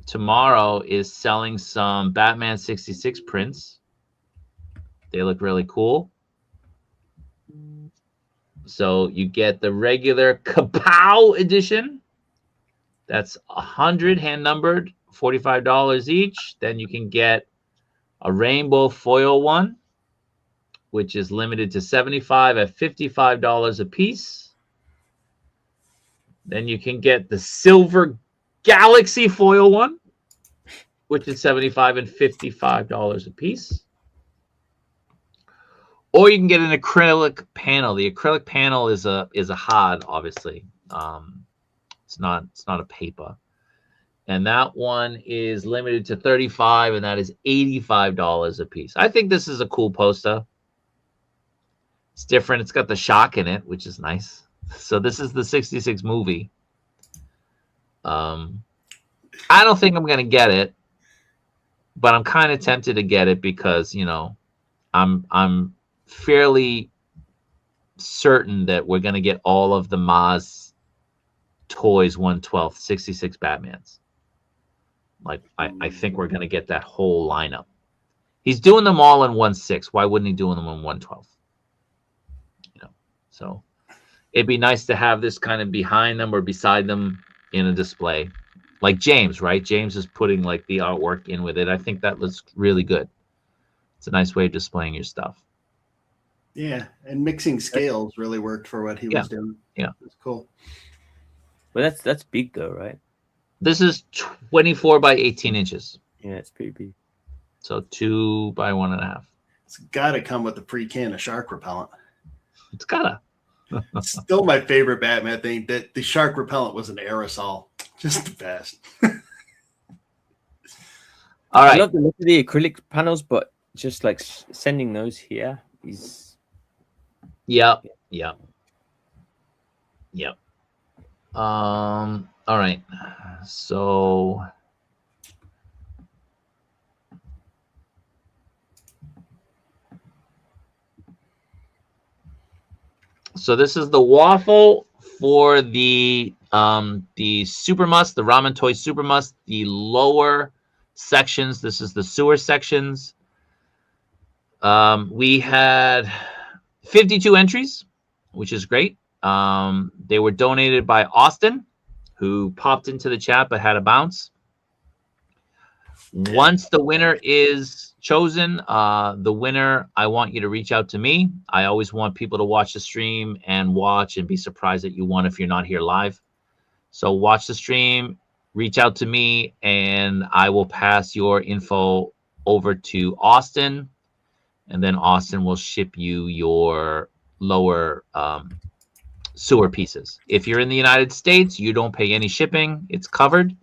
tomorrow is selling some Batman 66 prints. They look really cool. So you get the regular Kapow edition. That's 100 hand numbered, $45 each. Then you can get a rainbow foil one, which is limited to 75 at $55 a piece. Then you can get the silver galaxy foil one, which is 75 and $55 a piece. Or you can get an acrylic panel. The acrylic panel is a HOD, obviously. It's not a paper. And that one is limited to 35, and that is $85 a piece. I think this is a cool poster. It's different. It's got the Shock in it, which is nice. So this is the 66 movie. I don't think I'm going to get it, but I'm kind of tempted to get it because, I'm fairly certain that we're going to get all of the Maz toys 1/12 66 Batmans. Like I think we're going to get that whole lineup. He's doing them all in 1/6. Why wouldn't he do them in 1/12? So it'd be nice to have this kind of behind them or beside them in a display. Like James, right? James is putting like the artwork in with it. I think that looks really good. It's a nice way of displaying your stuff. Yeah, and mixing scales really worked for what he was doing. Yeah. It's cool. But that's big though, right? This is 24 by 18 inches. Yeah, it's pretty big. So 2 by 1.5. It's got to come with a free can of shark repellent. It's gotta. Still my favorite Batman thing, that the shark repellent was an aerosol. Just the best. All right. I love the look of the acrylic panels, but just like sending those here is. Yep. All right. So this is the waffle for the Super Must, the Ramen Toy Super Must, the lower sections. This is the sewer sections. We had 52 entries, which is great. They were donated by Austin, who popped into the chat but had a bounce. Once the winner is chosen, the winner, I want you to reach out to me. I always want people to watch the stream and watch and be surprised that you won if you're not here live. So watch the stream, reach out to me, and I will pass your info over to Austin, and then Austin will ship you your lower sewer pieces. If you're in the United States, you don't pay any shipping. It's covered.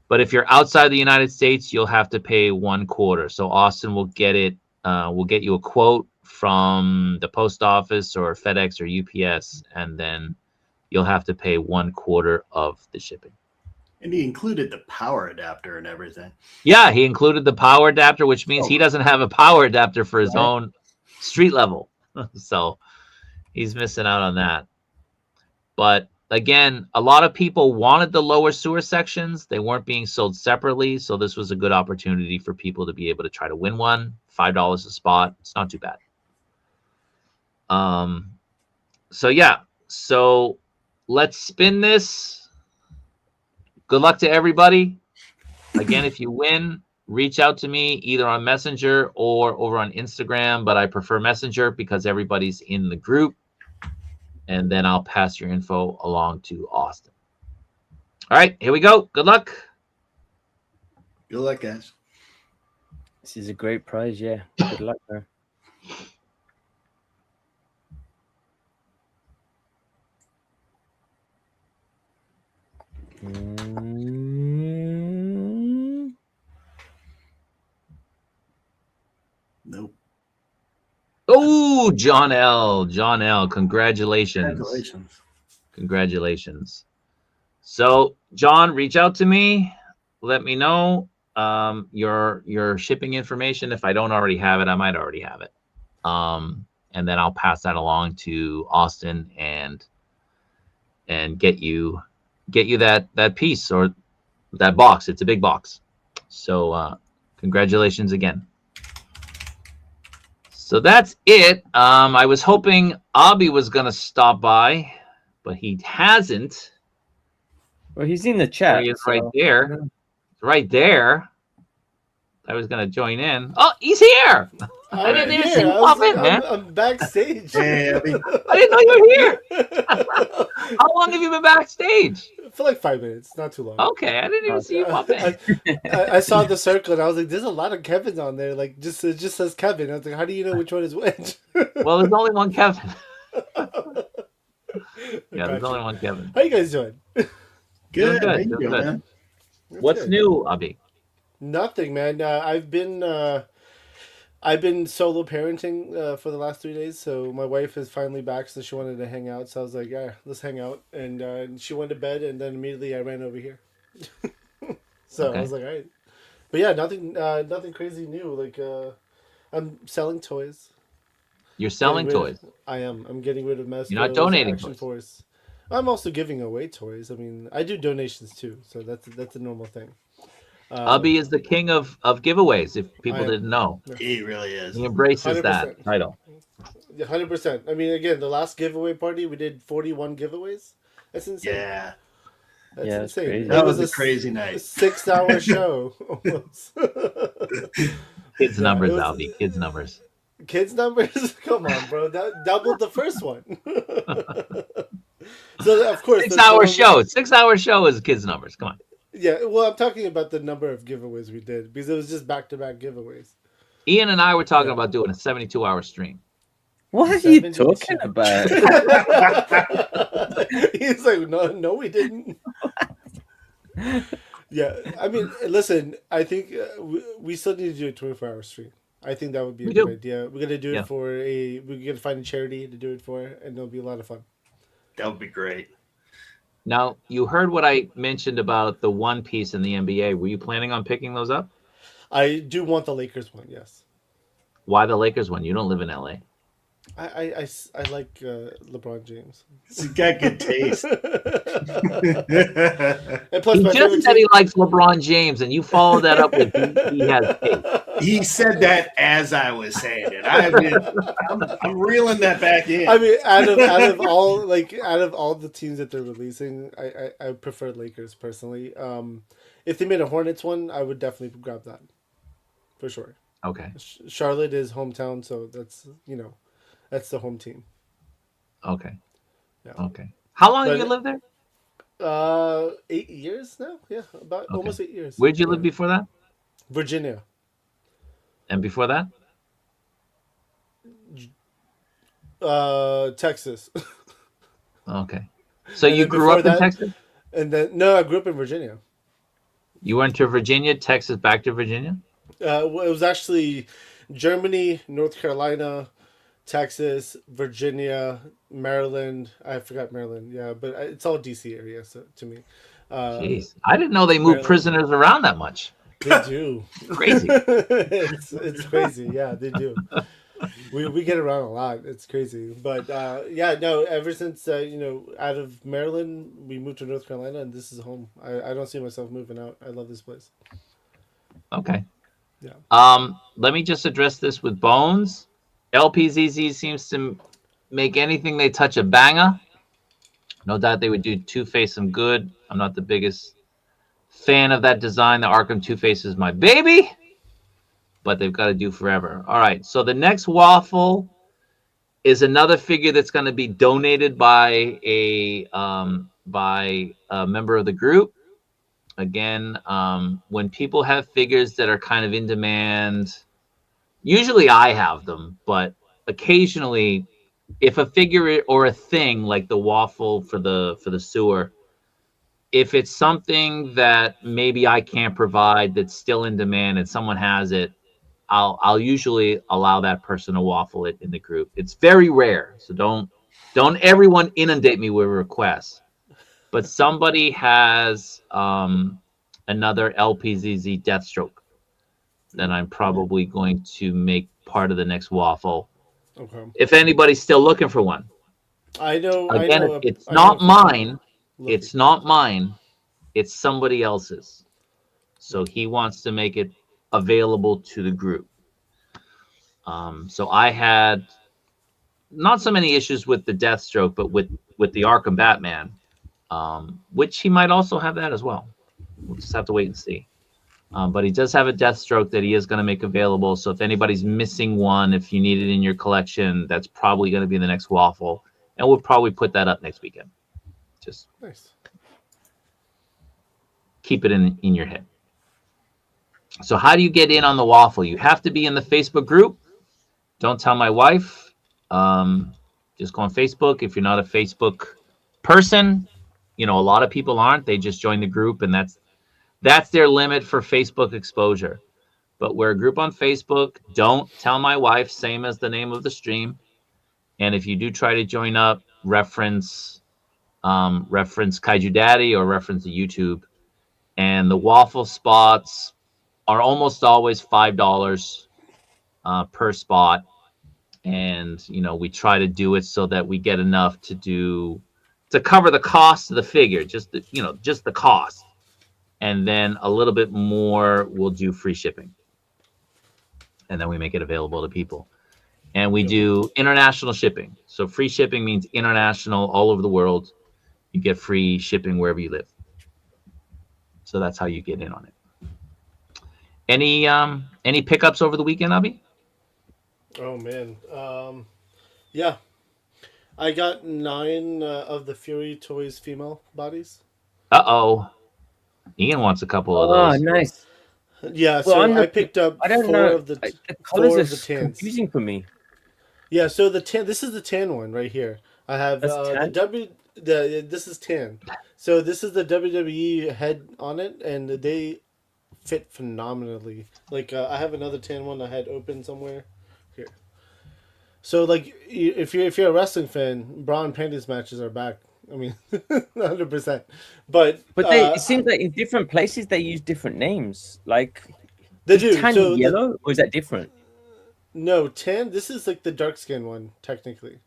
But if you're outside the United States, you'll have to pay 1/4. So Austin will get it. We'll get you a quote from the post office or FedEx or UPS, and then you'll have to pay 1/4 of the shipping. And he included the power adapter and everything. Yeah, he included the power adapter, which means he doesn't have a power adapter for his own street level. So he's missing out on that. But again, a lot of people wanted the lower sewer sections. They weren't being sold separately. So this was a good opportunity for people to be able to try to win one. $5 a spot. It's not too bad. So yeah. So let's spin this. Good luck to everybody. Again, if you win, reach out to me either on Messenger or over on Instagram. But I prefer Messenger because everybody's in the group. And then I'll pass your info along to Austin. All right, here we go. Good luck. Good luck, guys. This is a great prize, yeah. Good luck, bro. Nope. Oh, John L. John L. Congratulations. Congratulations. So, John, reach out to me. Let me know your shipping information. If I don't already have it, I might already have it. And then I'll pass that along to Austin and get you that piece or that box. It's a big box. So, congratulations again. So that's it. I was hoping Abby was going to stop by, but he hasn't. Well, he's in the chat. He is right there. Right there. I was going to join in. Oh, he's here. I didn't even see you pop in, man. I'm backstage. Hey, Abby. I didn't know you were here. How long have you been backstage? For like 5 minutes, not too long. Okay, I didn't even see you pop in. I saw the circle and I was like, "There's a lot of Kevins on there." Like, it just says Kevin. I was like, "How do you know which one is which?" Well, there's only one Kevin. Yeah, there's only one Kevin. How you guys doing? Good. Good, Thank you, good. man. What's good. new, Abby? Nothing, man. I've been solo parenting for the last 3 days. So my wife is finally back, so she wanted to hang out. So I was like, "Yeah, let's hang out." And she went to bed, and then immediately I ran over here. So Okay. I was like, "All right," but yeah, nothing crazy new. Like I'm selling toys. You're selling Getting rid of- toys. I am. I'm getting rid of Masters. You're not donating Action toys. Force. I'm also giving away toys. I mean, I do donations too, so that's a normal thing. Abby is the king of giveaways, if people I am. didn't know. He really is. He embraces 100%. that title. 100%. I mean, again, the last giveaway party we did 41 giveaways. That's insane. Yeah, That's Yeah, that's insane. crazy. that It was a s- crazy a night. 6-hour show almost. Kids Yeah, numbers, it was Albie. Kids numbers. kids numbers. Come on, bro. That doubled the first one. So of course, 6-hour show. 6-hour show is kids numbers. Come on. Yeah, well, I'm talking about the number of giveaways we did because it was just back-to-back giveaways. Ian and I were talking Yeah. about doing a 72-hour stream. What are you 72? talking about? He's like, no, we didn't. Yeah, I mean, listen, I think we still need to do a 24-hour stream. I think that would be a We good do. idea. We're gonna do Yeah. it for we're gonna find a charity to do it for, and it'll be a lot of fun. That would be great. Now, you heard what I mentioned about the One Piece in the NBA. Were you planning on picking those up? I do want the Lakers one, yes. Why the Lakers one? You don't live in LA. I like LeBron James. He's got good taste. And plus, He my just favorite said team- he likes LeBron James, and you followed that up with he has taste. He said that as I was saying it. I'm reeling that back in. I mean, out of all the teams that they're releasing, I prefer Lakers personally. If they made a Hornets one, I would definitely grab that for sure. Okay. Charlotte is hometown, so that's that's the home team. Okay. Yeah. Okay. How long have But- you lived there? 8 years now. Yeah, about Okay. almost 8 years. Where'd you live Yeah. before that? Virginia. And before that? Texas. Okay. So And you then grew before up in that- Texas? And then no, I grew up in Virginia. You went to Virginia, Texas, back to Virginia? Well, it was actually Germany, North Carolina, Texas, Virginia, Maryland. I forgot Maryland. Yeah, but it's all DC area to me. Jeez. I didn't know they moved Maryland. prisoners around that much. They do. Crazy. It's crazy. Yeah, they do. We get around a lot. It's crazy. But yeah, no. Ever since out of Maryland, we moved to North Carolina, and this is home. I don't see myself moving out. I love this place. Okay. Yeah. Let me just address this with Bones. LPZZ seems to make anything they touch a banger. No doubt they would do Two-Face some good. I'm not the biggest fan of that design. The Arkham Two-Face is my baby, but they've got to do forever. All right, so the next waffle is another figure that's going to be donated by a member of the group. Again, when people have figures that are kind of in demand, usually I have them, but occasionally, if a figure or a thing like the waffle for the sewer, if it's something that maybe I can't provide that's still in demand and someone has it, I'll usually allow that person to waffle it in the group. It's very rare, so don't everyone inundate me with requests. But somebody has another LPZZ Deathstroke that I'm probably going to make part of the next waffle. Okay. If anybody's still looking for one. I know. Again, I know, it's I know not a few mine. people looking. It's not mine. It's somebody else's. So he wants to make it available to the group. So I had not so many issues with the Deathstroke, but with the Arkham Batman, which he might also have that as well. We'll just have to wait and see. But he does have a Deathstroke that he is going to make available. So if anybody's missing one, if you need it in your collection, that's probably going to be the next waffle. And we'll probably put that up next weekend. Just Nice. keep it in your head. So how do you get in on the waffle? You have to be in the Facebook group. Don't tell my wife. Just go on Facebook. If you're not a Facebook person, a lot of people aren't. They just join the group, and that's their limit for Facebook exposure. But we're a group on Facebook. Don't tell my wife, same as the name of the stream. And if you do try to join up, reference Kaiju Daddy or reference the YouTube. And the waffle spots are almost always $5 per spot. And, we try to do it so that we get enough to cover the cost of the figure, just the cost. And then a little bit more, we'll do free shipping. And then we make it available to people. and we do international shipping. So free shipping means international, all over the world. You get free shipping wherever you live. So that's how you get in on it. Any pickups over the weekend, Abby? Oh man, yeah, I got 9 of the Fury Toys female bodies. Uh-oh. Ian wants a couple of Oh, those. nice. Yeah, Well, so I picked up I don't four know. of the The colors four are of the tans. confusing for me. Yeah, so the tan. This is the tan one right here. I have That's the tan? W. This is tan. So this is the WWE head on it, and they fit phenomenally. Like I have another tan one I had open somewhere here. So like if you're a wrestling fan, bra and panties matches are back. I mean, 100%. But It seems like in different places they use different names. Like, they is do. tan So yellow, or is that different? no tan. This is like the dark skin one technically.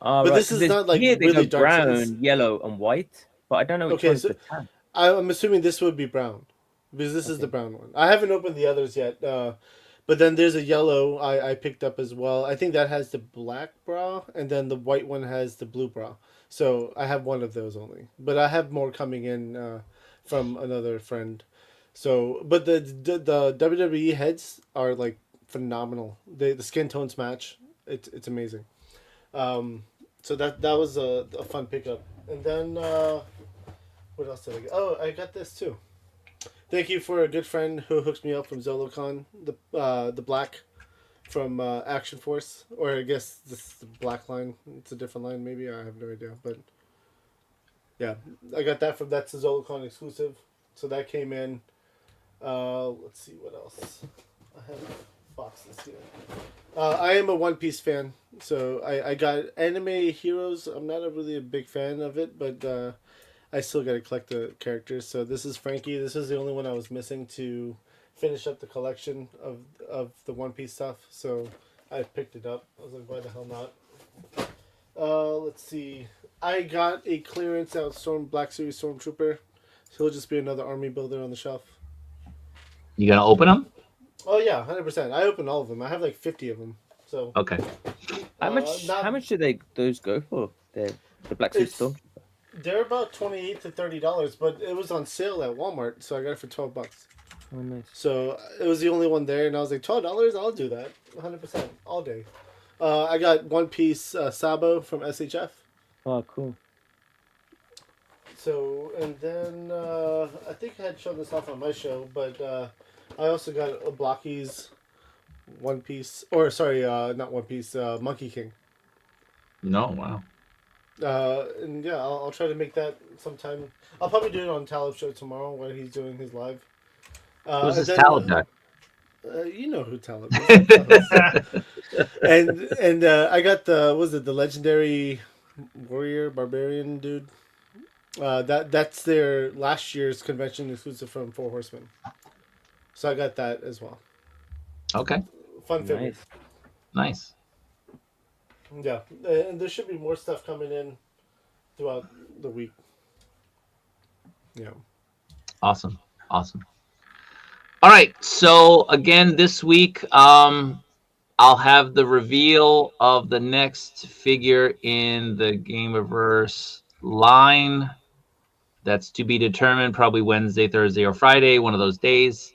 Oh, But right. this is not like here they really go dark. So brown, yellow, and white. But I don't know which okay, one's so the tan. I'm assuming this would be brown because this is Okay. the brown one. I haven't opened the others yet, but then there's a yellow I picked up as well. I think that has the black bra, and then the white one has the blue bra. So I have one of those only, but I have more coming in from another friend. So, but the WWE heads are like phenomenal. The skin tones match. It's amazing. Um, so that was a fun pickup, and then. What else did I get? Oh, I got this too. Thank you for a good friend who hooked me up from ZoloCon, the black from Action Force, or I guess this is the black line. It's a different line, maybe. I have no idea, but yeah, I got that from that's a ZoloCon exclusive. So that came in. Let's see what else. I have boxes here. I am a One Piece fan, so I got Anime Heroes. I'm not really a big fan of it, but. I still got to collect the characters. So this is Frankie. This is the only one I was missing to finish up the collection of the One Piece stuff. So I picked it up. I was like, why the hell not? Let's see. I got a clearance out Black Series Stormtrooper. So he'll just be another army builder on the shelf. You gonna open them? Oh yeah, 100%. I opened all of them. I have like 50 of them. So Okay. How much do those go for? The Black Suit Storm? They're about $28 to $30, but it was on sale at Walmart, so I got it for $12. Oh, nice. So it was the only one there, and I was like, $12, I'll do that, 100%, all day. I got One Piece Sabo from SHF. Oh, cool. So, and then I think I had shown this off on my show, but I also got a Blocky's One Piece, or sorry, not One Piece, Monkey King. No, wow. And yeah, I'll try to make that sometime. I'll probably do it on Talib Show tomorrow when he's doing his live. Who's this Talib guy? You know who Talib is. and I got the legendary warrior barbarian dude. That's their last year's convention exclusive from Four Horsemen. So I got that as well. Okay. Fun figure. Nice. Yeah, and there should be more stuff coming in throughout the week. Yeah. Awesome. All right. So again, this week, I'll have the reveal of the next figure in the Gamerverse line. That's to be determined, probably Wednesday, Thursday, or Friday, one of those days.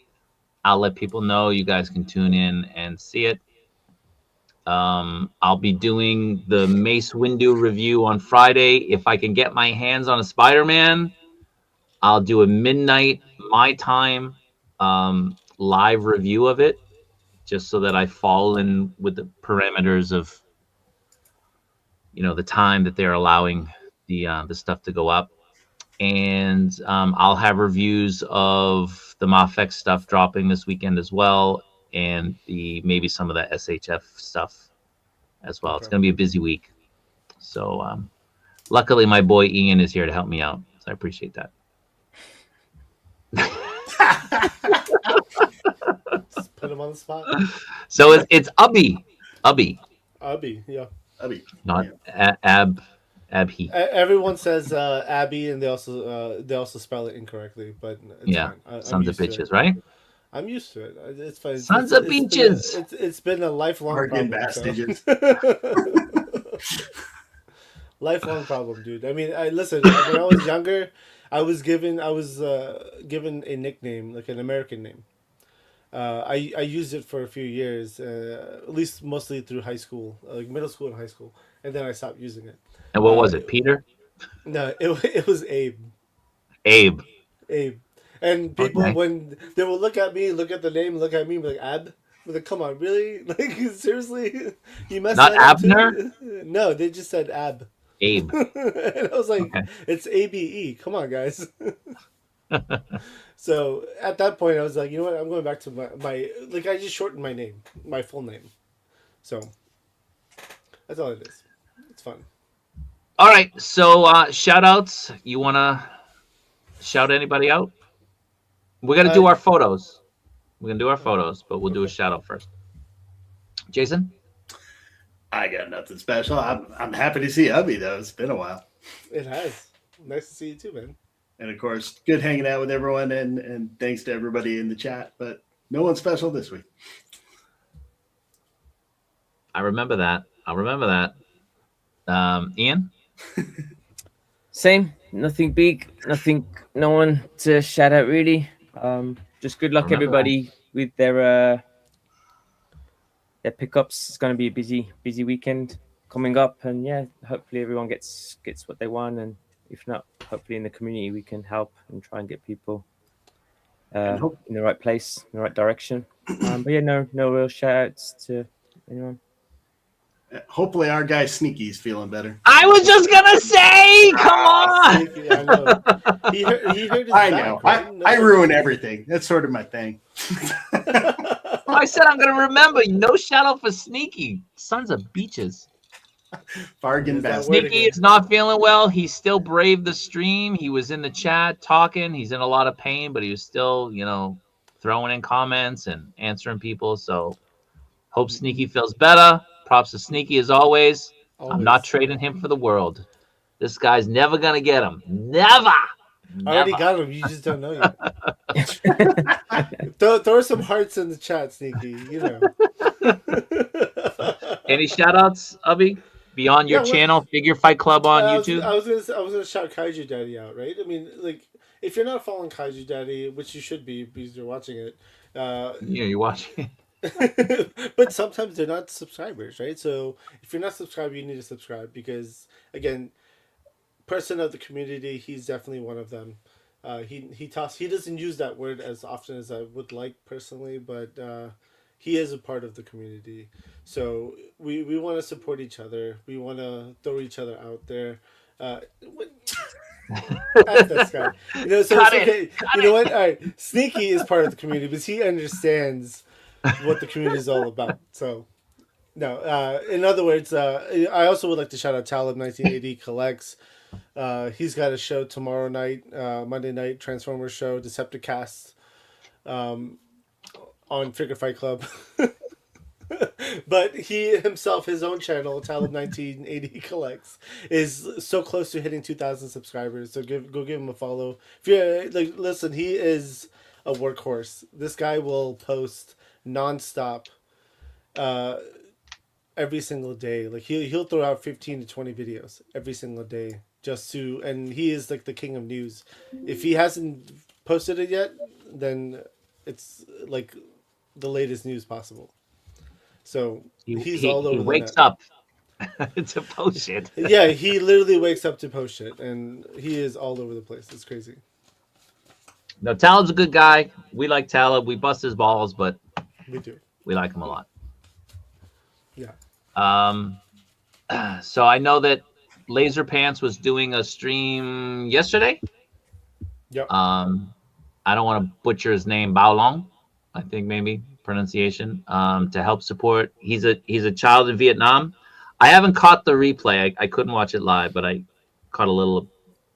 I'll let people know. You guys can tune in and see it. I'll be doing the Mace Windu review on Friday. If I can get my hands on a Spider-Man, I'll do a midnight my time live review of it, just so that I fall in with the parameters of the time that they're allowing the stuff to go up. And I'll have reviews of the MAFEX stuff dropping this weekend as well, and maybe some of the SHF stuff as well. Okay. It's going to be a busy week. So luckily my boy Ian is here to help me out. So I appreciate that. Just put him on the spot. So it's Ubby, yeah. Abby. Not Abhi. Everyone says Abby, and they also spell it incorrectly. But it's yeah, fine. sons of bitches, right? I'm used to it. It's fine. Sons of beaches. It's been a lifelong Bargain problem. So. bastages. Lifelong problem, dude. I mean, I listen. When I was younger, I was given given a nickname, like an American name. I used it for a few years, at least mostly through high school, like middle school and high school, and then I stopped using it. And what was it, Peter? No, it was Abe. Abe. Abe. And people, Okay. when they will look at me, look at the name, look at me, be like, Ab? I'm like, come on, really? Like, seriously? You messed Not that up Abner? too? No, they just said Ab. Abe. And I was like, Okay. it's ABE. Come on, guys. So at that point, I was like, you know what? I'm going back to my like, I just shortened my name, my full name. So that's all it is. It's fun. All right. So shout outs. You want to shout anybody out? We're going to do our photos. We're going to do our photos, but we'll do a shout out first. Jason? I got nothing special. I'm happy to see Ubby though. It's been a while. It has. Nice to see you too, man. And of course, good hanging out with everyone, and thanks to everybody in the chat. But no one special this week. I remember that. I'll remember that. Ian? Same. Nothing big. Nothing. No one to shout out really. Just good luck, Remember everybody, with their pickups. It's going to be a busy weekend coming up, and yeah, hopefully everyone gets what they want, and if not, hopefully in the community we can help and try and get people in the right place, in the right direction. But yeah, no real shout outs to anyone. Hopefully, our guy Sneaky's feeling better. I was just gonna say, come on. Sneaky, I know. He hurt his I back, know. right? I ruin everything. That's sort of my thing. I said I'm gonna remember. No shout out for Sneaky. Sons of beaches. Bargain Is that basket. word Sneaky again? is not feeling well. He still braved the stream. He was in the chat talking. He's in a lot of pain, but he was still, throwing in comments and answering people. So hope Sneaky feels better. Props to Sneaky as always. I'm not trading him for the world. This guy's never gonna get him. Never. I already got him. You just don't know yet. throw some hearts in the chat, Sneaky. You know. Any shout outs, Ubby? Beyond your channel, Figure Fight Club on YouTube? I was gonna shout Kaiju Daddy out, right? I mean, like, if you're not following Kaiju Daddy, which you should be because you're watching it. You're watching. But sometimes they're not subscribers, right? So if you're not subscribed, you need to subscribe because, again, person of the community, he's definitely one of them. He doesn't use that word as often as I would like personally, but he is a part of the community. So we want to support each other. We want to throw each other out there. That's this guy. So it's okay. You know what? All right, Sneaky is part of the community because he understands what the community is all about. So, no. In other words, I also would like to shout out Talib 1980 Collects. He's got a show tomorrow night, Monday night, Transformers show, Decepticast, on Figure Fight Club. But he himself, his own channel, Talib 1980 Collects, is so close to hitting 2,000 subscribers. So go give him a follow. If you're listen, he is a workhorse. This guy will post nonstop, every single day. Like he'll throw out 15 to 20 videos every single day and he is like the king of news. If he hasn't posted it yet, then it's like the latest news possible. So he's all over. He wakes up to post shit. Yeah, he literally wakes up to post shit, and he is all over the place. It's crazy. No, Talib's a good guy. We like Talib. We bust his balls, but we do. We like him a lot. Yeah. So I know that Laser Pants was doing a stream yesterday. Yep. I don't want to butcher his name, Bao Long, I think maybe pronunciation. To help support. He's a child in Vietnam. I haven't caught the replay. I couldn't watch it live, but I caught a little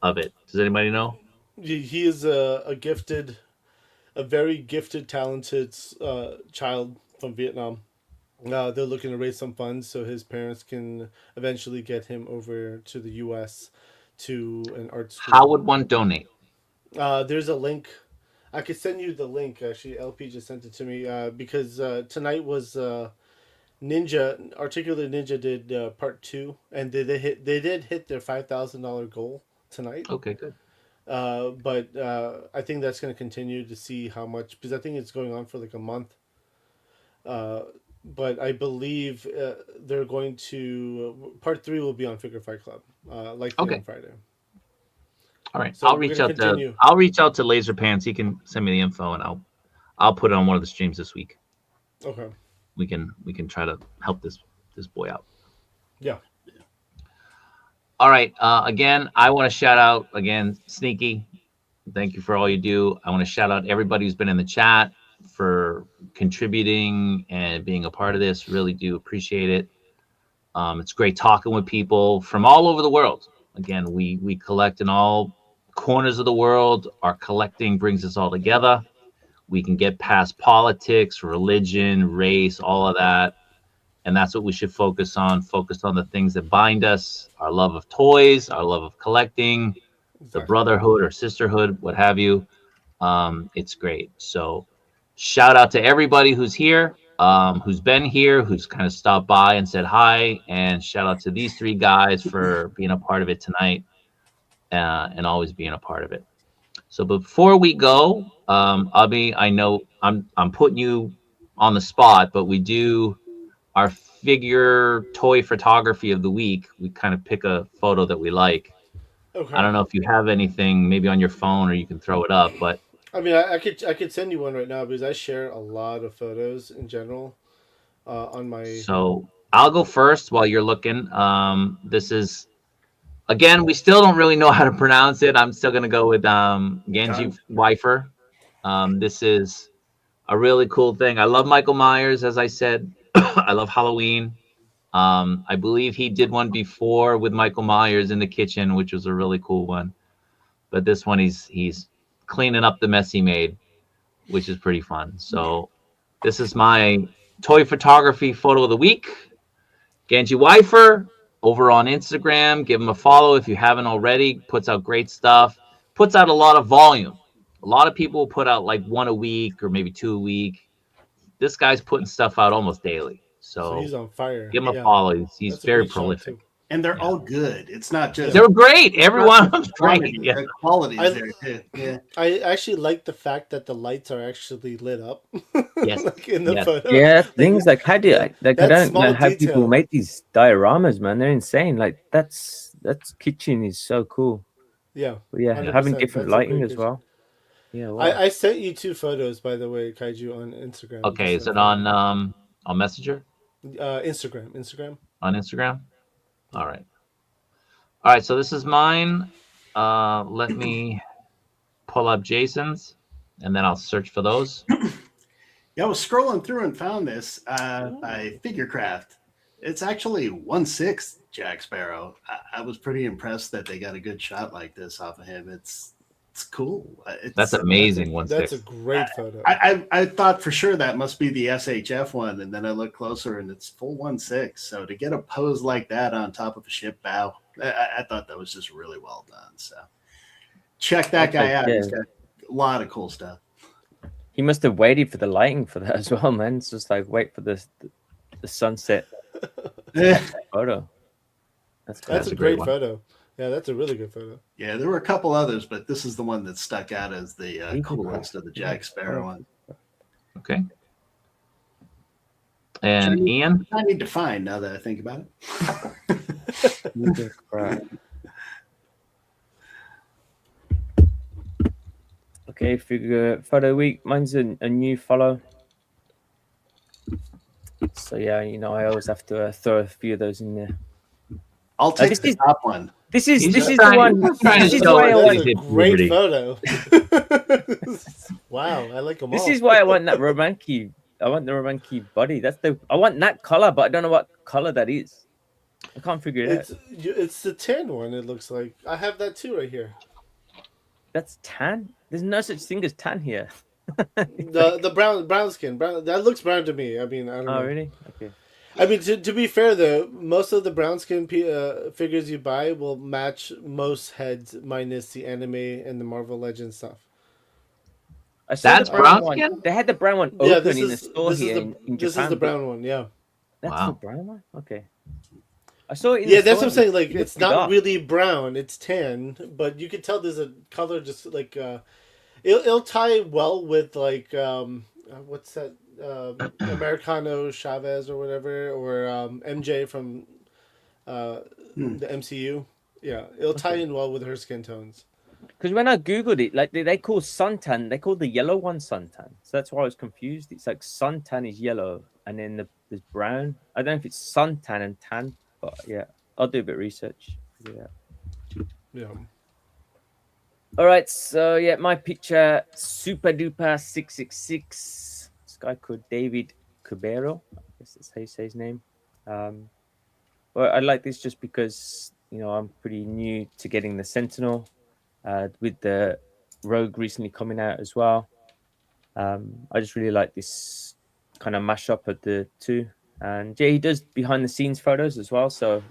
of it. Does anybody know? He is a very gifted, talented child from Vietnam. They're looking to raise some funds so his parents can eventually get him over to the U.S. to an art school. How would one donate? There's a link I could send you the link. Actually, LP just sent it to me because tonight was Ninja. Articulate Ninja did part 2, and they did hit their $5,000 goal tonight. Okay, good. But I think that's going to continue to see how much, because I think it's going on for like a month. But I believe they're going to part 3 will be on Figure Fight Club, likely on Friday. All right, So I'll we're reach gonna out continue. to Laser Pants. He can send me the info, and I'll put it on one of the streams this week. Okay. We can try to help this boy out. Yeah. All right. Again, I want to shout out again, Sneaky. Thank you for all you do. I want to shout out everybody who's been in the chat for contributing and being a part of this. Really do appreciate it. It's great talking with people from all over the world. Again, we collect in all corners of the world. Our collecting brings us all together. We can get past politics, religion, race, all of that. And that's what we should focus on. Focus on the things that bind us, our love of toys, our love of collecting, the brotherhood or sisterhood, what have you. It's great. So shout out to everybody who's here, who's been here, who's kind of stopped by and said hi. And shout out to these 3 guys for being a part of it tonight and always being a part of it. So before we go, Abby, I know I'm putting you on the spot, but we do our figure toy photography of the week. We kind of pick a photo that we like. Okay. I don't know if you have anything maybe on your phone or you can throw it up, but I mean, I could send you one right now because I share a lot of photos in general on my. So I'll go first while you're looking. This is again, we still don't really know how to pronounce it. I'm still gonna go with Genji Weifer. This is a really cool thing. I love Michael Myers, as I said. I love Halloween. I believe he did one before with Michael Myers in the kitchen, which was a really cool one. But this one, he's cleaning up the mess he made, which is pretty fun. So this is my toy photography photo of the week. Genji Weifer over on Instagram. Give him a follow if you haven't already. Puts out great stuff. Puts out a lot of volume. A lot of people put out like 1 a week or maybe 2 a week. This guy's putting stuff out almost daily. So he's on fire. Give him a follow. He's very prolific. And they're all good. It's not just they're great. Every one of them's great. Yeah. The quality is there too. Yeah. I actually like the fact that the lights are actually lit up. Yes. Like in the photo. Yeah, things like how do I don't know how detail. people make these dioramas, man. They're insane. Like that's kitchen is so cool. Yeah. But yeah, 100%. having different That's a lighting great as well. Yeah. Wow. I sent you 2 photos, by the way, Kaiju, on Instagram. Okay, is it on Messenger? Instagram. On Instagram? All right. All right, so this is mine. Let me pull up Jason's, and then I'll search for those. Yeah, I was scrolling through and found this by Figurecraft. It's actually 1/6 Jack Sparrow. I was pretty impressed that they got a good shot like this off of him. It's cool. That's amazing. 1/6. That's a great photo. I thought for sure that must be the SHF one, and then I looked closer and it's full 1/6. So to get a pose like that on top of a ship bow, I thought that was just really well done. So check that guy out. He's got a lot of cool stuff. He must have waited for the lighting for that as well, man. It's just like wait for the sunset photo. That's a great photo. Yeah, that's a really good photo. Yeah, there were a couple others, but this is the one that stuck out as the coolest of the Jack Sparrow one. Okay. And Ian? I need to find now that I think about it. Okay, figure photo week. Mine's a new follow. So yeah, you know, I always have to throw a few of those in there. I'll take the top one. This is the one. This is why I want a great photo. Wow, I like them all. This is why I want that Romanki. I want the Romanki body. I want that color, but I don't know what color that is. I can't figure it out. It's the tan one. It looks like I have that too right here. That's tan. There's no such thing as tan here. the brown skin. That looks brown to me. I mean, I don't know. Oh really? Okay. I mean, to be fair though, most of the brown skin figures you buy will match most heads minus the anime and the Marvel Legends stuff. I saw That's the brown brown one. skin? They had the brown one Yeah, open in the store here in this Japan. is the but brown one. Yeah. That's Wow. the brown one. Okay. I saw it in Yeah, the that's store. what I'm saying. Like, It looked it's pretty not dark. really brown; it's tan, but you can tell there's a color. Just like it'll tie well with like what's that Americano Chavez or whatever, or MJ from the MCU. Yeah, it'll tie in well with her skin tones. Because when I googled it, like they call suntan, they call the yellow one suntan. So that's why I was confused. It's like suntan is yellow, and then there's brown. I don't know if it's suntan and tan, but yeah, I'll do a bit of research. Yeah. Yeah. All right, so yeah, my picture, Super Duper 666. This guy called David Cubero. I guess that's how you say his name. Well, I like this just because I'm pretty new to getting the Sentinel, with the Rogue recently coming out as well. I just really like this kind of mashup of the two, and yeah, he does behind the scenes photos as well. So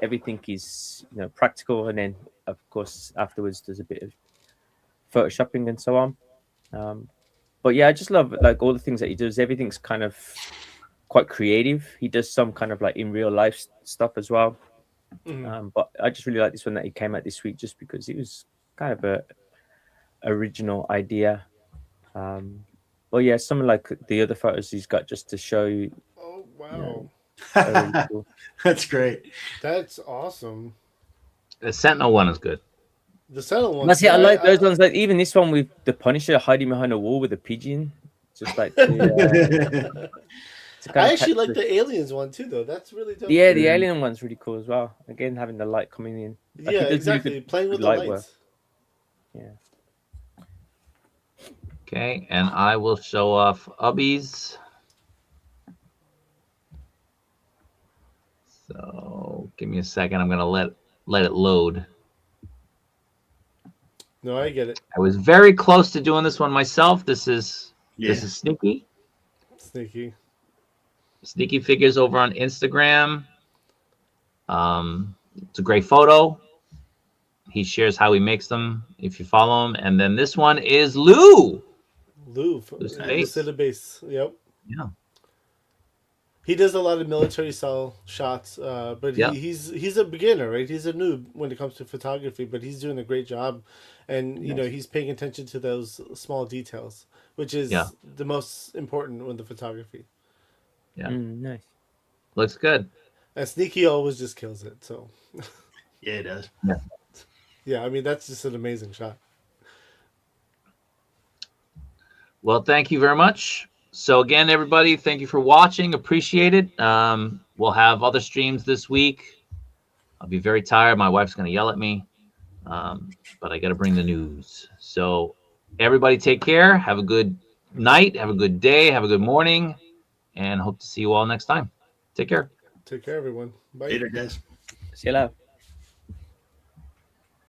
everything is practical, and then of course afterwards there's a bit of photoshopping and so on. But yeah, I just love like all the things that he does. Everything's kind of quite creative. He does some kind of like in real life stuff as well. But I just really like this one that he came out this week, just because it was kind of a original idea. But yeah, some of like the other photos he's got just to show you. Oh wow, Really cool. That's great. that's awesome. The Sentinel one is good. The Sentinel one. That's it. I like those ones. Like even this one with the Punisher hiding behind a wall with a pigeon, just like. I actually like the aliens one too, though. That's really dope. Yeah, the alien one's really cool as well. Again, having the light coming in. Like, yeah, he does exactly. really good, Playing with good the light lights. work. Yeah. Okay, and I will show off Ubbies. So give me a second. I'm gonna let it load. No, I get it. I was very close to doing this one myself. This is Sneaky. Sneaky. Sneaky Figures over on Instagram. It's a great photo. He shares how he makes them if you follow him. And then this one is Lou. Lou from The the space. City Base. Yep. Yeah. He does a lot of military style shots, but he's a beginner, right? He's a noob when it comes to photography, but he's doing a great job, and he's paying attention to those small details, which is the most important with the photography. Yeah, nice. Looks good. And Sneaky always just kills it. So Yeah, it does. yeah, I mean that's just an amazing shot. Well, thank you very much. So again, everybody, thank you for watching. Appreciate it. We'll have other streams this week. I'll be very tired. My wife's going to yell at me, but I got to bring the news. So everybody take care. Have a good night. Have a good day. Have a good morning. And hope to see you all next time. Take care. Take care, everyone. Bye. Later, guys. See you later.